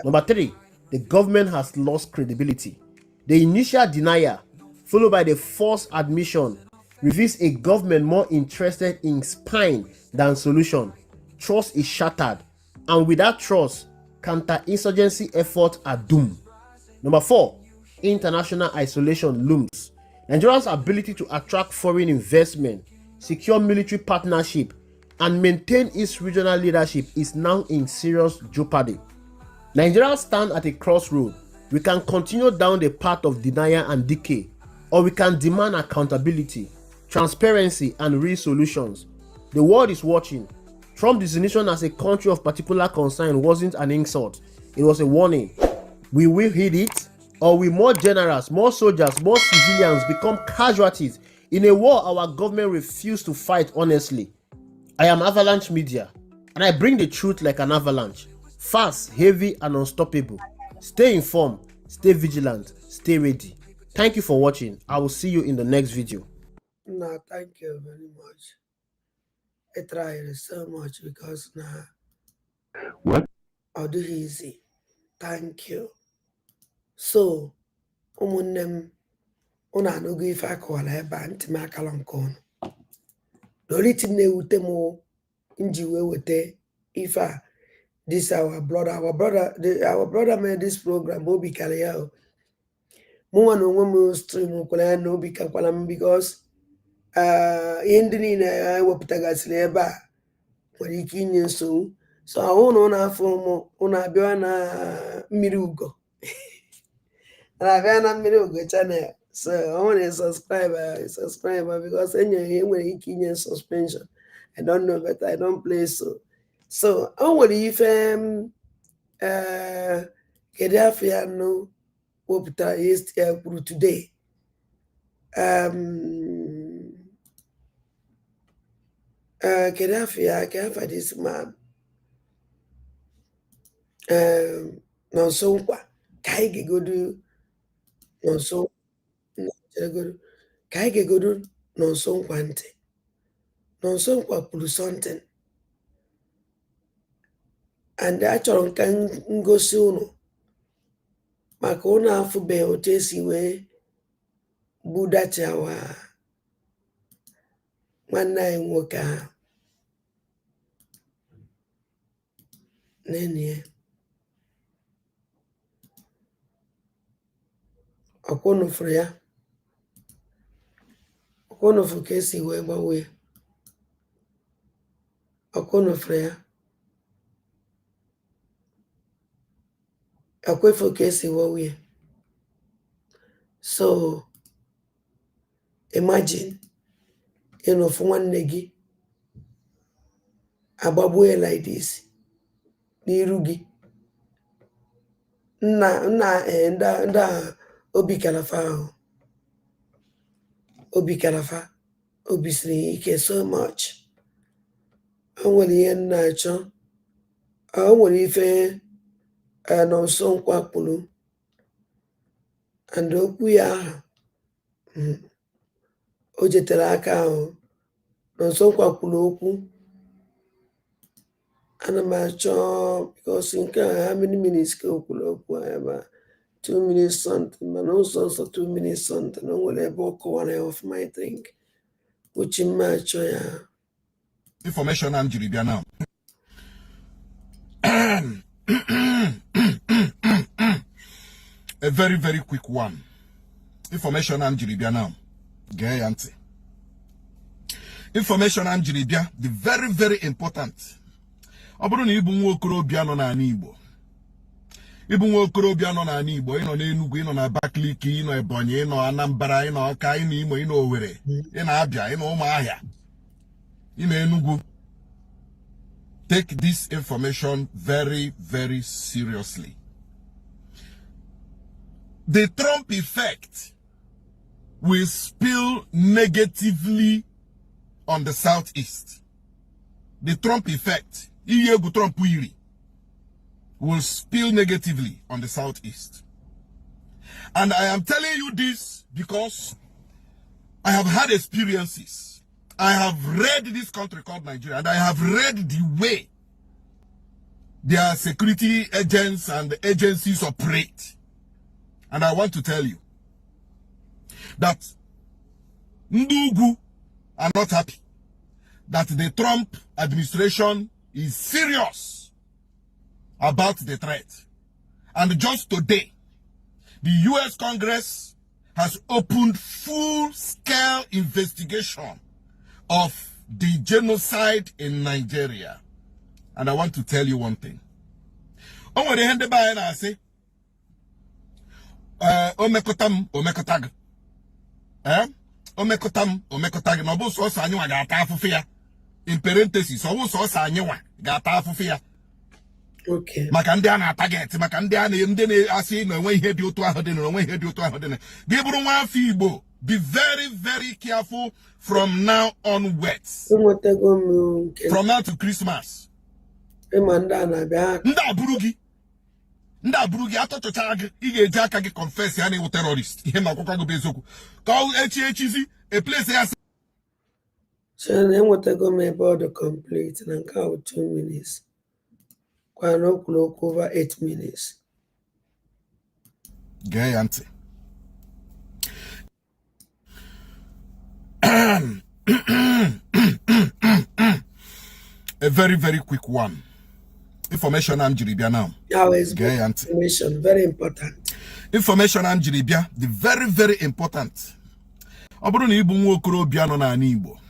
Number three, the government has lost credibility. The initial denial, followed by the forced admission, reveals a government more interested in spying than solution. Trust is shattered, and without trust, counter-insurgency efforts are doomed. Number four, international isolation looms. Nigeria's ability to attract foreign investment, secure military partnership, and maintain its regional leadership is now in serious jeopardy. Nigeria stands at a crossroad. We can continue down the path of denial and decay, or we can demand accountability, transparency, and real solutions. The world is watching. Trump's designation as a country of particular concern wasn't an insult. It was a warning. We will heed it, or will more generals, more soldiers, more civilians become casualties in a war our government refused to fight honestly? I am Avalanche Media, and I bring the truth like an avalanche. Fast, heavy, and unstoppable. Stay informed, stay vigilant, stay ready. Thank you for watching. I will see you in the next video. No, thank you very much. I tried so much because now I'll do easy. Thank you. So, ụmụnne unu anụgo ife akọwara ebe a ntị m akala nke unu. The only thing na-ewute m nji wee wete ife a, this our brother made this program obi kara ya o. Mụnwa na onwe m stream kwara ya na obi kakwara m because ihe ndị niile ya ewepụtagasịrị ebe a nwere ike inye nsogbu. So ahụ na ụnụ afọ ụnụ abịa na mmiri ugo na-abịa na mmiri ugo channel. So I want a subscriber because enwere ike inye suspension. I don't know, but I don't play so. So I want if kedu afọ ya no wepụtara yesterday kwuru today. Kedu afọ ya ka afọ this man nonso nkwa ka anyị ga-egodu nonso ka anyị ga-egodu nonso nkwa ntị. Nonso nkwa kwuru something and achọrọ nka ngosi unu maka unu afụbe otu esi wee budachawa nwanne anyị nwoke ahụ nene ọkwụnụfụrụ ya ọkwụnụfụ ka esi wee gbanwee ọkwụnụfụrụ ya ọkwefụ ka esi gbanwee. So imagine ịnụfụ nwanne gị agbagbuo like this n'iru gị. Nda obi kalafa ahụ obi siri ike so much. O nwere ihe nna achọ, o nwere ife nonso nkwa kwuru and okwu ya ahụ o jetere aka ahụ. Nonso nkwa kwuru okwu ana m achọ because nke how many minutes ka o kwuru okwu ebe 2 minutes something, mana also 2 minutes something. O nwere ebe ọ kọwara of my thing which m achọ ya. Information and Jiribia now. A very, very quick one. Information and Jiribia now. Gay auntie. Information and jiribia, the very, very important. Ọbụrụ na ịbụ nwa okorobịa nọ n'ala Igbo. Ịbụ nwa okorobịa nọ n'ala Igbo, ị nọ n'Enugu, ị nọ na Abakaliki, ị nọ Ebonyi, ị nọ Anambra, ị nọ Ọka, ị nọ Imo, ị nọ Owerri, ị nọ Abia, ị nọ Ụmụahịa, ị nọ Enugu. Take this information very, very seriously. The Trump effect will spill negatively on the Southeast. The Trump effect, Trump will spill negatively on the Southeast. And I am telling you this because I have had experiences. I have read this country called Nigeria, and I have read the way their security agents and agencies operate. And I want to tell you that Ndugu are not happy that the Trump administration is serious about the threat. And just today, the US Congress has opened full-scale investigation of the genocide in Nigeria. And I want to tell you one thing. Omekotag. Omekotag. No so sanyo gata afufia. In parenthesis, so sanyo gata afufia. Okay. Makandiana target, Makandiana yemdene asi no when head you to a hodin, no when head you to a hodin. Gibru one fibo. Be very, very careful from now onwards. From now to Christmas. Nda burugi ato to tag ige jaka ge confess yani wo terrorist. Ihe makokwa go bezoku. Call HHZ a place here. So then what I go my border complete and count 2 minutes. Kwano clock over 8 minutes. Gay auntie. A very, very quick one. Information and Jiribia now. Information, very important. Information and Jiribia, the very, very important. Ọbụrụ na ịbụ nwa okorobịa nọ n'ala Igbo.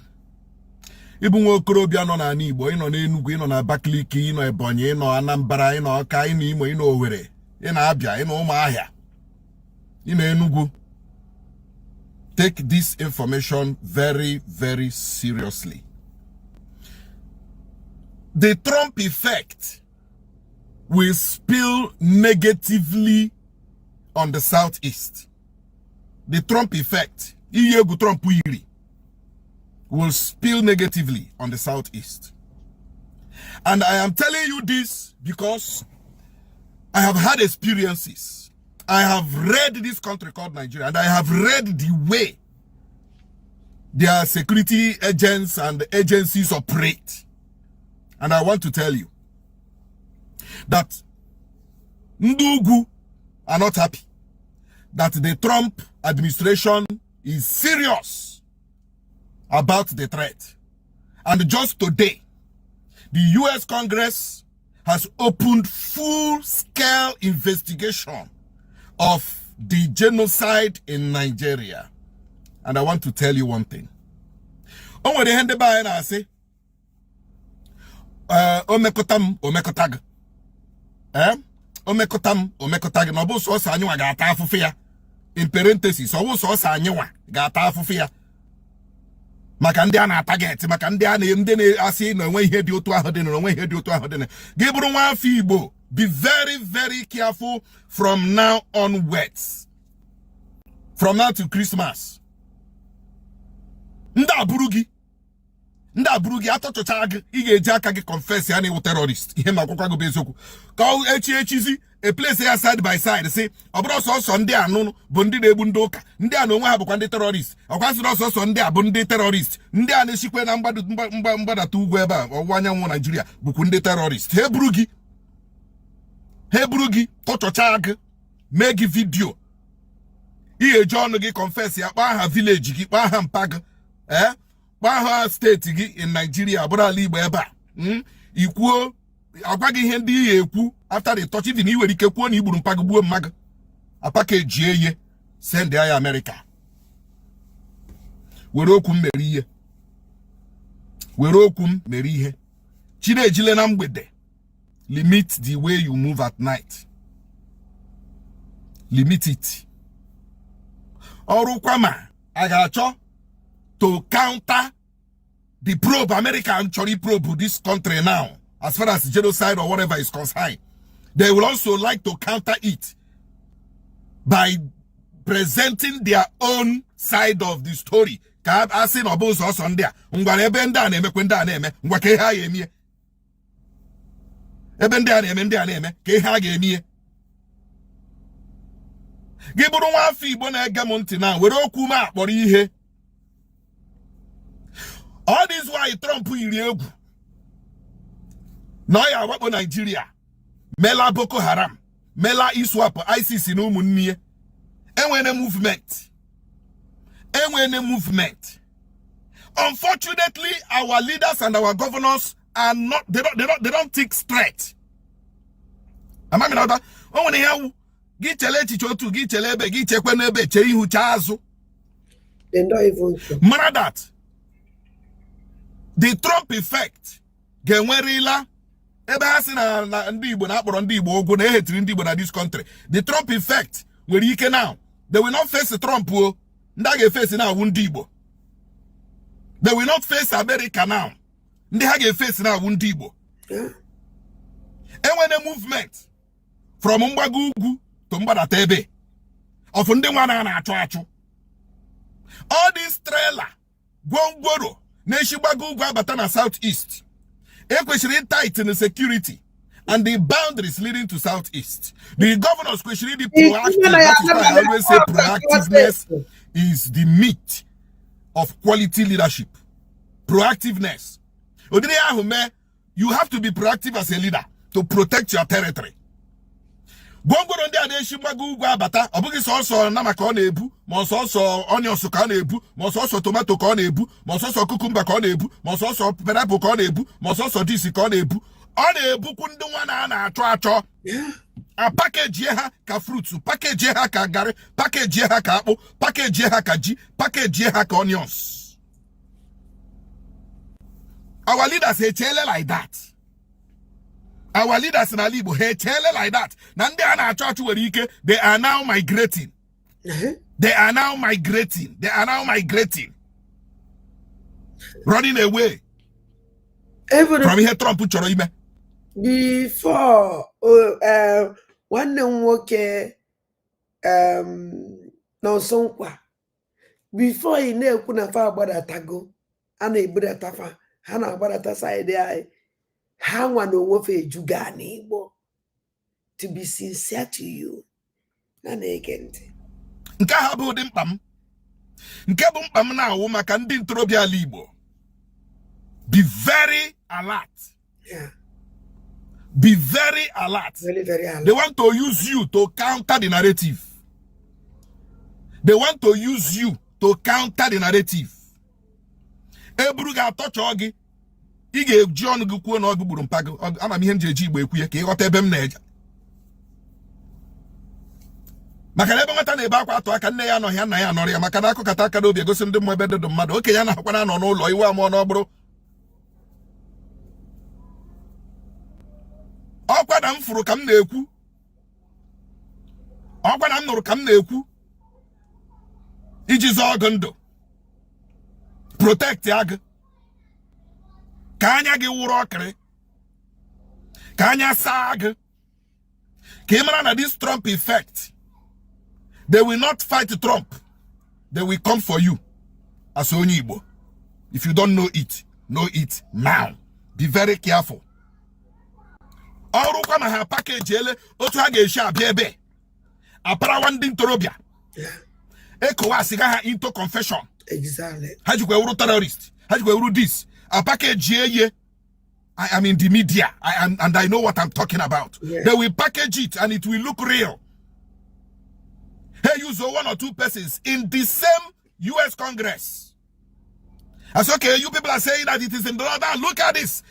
Ịbụ nwa okorobịa nọ n'ala Igbo, ị nọ n'Enugu, ị nọ na Abakaliki, ị nọ Ebonyi, ị nọ Anambra, ị nọ Ọka, ị nọ Imo, ị nọ Owerri, ị nọ Abia, ị nọ Ụmụahịa, ị nọ Enugu. Take this information very, very seriously. The Trump effect will spill negatively on the Southeast. The Trump effect, Trump will spill negatively on the Southeast. And I am telling you this because I have had experiences. I have read this country called Nigeria, and I have read the way their security agents and agencies operate. And I want to tell you that Ndugu are not happy that the Trump administration is serious about the threat. And just today, the US Congress has opened full-scale investigation of the genocide in Nigeria. And I want to tell you one thing. Omekotag. Omekotag. No bo so sanyo gata afufia. In parenthesis, so sanyo gata afufia. Makandiana target, Makandiana yemdene asi no when head you to a hodin, no when head you to a hodin. Gibru one fibo. Be very, very careful from now onwards. From now to Christmas. Nda burugi ato to tag ige jaka ge confess yani wo terrorist. Ihe makokwa go bezoku. Call HHZ a place here side by side. Say obro so ndị anu bụ ndị na-egbu ndị ụka. Ndị anu onwe ha bụkwa ndị terrorist. Ọkwa so ndị a bụ ndị terrorist. Ndị a na-esikwe na mgbadata ugwu ebe a ọwụwa anyanwụ Nigeria bụkwa ndị terrorist. He burugi tochocha gị mee gị video. Ihe John gị confess ya kpa ha village gị kpa ha mpa gị. Baha state gi in Nigeria, Abura Igbo ebe a. Ikwuo agwa gị ihe ndị ihe ekwu after the touch even iwere ike kwuo na igburu mpago gbuo mmaga. Package eye send ya America. Were okwu mmeri ihe. were okum mere ihe. Chinejile na mgbede. Limit the way you move at night. Limit it. Orukwama, I got to counter the probe, American Chori probe this country now, as far as genocide or whatever is concerned. They will also like to counter it by presenting their own side of the story. Kab asin obos us on there. Ungwalebenda neme kwenda neme. Ngwakeha yemie. Ebenda neme keha yemie. Giburu wa fi bo na ege monti na were okwu ma akporo ihe. All this why Trump yiri egwu. Na ya wakpo Nigeria. Mela Boko Haram. Mela ISWAP ISIS no umunnie. Enwene movement. Unfortunately, our leaders and our governors are not, they don't think straight. Am I not? Oh, when you gichele chichotu, gichelebe, gichekwenebe, cheihu chazu. They don't even matter that. The Trump effect, genwerila, ebe hasi na ndi Igbo na akporo ndi Igbo ogo na ehetiri ndi Igbo na this country. The Trump effect, where you can now. They will not face Trump. They face now ndi Igbo. They will not face America now. They face now ndi Igbo. And when a movement from Mbagugu to Mbadatebe of Ndewana na Achu. All these trailer, Gwongworo, Neshibagugu Abatana Southeast. Especially tight in the security and the boundaries leading to Southeast. The governors question the proactive. That is why I always say proactiveness is the meat of quality leadership. Proactiveness. You have to be proactive as a leader to protect your territory. Gwongworo ndị ade shimagu ugwu abata obugi so nama ka ọ na-ebu ma so onions ka ọ na-ebu ma so tomato ka ọ na-ebu ma so cucumber ka ọ na-ebu ma so pineapple ka ọ na-ebu ma so this ka ọ na-ebu ọ na-ebukwu ndị nwa na-achọ a package ha ka fruits, package ha ka garri, package ha ka akpụ, package ha ka ji, package ha ka onions. Our leaders they tell like that. Our leaders in Alibo, hey, tell like that. They are now migrating. They are now migrating. Running away. From here, Trump put your email. Before, one okay, no sonkwa. Before he ne kuna fa bada tago, ana ibada tafa, hana bada tasa idea. How no wofe jugani bo to be sincere to you. And again. Nka habu dimpam. Nke bumpam na wuma kan din trobia libo. Be very alert. Yeah. Be very alert. Very, very alert. They want to use you to counter the narrative. They want to use you to counter the narrative. Ebruga touch ogi. Ige John Guku no gburu mpago ama m ihe m ji eji igbo ekwu ya ka ịghọta ebe m na-eje maka na ebe nwata na-ebe akwa atụ aka nne ya anọghị nna ya anọrọ ya maka na akụkata aka n'obi egosi ndị mmụọ ebe dị mmadụ oke ya na-akwa na anọ n'ụlọ iwe amụọ n'ọbụrụ ọkwa na m fụrụ ka m na-ekwu ọkwa na m nụrụ ka m na-ekwu iji zọọ ọgụ ndụ protect agụ Kanya gi wuro okre. Kanya sag. Kemara na this Trump effect. They will not fight Trump. They will come for you. As Onyibo. If you don't know it now. Be very careful. Oru kwa ma ha package ele otu ha ga-eshi abịa apara wanding torobia. Ekowa siga ha into confession. Exactly. Ha jikwa wuru terrorist. Ha jikwa wuru this. A package here, I am in the media, and I know what I'm talking about. Yeah. They will package it and it will look real. Hey, use 1 or 2 persons in the same US Congress. That's okay. You people are saying that it is in the other. Look at this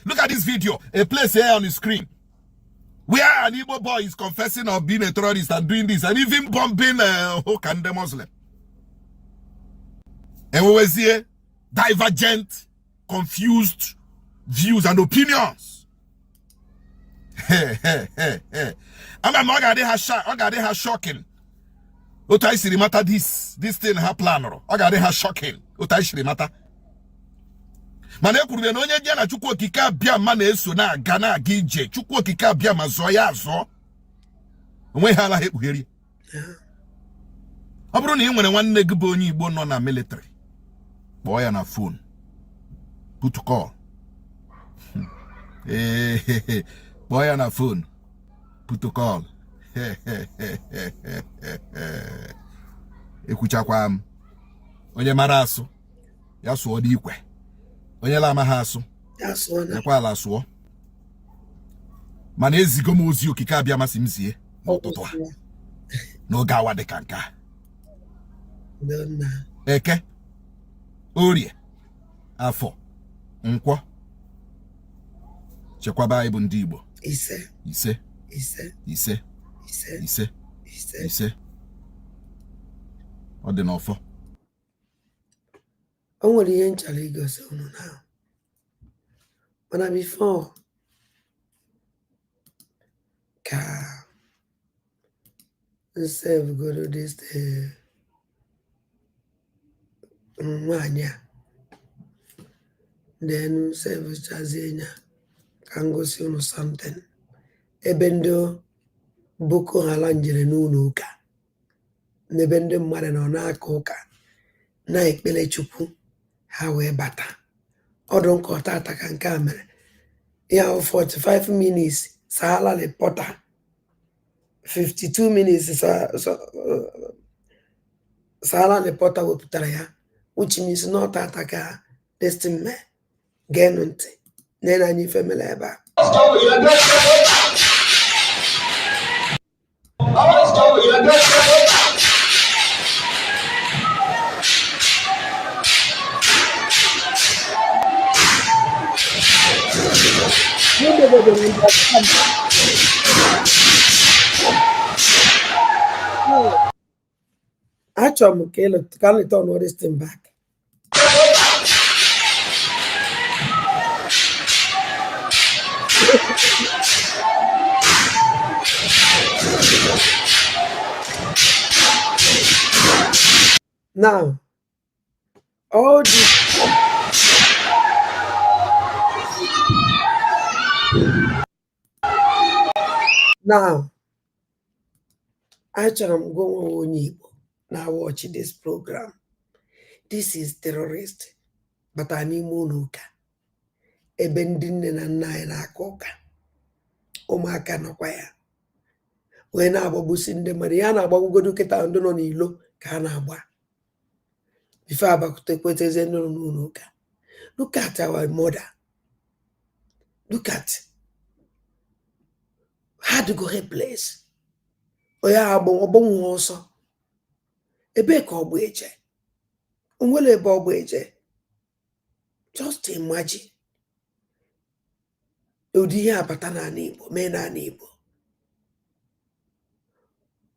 video. A place here on the screen where an Igbo boy is confessing of being a terrorist and doing this and even bombing the Muslim. And we will see divergent, confused views and opinions. I'm not shocking. Otai Sirimata this thing her plan. Ogade shocking. Otai Sirimata. Mane kurube no nye na Chukwu okike bia ma na eso na Ghana gije. Chukwu okike bia ma zo ya zo. Onwe ha la hekpugheri. Ọ bụrụ na ị nwere nwanne gị bụ onye Igbo nọ na military, kpọọ ya na phone. Put to call. Kpọọ ya na phone. Put to call. Ekwuchakwa m. Onye mara asụ, ya sụọ dị ikwe. Onye la amaghị asụ, ya kwa ala sụọ. Mana ezigo m ozi okike abịa masị m zie n'ụtụtụ a. N'oge awa dị ka nke a. Eke, Orie, Afọ, Nkwọ. Chekwaba anyị bụ ndị Igbo. Ise. Ọ dị n'ọfọ. O nwere ihe nchara igosi unu na. Mana before ka save go to this nwanya. Then save chazenya ka ngosi unu something. Ebe ndị Boko Haram jere n'ụlọ ụka. N'ebe ndị mmadụ nọ n'aka ụka na-ekpele Chukwu ha wee bata. Ọdụ nkọta ataka nke a mere. Ya 45 minutes Sahara reporter. 52 minutes Sahara reporter wepụtara ya. Which means not ataka destiny genu ntị. Nene anyị femele ebe a. Achọrọ m ka I turn all this thing back. Now, all this now, achọrọ m go onye Igbo na watch this program. This is terrorist, but n'ime ụlọ ụka. Ebe ndị nne na nna anyị na-aka ụka. Ụmụaka nọkwa ya. Wee na-agbagbusi ndị mmadụ. Ya na-agbagbugodu kịta ndị nọ n'ilo ka a na-agba. Before abakutekweteze ndị nọ n'ụlọ ụka. Look at our mother. Look at how to go her place. Oya agbonwo ọsọ. Ebe ka ọgbụ eje. Onwere ebe ọgbụ eje. Just imagine. Ụdị ihe abata n'ala Igbo, mee n'ala Igbo.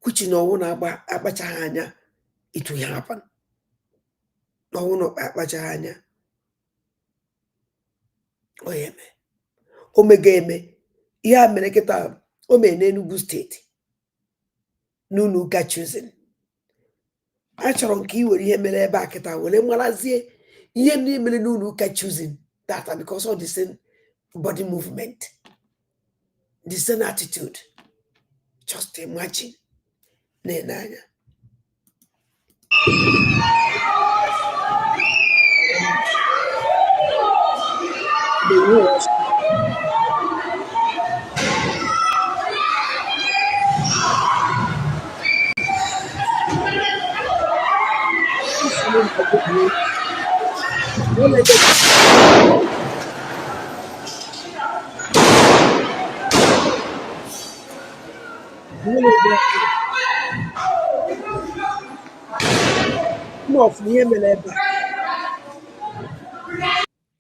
Kwuchi na ọwụ na-akpachaghị anya, it will happen. N'ọwụ na akpachaghị anya. Oyeme. Omega eme. Ihe a mere kịta o mee n'Enugu steeti. N'ụlọ ụka choosing. Achọrọ nke iwere ihe mere ebe a kịta were marazie ihe ndị mere n'ụlọ ụka choosing that because of the same body movement, the same attitude. Just imagine. Nenanya.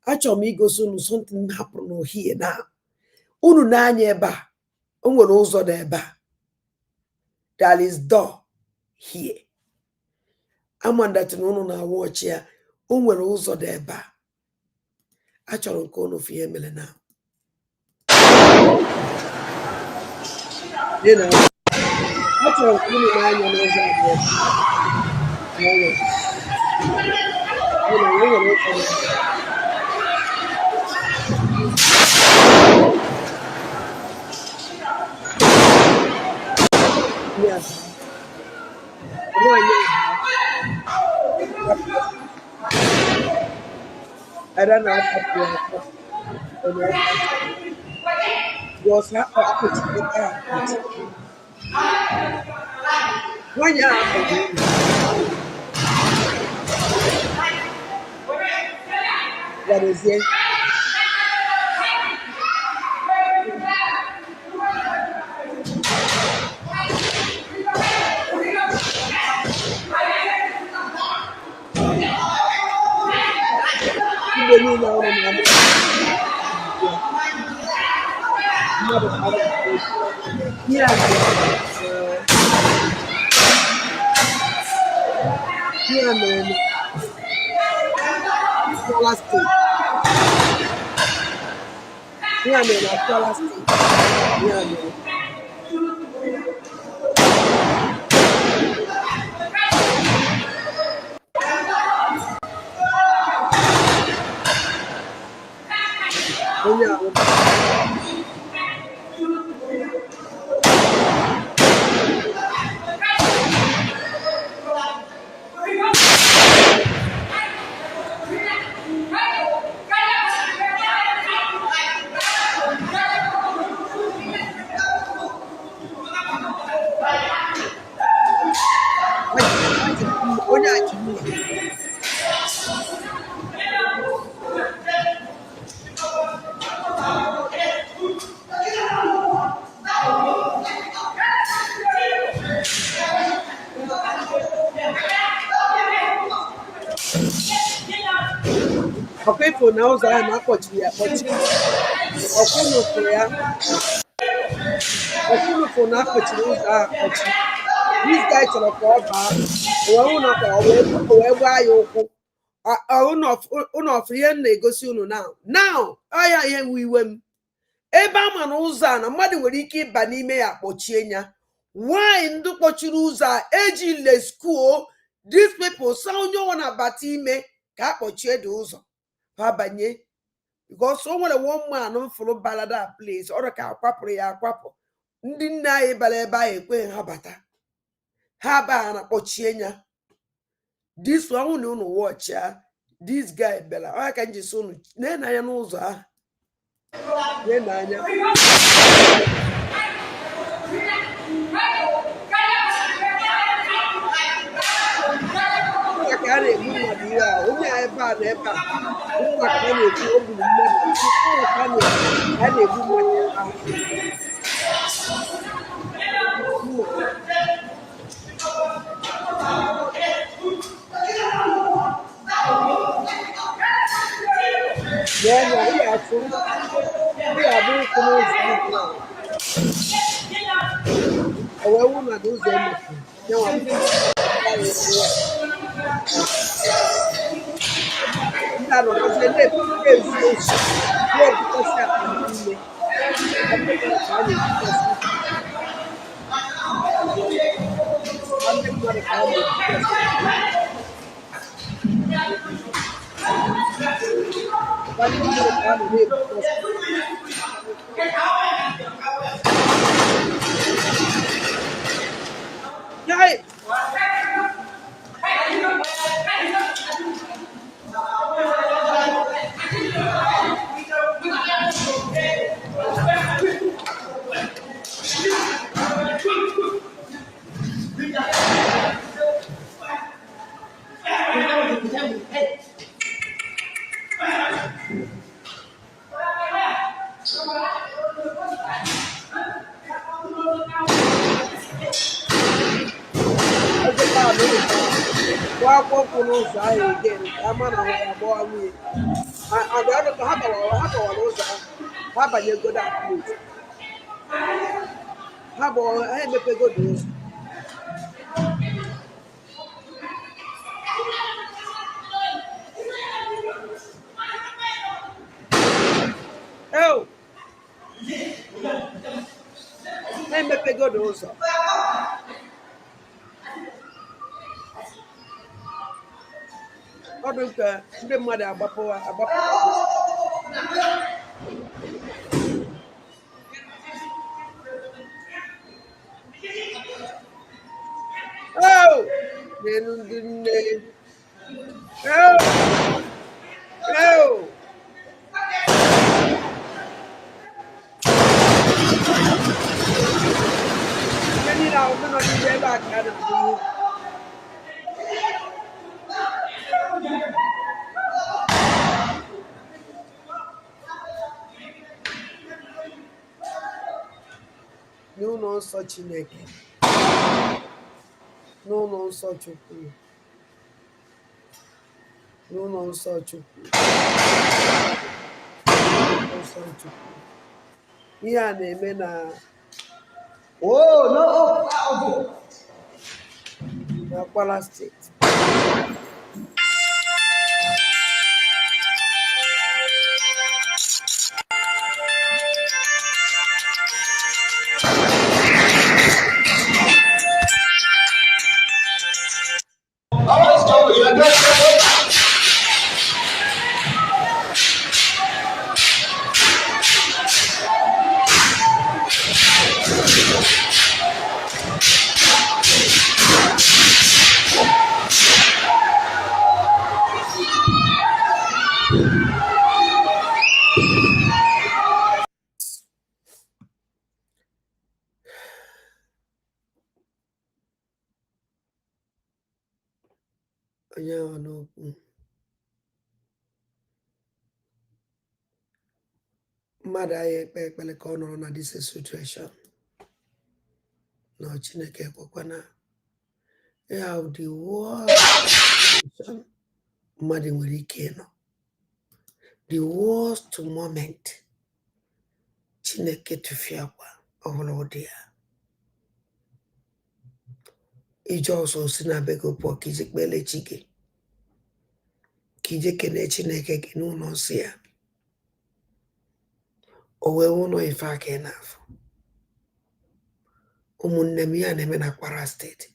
Achọrọ m igosi unu something hapụrụ here now. Unu na-anya ebe a, o nwere ụzọ dị ebe a. There is door here. Amandatị na unu na-watch ya, o nwere ụzọ dị ebe a. achọrọ nke unu fie mere na achọrọ nke unu n'anya n'ụzọ abụọ ada na-akapụ was nwanyị a gwarezie igbe niile ọrụ na here man Kwara State here man Kwara State here man ọkụifo na ụzọ ahụ na-akpọchiri ya akpọchi ọkụnụfo na-akpọchiri ụzọ ahụ akpọchi this guy chọrọ ka ọ baa o wee gwa ya ụkwụ unu ọfụ ihe m na-egosi unu now ọya ihe iwe m ebe a ma na ụzọ a na mmadụ nwere ike ịba n'ime ya akpọchie ya nwanyị ndị kpọchiri ụzọ a eji leskuo these people sa onye ọwa na-abata ime ka akpọchie dị ụzọ ha banye because o nwere one man mfụrụ balada place ọrụ ka akwapụrụ ya akwapụ ndị nne anyị bara ebe ahụ ekweghị ha bata ha baa na kpọchie ya this one na unu watch ya this guy bela ọ ka nji so unu na-anya n'ụzọ ahụ na-anya ka a na-egbu mmadụ ihe a onye a ebe a na ebe a ụmụ ka a na-ekwu o gburu mmadụ a na-egbu mmadụ ahụ n'ọnya ị ga-atụ ị ga-abụ ụkwụ n'ụzọ ahụ o wee wụ na ụzọ emepere ndị anọzie na-ebute ezuochi na-ebutesi akpa niile ka a na-ebutesi ndị mmadụ ka a na-ebutesi n'ụzọ ahụ again ka a mara na ya gbaa nwunye ha gbawara ụzọ ahụ ha banyegodo akpụt ha emepegodo ụzọ mepego n'ụzọ ọ dị ka ndị mmadụ agbapụ oh n'elu ndị nne oh oh ihe niile ahụ nọ n'ime ebe a ka a na-abụ n'ụlọ nsọ Chineke n'ụlọ nsọ Chukwu n'ụlọ nsọ Chukwu ihe a na-eme na Kwara steeti onye ahụ n'okwu mmadụ anyị ekpe ekpere ka ọ nọrọ na this situation na Chineke ekwekwana ya the worst mmadụ nwere ike ịnọ the worst moment Chineke tụfiakwa ọhụrụ ụdị ya ije ọsọ si na be gị pụọ ka ije kpele chi gị ka ije kene Chineke gị n'ụlọ nsọ ya o wee ụlọ ife aka ị na-afụ ụmụnne m ya na-eme na Kwara steeti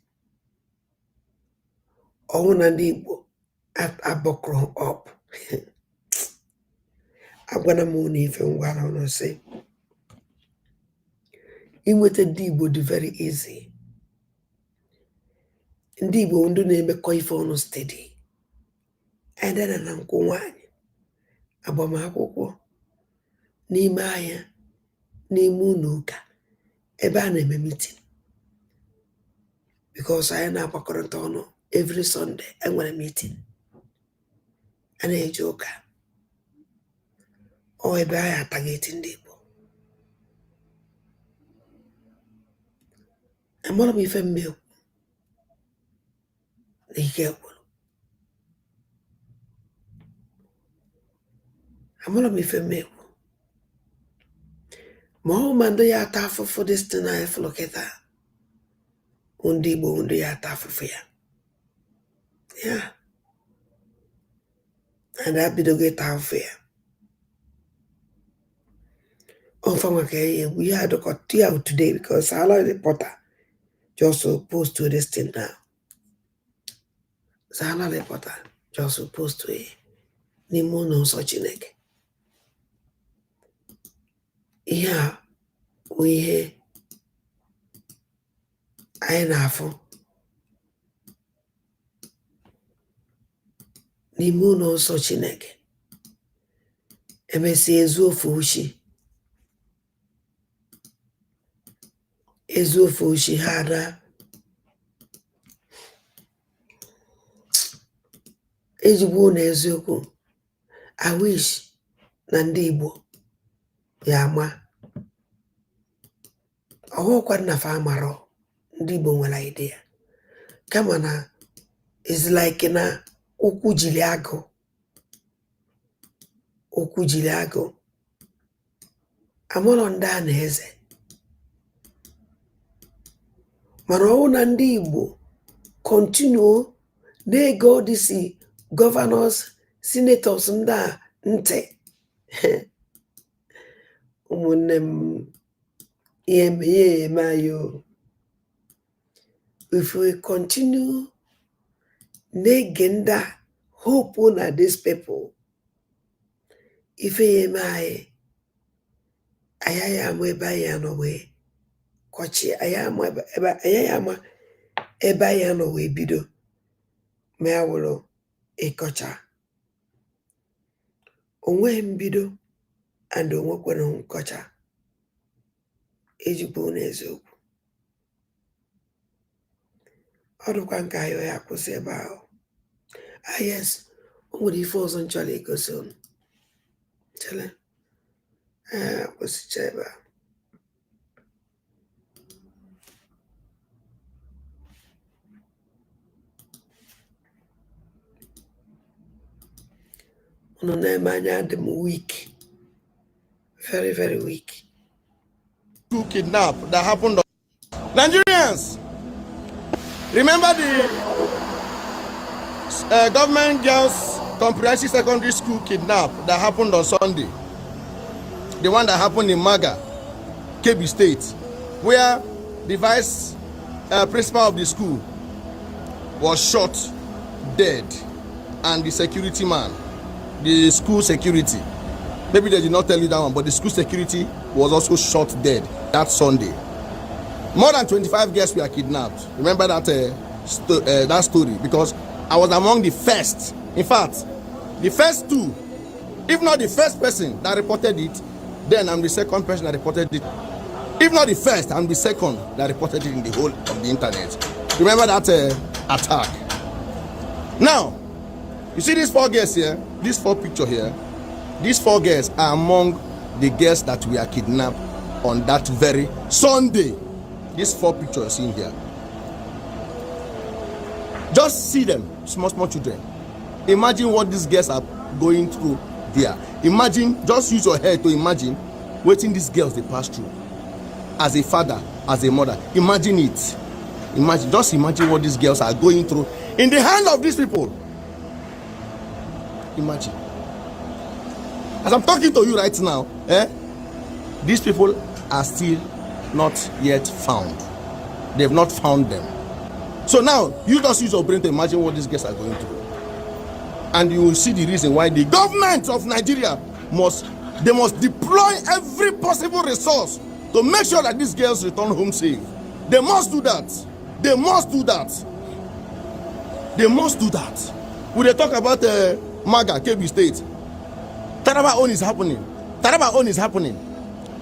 ọnwụ na ndị Igbo abọkrụ up agwana m ụlọ ife ngwara ụlọ sị inweta ndị Igbo dị very easy ndị Igbo ndị na-emekọ ife ọnụ steady edena na nkwụ nwanyị agbamakwụkwọ n'ime ahịa n'ime ụlọ ụka ebe a na-eme meeting because anyị na-agbakọrịta ọnụ every Sunday enwere meeting a na-eje ụka ọ ebe anyị atageti ndị Igbo amara m ife mmekwu na ike ekwuru amara m ife mmekwu ma ọ ma ndị ya ata afụfụ destin anyị fụrụ kịta ndị Igbo ndị ya ata afụfụ ya and abidogo ịta afụfụ ya ọfa maka egwu ihe adọkọta ya today because ala reporter just post to this thing now ala reporter just post to n'ime ụlọ nsọ Chineke ihe a bụ ihe anyị na-afụ n'ime ụlọ nsọ Chineke emesịa ezu ofe uchi ha ada ejigbo na eziokwu I wish na ndị Igbo ya ama ọhụkwa na fa amarọ ndị Igbo nwere idea kama na is like na ụkwụ jiri agụ amarọ ndị a na-eze mana ọwụ na ndị Igbo continue na-ege disi governors senators ndị a ntị ụmụnne m Mayo. If we continue negenda hope on these people, if I am way kwachi ayama ebayano we bido meawolo ekocha onwe mbido and onwe kweno nkocha ejigbo n'eziokwu ọdụkwa nke ayo ya kwụsị ebe ahụ. Yes, o nwere ife ọzọ nchọrọ igosi unu chere kwụsịcha ebe ahụ. Unu na-eme anya dị m weak, very very weak. Two kidnap that happened. Nigerians, remember the government girls comprehensive secondary school kidnap that happened on Sunday? The one that happened in Maga, Kebbi State, where the vice principal of the school was shot dead, and the security man, the school security, maybe they did not tell you that one, but the school security was also shot dead that Sunday. More than 25 girls were kidnapped. Remember that that story, because I was among the first, in fact, the first two, if not the first person that reported it, then I'm the second person that reported it. If not the first, I'm the second that reported it in the whole of the internet. Remember that attack. Now, you see these four girls here, these four pictures here, these four girls are among the girls that were kidnapped on that very Sunday. These four pictures in here. Just see them, small children. Imagine what these girls are going through there. Imagine, just use your head to imagine waiting these girls they pass through. As a father, as a mother, imagine it. Just imagine what these girls are going through in the hand of these people. Imagine. As I'm talking to you right now, these people are still not yet found. They've not found them. So now, you just use your brain to imagine what these girls are going through. And you will see the reason why the government of Nigeria must deploy every possible resource to make sure that these girls return home safe. They must do that. They must do that. They must do that. When they talk about Maga, Kebbi State, Taraba own is happening. Taraba own is happening.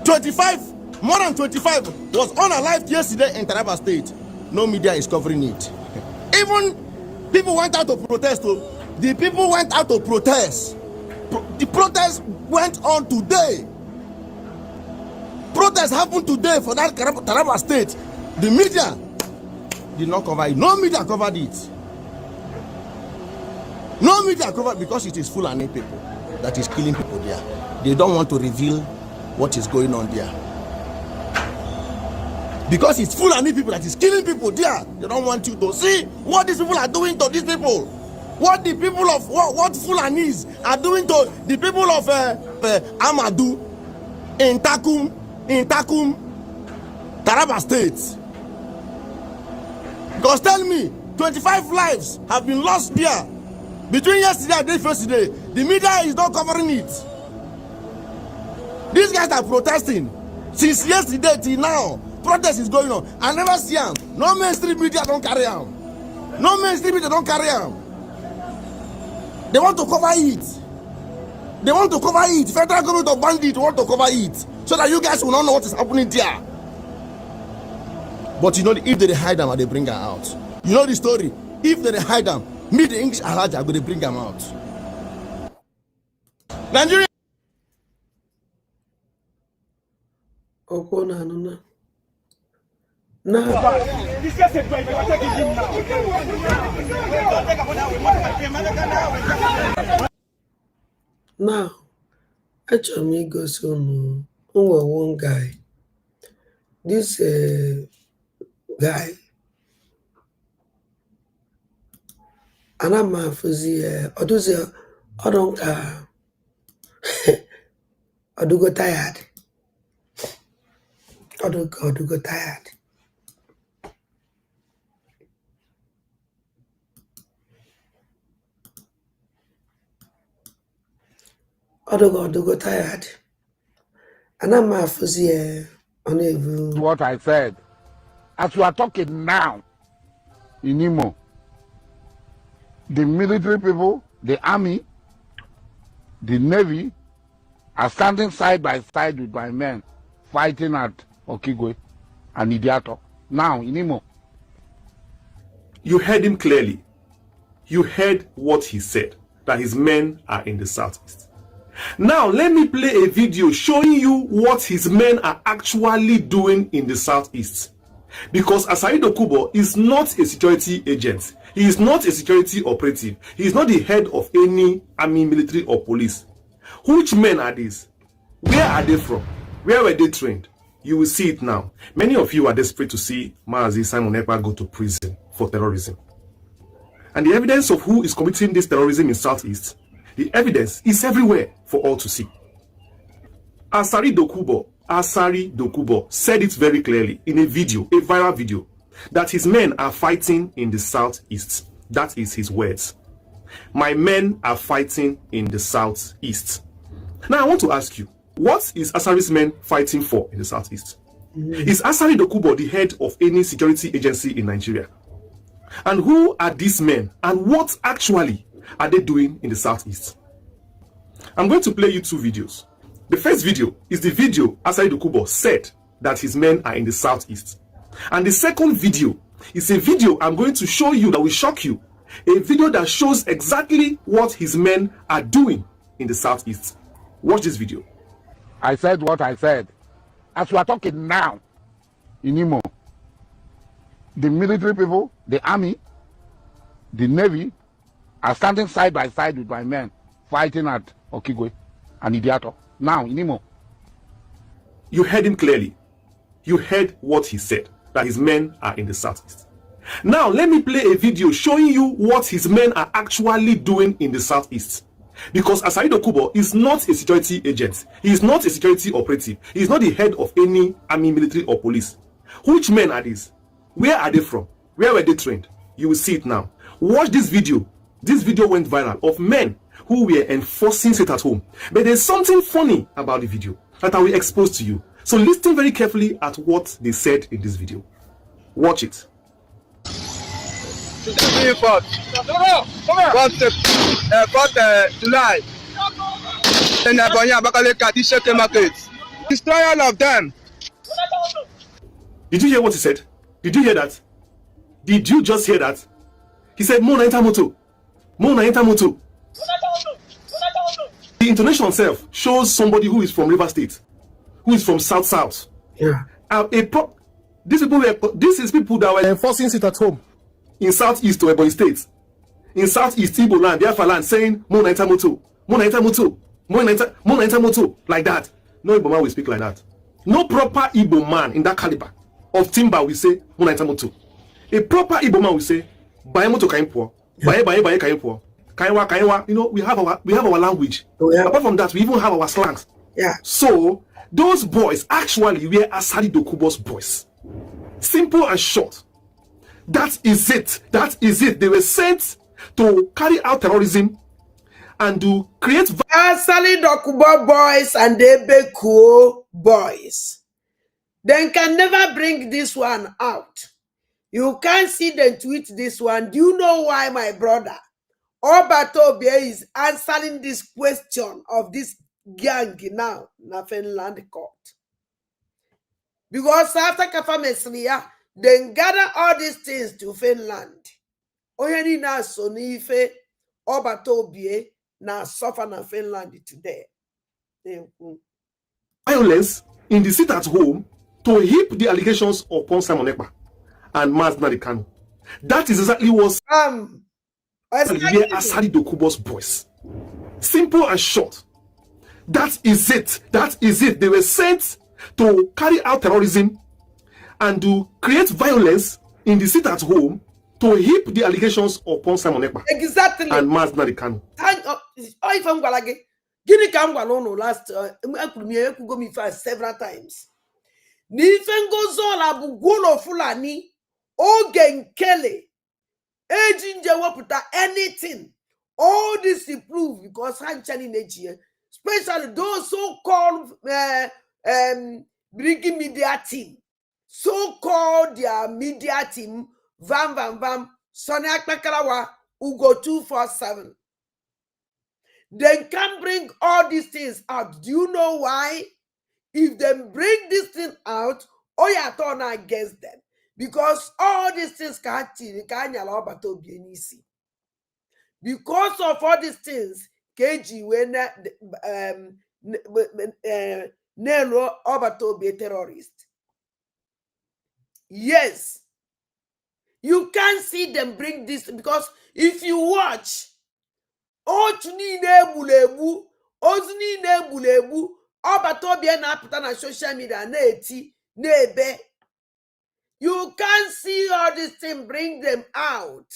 25, more than 25 was unalived yesterday in Taraba State. No media is covering it. Even people went out to protest. The people went out to protest. The protest went on today. Protest happened today for that Taraba State. The media did not cover it. No media covered it. No media covered, because it is Fulani people that is killing people there. They don't want to reveal what is going on there. Because it's Fulani people that is killing people there. They don't want you to see what these people are doing to these people. What the people of what Fulanis are doing to the people of Amadu in Takum, Taraba State. Because tell me, 25 lives have been lost there between yesterday and yesterday. The media is not covering it. These guys are protesting since yesterday till now. Protest is going on. I never see them. No mainstream media don't carry on. No mainstream media don't carry on. They want to cover it. They want to cover it. Federal government of bandits want to cover it so that you guys will not know what is happening there. But you know, if they hide them and they bring them out. You know the story. If they hide them, me the English Alhaja are going to bring them out. Nigeria. Now, actually, go soon. One guy. This guy, and I'm a fuzzy. I don't I do go tired. Other God who got tired. Other God who got tired. And I'm a fuzzy on what I said. As you are talking now, in Imo, the military people, the army, the navy are standing side by side with my men fighting at Okigwe and Idiato. Now, in Imo. You heard him clearly. You heard what he said, that his men are in the southeast. Now, let me play a video showing you what his men are actually doing in the southeast. Because Asari Dokubo is not a security agent. He is not a security operative. He is not the head of any army, military, or police. Which men are these? Where are they from? Where were they trained? You will see it now. Many of you are desperate to see Mazi Simon Ekpa go to prison for terrorism. And the evidence of who is committing this terrorism in Southeast, the evidence is everywhere for all to see. Asari Dokubo said it very clearly in a video, a viral video, that his men are fighting in the Southeast. That is his words. My men are fighting in the Southeast. Now I want to ask you, what is Asari's men fighting for in the Southeast? Is Asari Dokubo the head of any security agency in Nigeria? And who are these men? And what actually are they doing in the Southeast? I'm going to play you two videos. The first video is the video Asari Dokubo said that his men are in the Southeast. And the second video is a video I'm going to show you that will shock you. A video that shows exactly what his men are doing in the Southeast. Watch this video. I said what I said. As you are talking now, in Imo, the military people, the army, the navy are standing side by side with my men fighting at Okigwe and Idiato. Now, in Imo. You heard him clearly. You heard what he said, that his men are in the Southeast. Now, let me play a video showing you what his men are actually doing in the Southeast. Because Asari Dokubo is not a security agent. He is not a security operative. He is not the head of any army, military, or police. Which men are these? Where are they from? Where were they trained? You will see it now. Watch this video. This video went viral of men who were enforcing sit at home. But there's something funny about the video that I will expose to you. So listen very carefully at what they said in this video. Watch it. July. Destroy all of them. Did you hear what he said? Did you hear that? Did you just hear that? He said, Mona Intamoto. Mona Intamoto. The intonation itself shows somebody who is from River State, who is from South. Yeah. This is people that were enforcing sit at home in Southeast to Ebonyi State, in Southeast Igbo land, Biafra land, saying Mona Intamoto, Mona Intamoto, Mona Intamoto, like that. No Igbo man will speak like that. No proper Igbo man in that caliber of timber will say Mona Intamoto. A proper Igbo man will say Bayemoto Kaimpo, Baye Kaimpo, Kaiwa. You know, we have our language. Apart from that, we even have our slangs. Yeah. So those boys actually were Asari Dokubo's boys. Simple and short. That is it. That is it. They were sent to carry out terrorism and to create Asari Dokubo boys and Ebekuo boys. They can never bring this one out. You can't see them tweet this one. Do you know why, my brother? Obatobia is answering this question of this gang now in Finland court. Because after Kafamesria, they gather all these things to Finland. Oyeni na sonife Obatobia na suffer na Finland today. Violence in the sit at home to heap the allegations upon Simon Ekpa and Mazi Kanu. That is exactly what Asari Dokubo's boys. Simple and short. That is it. That is it. They were sent to carry out terrorism and to create violence in the sit at home to heap the allegations upon Simon Ekpa exactly and Mazi Kanu. If I'm Guinea Camguanono last go me first several times. n'ife ngozola bụ gwulo Fulani oge nkele eji nje wepụta anything. All this is proof because hanchani neji, especially those so-called bringing media team, so-called their media team, Vam, Sonny Akpakalawa, who go 247. They can bring all these things out. Do you know why? If they bring this thing out, Oya turn against them. Because all these things can't because of all these things, KG when Nelo Obato be a terrorist. Yes. You can't see them bring this because if you watch, Ochni Nebulebu, Ozni Nebulebu, Obato be an apata social media, neti, nebe. You can't see all this thing bring them out.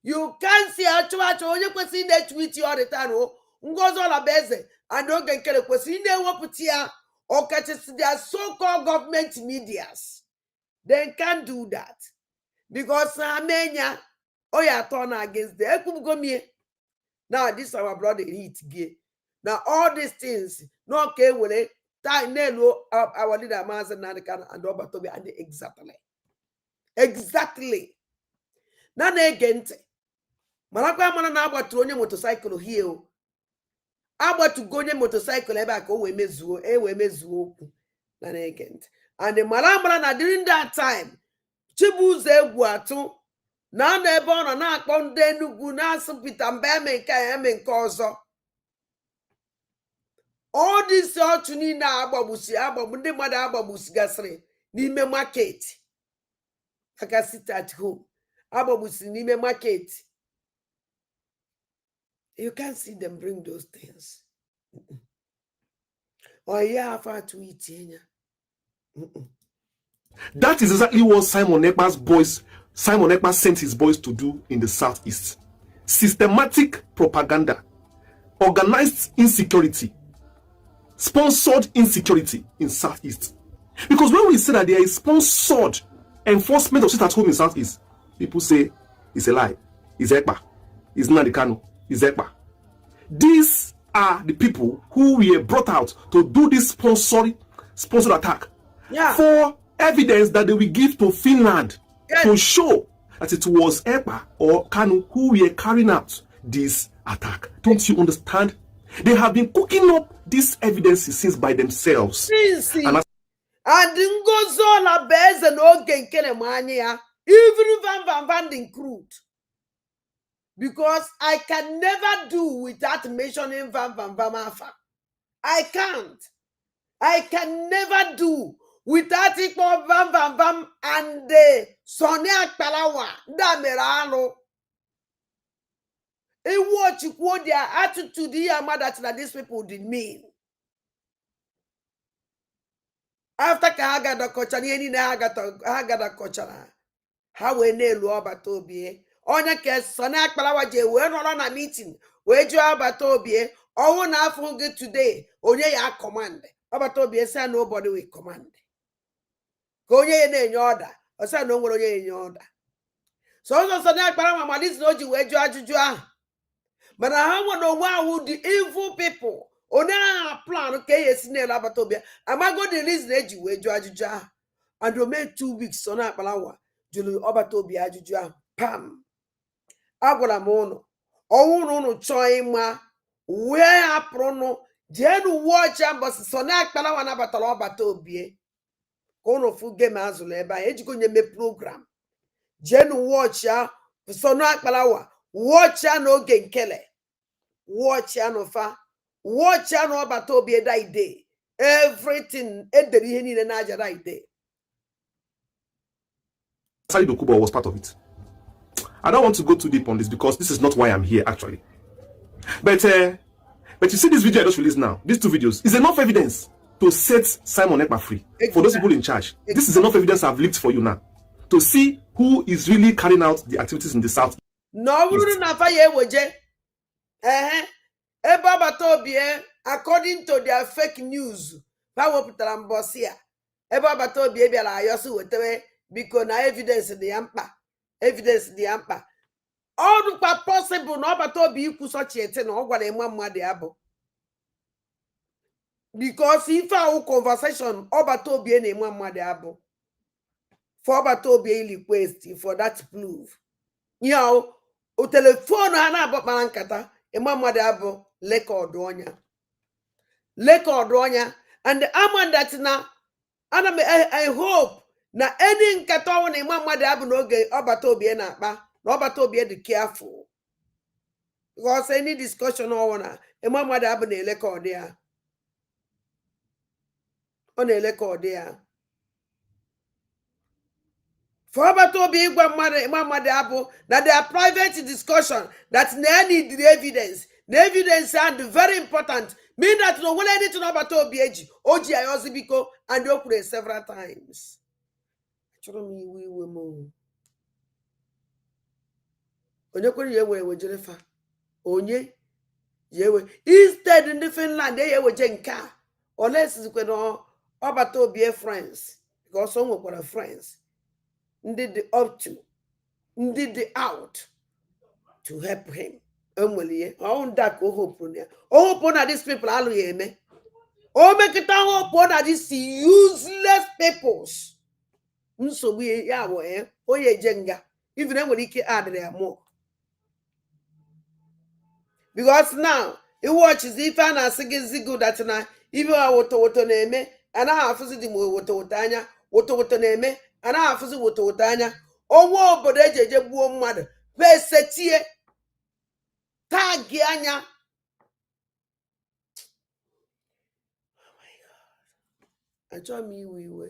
You can't see actually you can see that tweet all the time. Ngozola beze and don't get kele kwesi ne woputia or catch their so-called government medias. They can't do that. Because Amenya Oya turn against the Ekumgomie. Now this is our brother eat gay. Now all these things no okay will it our leader Mazen Nadikan and Obatobi and exactly. None again. Malakwa mana na agba onye motorcycle here. Agba to go onye motorcycle ebe aka o we mezuo okwu na agent. And the malambra na during that time Chibuze egwu atu na na ebe ọ na akpọ ndị Enugu na asụ Peter Mbeme nke ya eme nke ọzọ. All this otu ni na agbabu ndị mmadụ agbabusi gasịrị n'ime market. I can sit at home. Agbabusi n'ime market. You can't see them bring those things. Or yeah, far to eat. That is exactly what Simon Ekpa sent his boys to do in the Southeast. Systematic propaganda, organized insecurity, sponsored insecurity in Southeast. Because when we say that there is sponsored enforcement of sit at home in Southeast, people say it's a lie. It's Ekpa. It's Nadikano. It's Ekpa. These are the people who were brought out to do this sponsored attack. Yeah. For evidence that they will give to Finland to show that it was Ekpa or Kanu who were carrying out this attack. Don't you understand? They have been cooking up these evidences since by themselves. And Ngozola Bez and Ogen Kelemania, even Van include. Because I can never do without mentioning Van Afa. I can't. I can never do without it for Van and the Sonia Palawa, Dameralo. And what you quote their attitude that these people did mean. After Kahaga the Kochani, Haga the Kochana, how we nail Robatobie. Onya ke Sonia Palawa je, we're not on a meeting. Where you are Batobie, or one half today, Onya ya command. Abatobie say nobody will command. Go ye in order, or say no one in order. So Sonia Palawa, this no you where you are. But I want to know why would the evil people Ona plan okay yes in Abatobia. Am I going to release the edge where Juaja and you made 2 weeks on Apalawa, Julu Obatobia Juja, Pam. Agolamono, oh no choima, where a prono, Jenu watch ambas Sonak Palawana Batalo Batobie. Kono full game azule by Edgegunye program. Jenu watch ya, Sonak Palawa, watch ya no gen kele. Watch ya no fa. Watch ya no Batobie that day. Everything Ederi in Naja that day. Sali Dokubo was part of it. I don't want to go too deep on this because this is not why I'm here actually. But you see this video I just released now, these 2 videos, is enough evidence to set Simon Ekpa free. Exactly. For those people in charge. Exactly. This is enough evidence I've leaked for you now to see who is really carrying out the activities in the South. No, according to their fake news, ebe ọbata obi bịara ayọsị wetewe biko na evidence dị ya mkpa evidence dị ya mkpa ọ dịkwa possible na ọbata obi ikwu sochiete na ọ gwara ịma mmadụ ya bụ because ife ahụ conversation ọbata obi na-enwe mmadụ ya bụ for ọbata obi request for that proof o telefonu ha na-abakpara nkata ịma mmadụ ya bụ lekọdụ ọnya and ama that na I hope na any nkata ọnwụ na ịma mmadụ ya bụ n'oge ọbata obi na-akpa na ọbata obi dị careful because any discussion ọnwụ na ịma mmadụ ya bụ na-elekọdụ ya ọ na-elekọdụ ya for ọbata obi ịgwa ịma mmadụ ya bụ na their private discussion that na need the evidence. The evidence and very important. Mean that no one anything about Obieji, Oji Ayozibiko, and Okure several times. Actually, we will move. Onye yewe Jennifer. Onye yewe. Instead in the Finland, they yewe Jenka. Unless it's going on about Obie friends. Because some were friends. Did the up to. Did the out to help him. Hope na these people are me. Oh, make it hope na these useless peoples. So we oh ye jenga. Even when he add there more. Because now he watches if I na zigo that na even I woto name and I have to mo woto neme and I have to woto oh wo bodeje buo mmadụ be setie tag anya. Oh my God. I join me we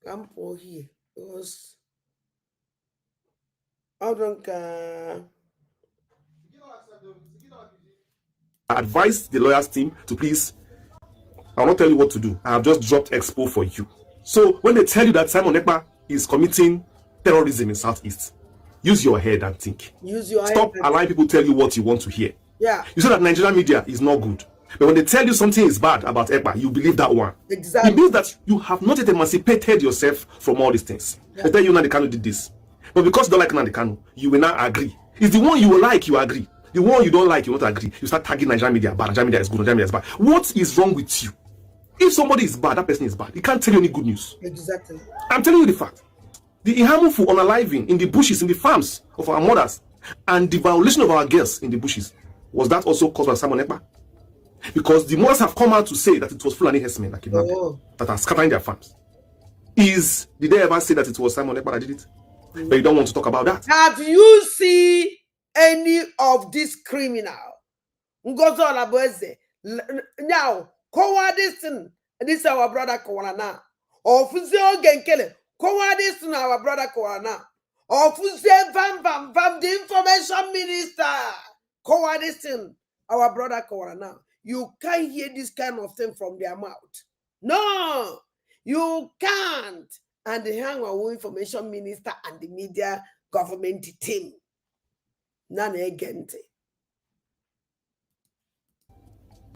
come for here because I don't I advise the lawyers team to please, I will not tell you what to do. I have just dropped expo for you. So when they tell you that Simon Ekpa is committing terrorism in Southeast, use your head and think. Use your Stop head. allowing people tell you what you want to hear. Yeah. You say that Nigerian media is not good. But when they tell you something is bad about Ekpa, you believe that one. Exactly. It means that you have not yet emancipated yourself from all these things. Yeah. They tell you Nnamdi Kanu did this. But because you don't like Nnamdi Kanu, you will not agree. It's the one you will like, you agree. The one you don't like, you won't agree. You start tagging Nigerian media bad. Nigerian media is good. Nigerian media is bad. What is wrong with you? If somebody is bad, that person is bad. He can't tell you any good news. Exactly. I'm telling you the fact. The Ihamufu unaliving in the bushes, in the farms of our mothers, and the violation of our girls in the bushes, was that also caused by Simon Ekpa? Because the mothers have come out to say that it was Fulani herdsmen that kidnapped them, that are scattering their farms. Did they ever say that it was Simon Ekpa that did it? But you don't want to talk about that. Have you seen any of these criminal? Now, this is our brother Kawana. Or Fuzio Genkele, this is our brother Kawana. Or Fuzio Vam, the information minister. This is our brother Kawana. You can't hear this kind of thing from their mouth. No, you can't. And they hang our information minister and the media government team. None again.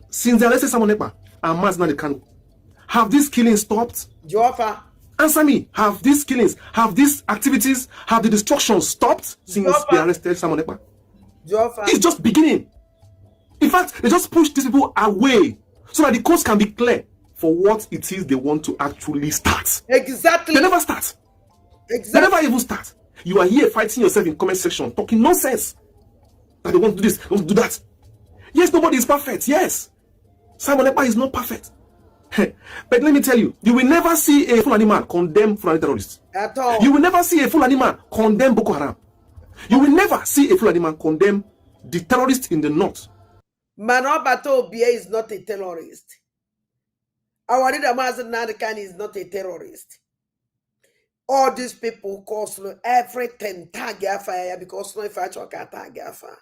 Since they arrested Simon Ekpa and Mazi Nnamdi Kanu, have these killings stopped? Jofa. Answer me. Have these killings, have these activities, have the destruction stopped since they arrested Simon Ekpa? Jofa. It's just beginning. In fact, they just push these people away so that the coast can be clear for what it is they want to actually start. Exactly. They never start. Exactly. They never even start. You are here fighting yourself in comment section, talking nonsense. That they want to do this, they want to do that. Yes, nobody is perfect. Yes. Simon Ekpa is not perfect. But let me tell you, you will never see a Fulani man condemn Fulani terrorists. At all. You will never see a Fulani man condemn Boko Haram. You will never see a Fulani man condemn the terrorists in the north. Manobato Obie is not a terrorist. Our leader Mazi Nnamdi Kanu is not a terrorist. All these people cause everything tag fire because no if I tag fire.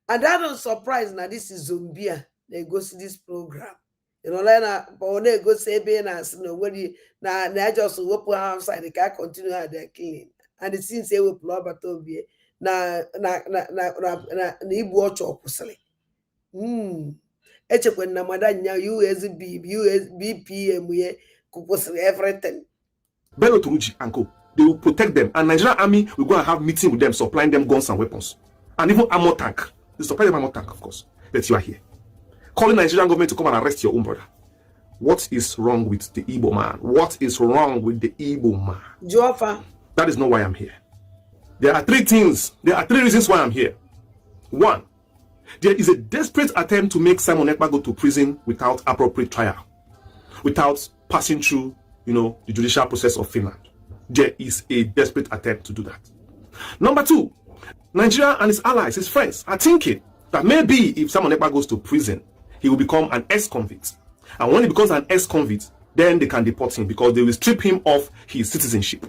And that don't surprise now. This is Zumbia. They go see this program. You know, but they go say being as no when na just open outside they can continue their killing. And it seems they will pull up at Obie. Na ibu ocho kusele. echekwen na madanya USB, BPM, everything. Bello Turuji and co. They will protect them. And Nigerian army will go and have meeting with them, supplying them guns and weapons. And even armor tank. They supply them armor tank, of course, that you are here. Calling Nigerian government to come and arrest your own brother. What is wrong with the Igbo man? What is wrong with the Igbo man? Jofa. That is not why I'm here. There are three things. There are three reasons why I'm here. One, there is a desperate attempt to make Simon Ekpa go to prison without appropriate trial, without passing through, the judicial process of Finland. There is a desperate attempt to do that. Number two, Nigeria and his allies, his friends, are thinking that maybe if Simon Ekpa goes to prison, he will become an ex-convict. And when he becomes an ex-convict, then they can deport him because they will strip him of his citizenship.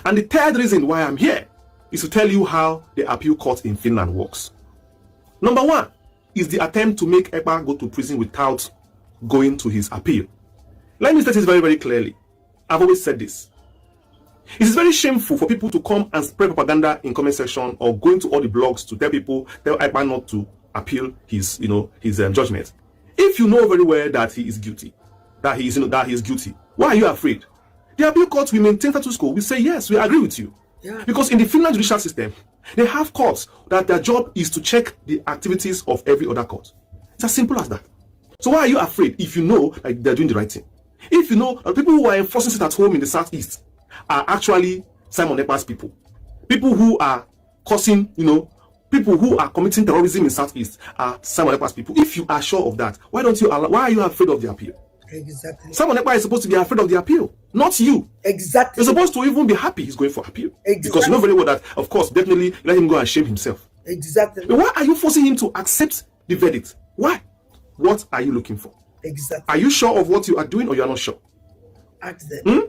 And the third reason why I'm here is to tell you how the appeal court in Finland works. Number one is the attempt to make Ekpa go to prison without going to his appeal. Let me state this very, very clearly. I've always said this. It is very shameful for people to come and spread propaganda in comment section or going to all the blogs to tell Ekpa not to appeal his judgment. If you know very well that he is guilty, that he is guilty, why are you afraid? The appeal court will maintain status quo. We say yes, we agree with you. Yeah. Because in the Finland judicial system, they have courts that their job is to check the activities of every other court. It's as simple as that. So why are you afraid if you know that they're doing the right thing? If you know that people who are enforcing it at home in the southeast are actually Simon Ekpa's people, people who are causing, people who are committing terrorism in southeast are Simon Ekpa's people. If you are sure of that, why are you afraid of the appeal? Exactly. Simon Ekpa is supposed to be afraid of the appeal, not you. Exactly. You're supposed to even be happy he's going for appeal. Exactly. Because you know very well that, of course, definitely let him go and shame himself. Exactly. But why are you forcing him to accept the verdict? Why? What are you looking for? Exactly. Are you sure of what you are doing or you are not sure? Ask them.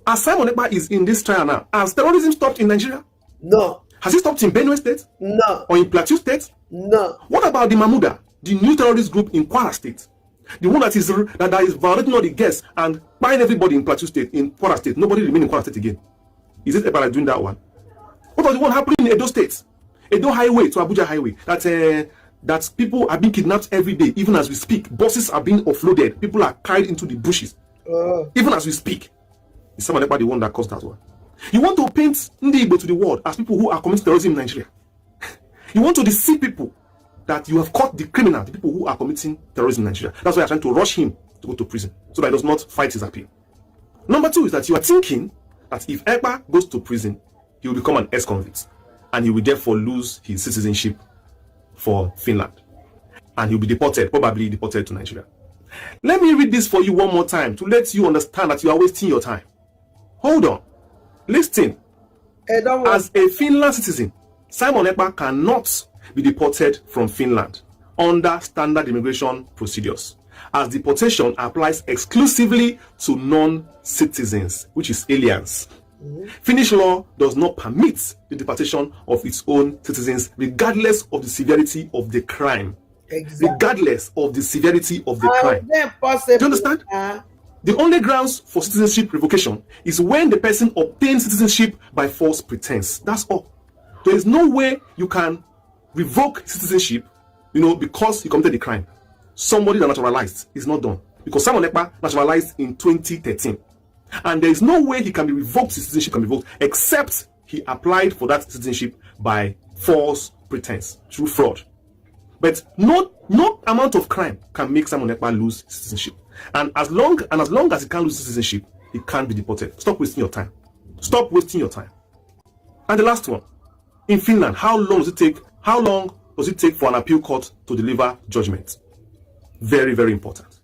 As Simon Ekpa is in this trial now, has terrorism stopped in Nigeria? No. Has it stopped in Benue State? No. Or in Plateau State? No. What about the Mamuda, the new terrorist group in Kwara State? The one that is violating all the guests and buying everybody in Plateau State, in Kwara State. Nobody remain in Kwara State again. Is it Ekpa doing that one? What was the one happening in Edo State? Edo Highway to Abuja Highway. That people are being kidnapped every day, even as we speak. Buses are being offloaded. People are carried into the bushes. Even as we speak. Is Simon Ekpa the one that caused that one? You want to paint Ndi Igbo to the world as people who are committing terrorism in Nigeria. You want to deceive people that you have caught the criminal, the people who are committing terrorism in Nigeria. That's why you're trying to rush him to go to prison, so that he does not fight his appeal. Number two is that you are thinking that if Ekpa goes to prison, he will become an ex-convict, and he will therefore lose his citizenship for Finland. And he'll be deported, probably deported to Nigeria. Let me read this for you one more time to let you understand that you are wasting your time. Hold on. Listen. As a Finland citizen, Simon Ekpa cannot be deported from Finland under standard immigration procedures, as deportation applies exclusively to non-citizens, which is aliens. Finnish law does not permit the deportation of its own citizens, regardless of the severity of the crime. Exactly. Regardless of the severity of the crime. Do you understand? The only grounds for citizenship revocation is when the person obtains citizenship by false pretense. That's all. There is no way you can revoke citizenship, because he committed the crime. Somebody that naturalized is not done. Because Simon Ekpa naturalized in 2013. And there is no way he can be revoked, his citizenship can be revoked, except he applied for that citizenship by false pretense, through fraud. But no amount of crime can make Simon Ekpa lose citizenship. And as long as he can't lose citizenship, he can't be deported. Stop wasting your time. Stop wasting your time. And the last one. In Finland, how long does it take for an appeal court to deliver judgment? Very, very important.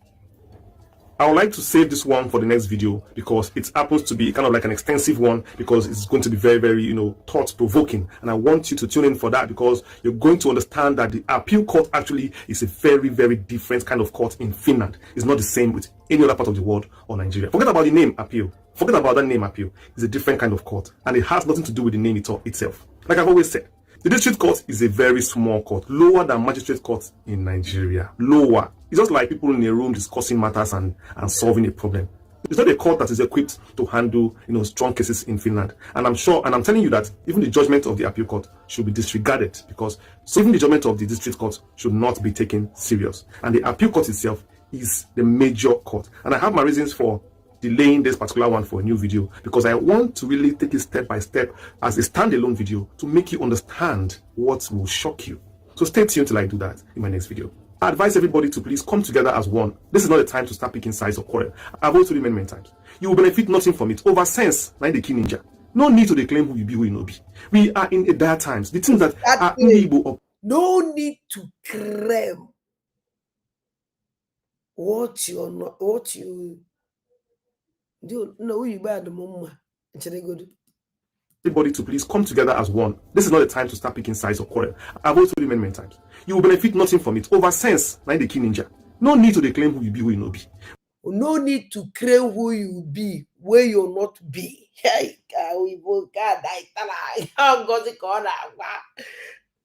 I would like to save this one for the next video because it happens to be kind of like an extensive one, because it's going to be very, very, thought-provoking. And I want you to tune in for that, because you're going to understand that the appeal court actually is a very, very different kind of court in Finland. It's not the same with any other part of the world or Nigeria. Forget about the name appeal. Forget about that name appeal. It's a different kind of court, and it has nothing to do with the name itself. Like I've always said, the district court is a very small court, lower than magistrate court in Nigeria. Lower. It's just like people in a room discussing matters and solving a problem. It's not a court that is equipped to handle, strong cases in Finland. And I'm sure, and I'm telling you that even the judgment of the appeal court should be disregarded, because even the judgment of the district court should not be taken serious. And the appeal court itself is the major court. And I have my reasons for delaying this particular one for a new video, because I want to really take it step by step as a standalone video to make you understand what will shock you. So stay tuned till I do that in my next video. I advise everybody to please come together as one. This is not the time to start picking sides or quarrel. I've always told you many times. You will benefit nothing from it. Over sense, like the key ninja. No need to declaim who you be, who you no be. We are in a dire times. The things that are illegal. No need to claim what you're not, what you do. No, you bad the mama. Good. Everybody to please come together as one. This is not the time to start picking sides or quarrel. I've always told you many times. You will benefit nothing from it. Over sense, like the key ninja. No need to declaim who you be, who you no be. No need to claim who you be, where you're not be. Hey, we both got that. I'm going to call that.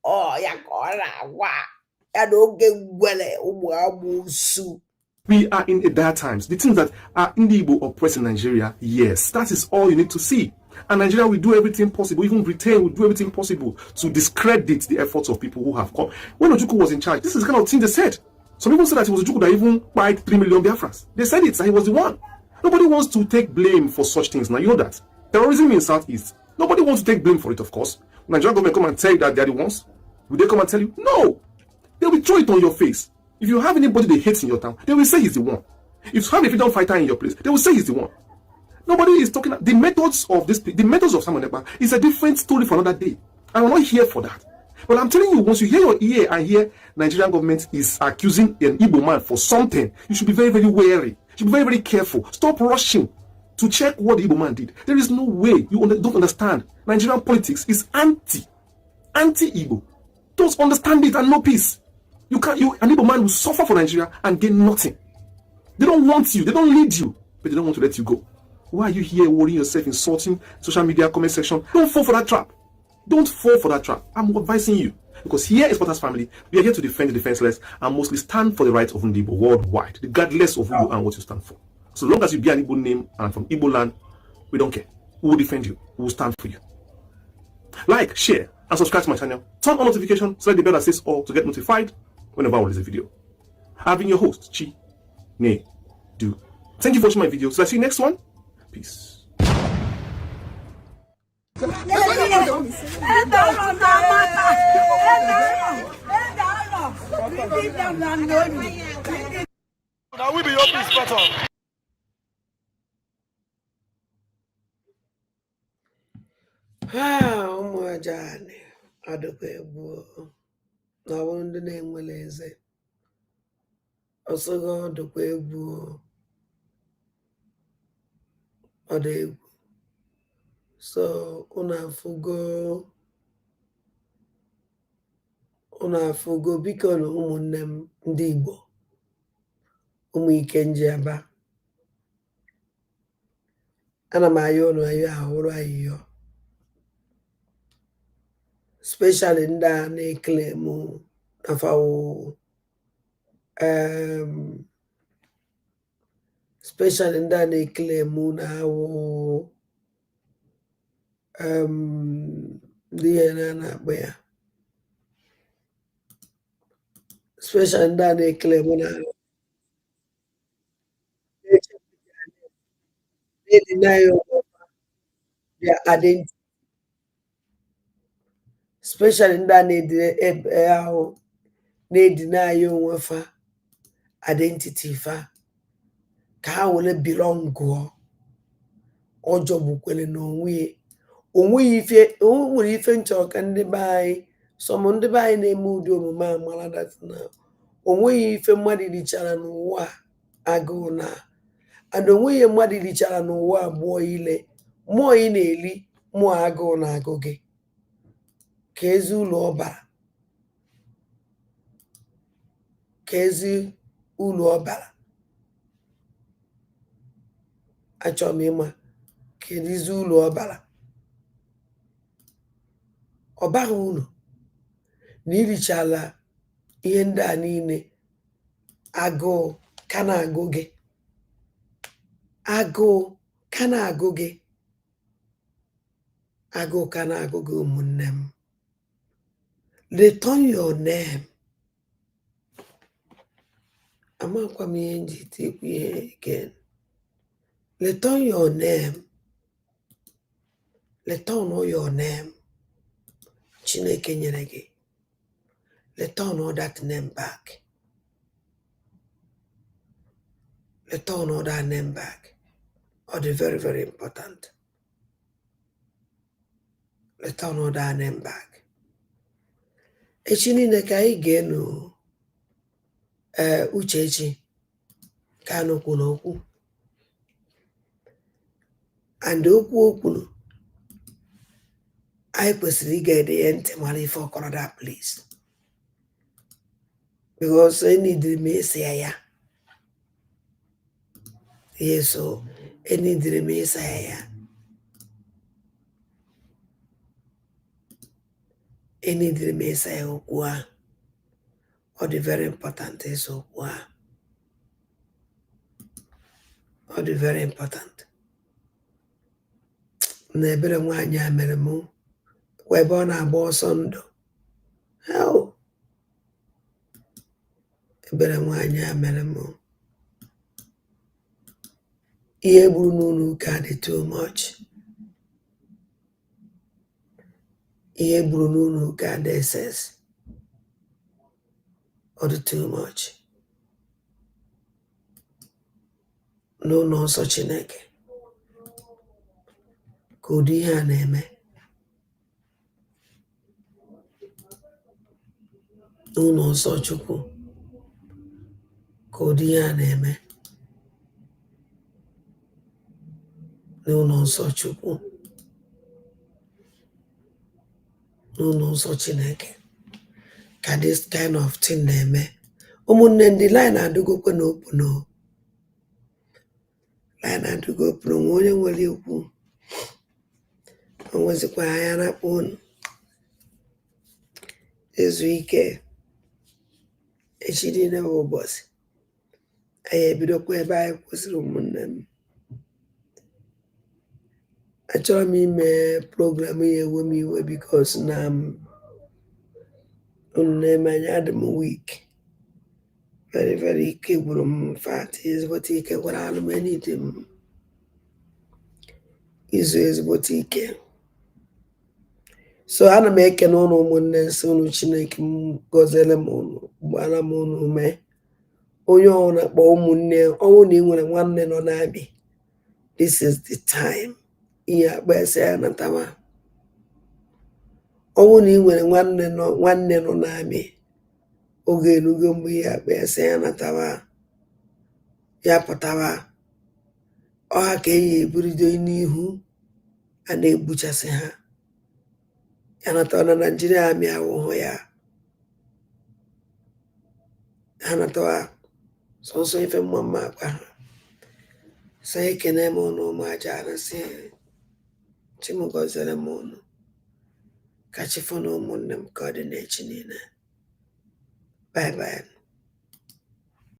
Oh, yeah, call that. I don't get well. We are in a dire times. The things that are in the Igbo oppressed in Nigeria, yes, that is all you need to see. And Nigeria will do everything possible, even Britain will do everything possible to discredit the efforts of people who have come. When Ojukwu was in charge, this is the kind of thing they said. Some people said that it was Ojukwu that even bought 3 million Biafrans. They said it, that he was the one. Nobody wants to take blame for such things. Now, you know that. Terrorism in Southeast, nobody wants to take blame for it, of course. Nigerian government come and tell you that they're the ones. Will they come and tell you? No. They will throw it on your face. If you have anybody they hate in your town, they will say he's the one. If you have a freedom fighter in your place, they will say he's the one. Nobody is talking. The methods of Simon Ekpa is a different story for another day. And I'm not here for that. But I'm telling you, once you hear your ear and hear Nigerian government is accusing an Igbo man for something, you should be very, very wary. You should be very, very careful. Stop rushing to check what the Igbo man did. There is no way. You don't understand. Nigerian politics is anti-Igbo. Don't understand it and no peace. An Igbo man will suffer for Nigeria and gain nothing. They don't want you. They don't lead you, but they don't want to let you go. Why are you here worrying yourself, insulting social media comment section? Don't fall for that trap. Don't fall for that trap. I'm advising you. Because here is Potter's family. We are here to defend the defenseless and mostly stand for the rights of Igbo worldwide, regardless of who you are and what you stand for. So long as you be an Igbo name and from Igbo land, we don't care. We will defend you. We will stand for you. Like, share, and subscribe to my channel. Turn on notifications, select the bell that says all to get notified whenever I release a video. I've been your host, Chi Ne Do. Thank you for watching my video. So I'll see you next one. Peace. Now we be your peace battle. Ụmụ aja anị adịkwa egwu na ọ bụrụ ndị na-enwele eze ọsọgo ọdịkwa egwu ọ dị egwu. So unu afụgo biko na ụmụnne m ndị Igbo ụmụ ike njiaba ana m ayọ unu ayọ ahụrụ ayịyọ especially ndị a na-eklem afawo especially ndị a na-eklem na awụ ndị ihe na-akpọ ya especially ndị a na-eklem na they deny their identity, especially ndị a na-edeny onwe fa identity fa ka ha were belong gụọ ọjọọ bụkwere na onweghị ife nwere ife nchọ ka ndị be anyị sọmụ ndị be anyị na-eme ụdị omume amara dat na onweghị ife mmadụ richara n'ụwa agụụ na and onweghị mmadụ richara n'ụwa abụọ ile mmụọ ị na-eli mmụọ agụụ na agụ gị ka ezi ụlọ ọbara ka ezi ụlọ ọbara achọrọ m ịma ka ezi ụlọ ọbara ọbaghị ụlọ na irichala ihe ndị a niile agụụ ka na-agụ gị agụụ ka na-agụ gị agụụ ka na-agụ gị ụmụnne m. Return your name. Amakwa m ihe nji tikwu ihe again. Return your name. Return all your name. Chineke nyere gị. Return all that name back. Return all that name back. Or the very, very important. Return all that name back. Echi niile ka anyị ga-enu Uchechi ka nụkwu n'okwu. And okwu kwuru anyị kwesịrị ige ya ntị mara ife ọkọrọ that place. Because any dream is ya. Yes, so any dream is ya. Any dream is ya okwu. Or the very important is okwu. Or the very important. Na ebere nwaanyị a mere mụ ebe ọ na-agba ọsọ ndụ. How? Ebere nwaanyị a mere mụ. Ihe gburu n'ụlọ ụka dị too much. Ihe gburu n'ụlọ ụka dị excess. Or the too much. N'ụlọ nsọ Chineke. Ka ụdị ihe a na-eme. N'ụlọ nsọ Chukwu. Ka ụdị ihe a na-eme. N'ụlọ nsọ Chukwu. N'ụlọ nsọ Chineke. Ka this kind of thing na-eme. Ụmụnne ndị line adịgokwe n'open. Line adịgo open. Onye nwere ikwu. Onwezikwa anya na-akpọ unu. Ezu ike. Echi niile bụ ụbọchị. Anyị ebidokwa ebe anyị kwụsịrị ụmụnne m. Achọrọ m ime program ya ewe m iwe because na unu na-eme anya adị m weak. Very, very ike gwụrụ m. In fact, ezigbote ike gwara alụ m enyi m. Izu ezigbote ike. So ana m ekene unu ụmụnne nsọ unu Chineke m gọziele m unu gbara m unu ume. Onye ọwụ na-akpọ ụmụnne ọwụ na ị nwere nwanne nọ n'abị. This is the time. Ihe akpa ese ya natawa. Ọwụ na ị nwere nwanne nọ n'abị. Oge erugo mgbe ihe akpa ese ya natawa. Ya pụtawa. Ọha ka eyi eburido n'ihu a na-egbuchasị ha. Ya natawa na Nigeria amị awụhụ ya. Ha natawa sọsọ ife mmamma akwa ha. Sa ekene m unu ụmụ aja arasị. Chimugozere m unu. Ka chi fụ na ụmụnne m ka ọ dị n'echi niile. Bye bye.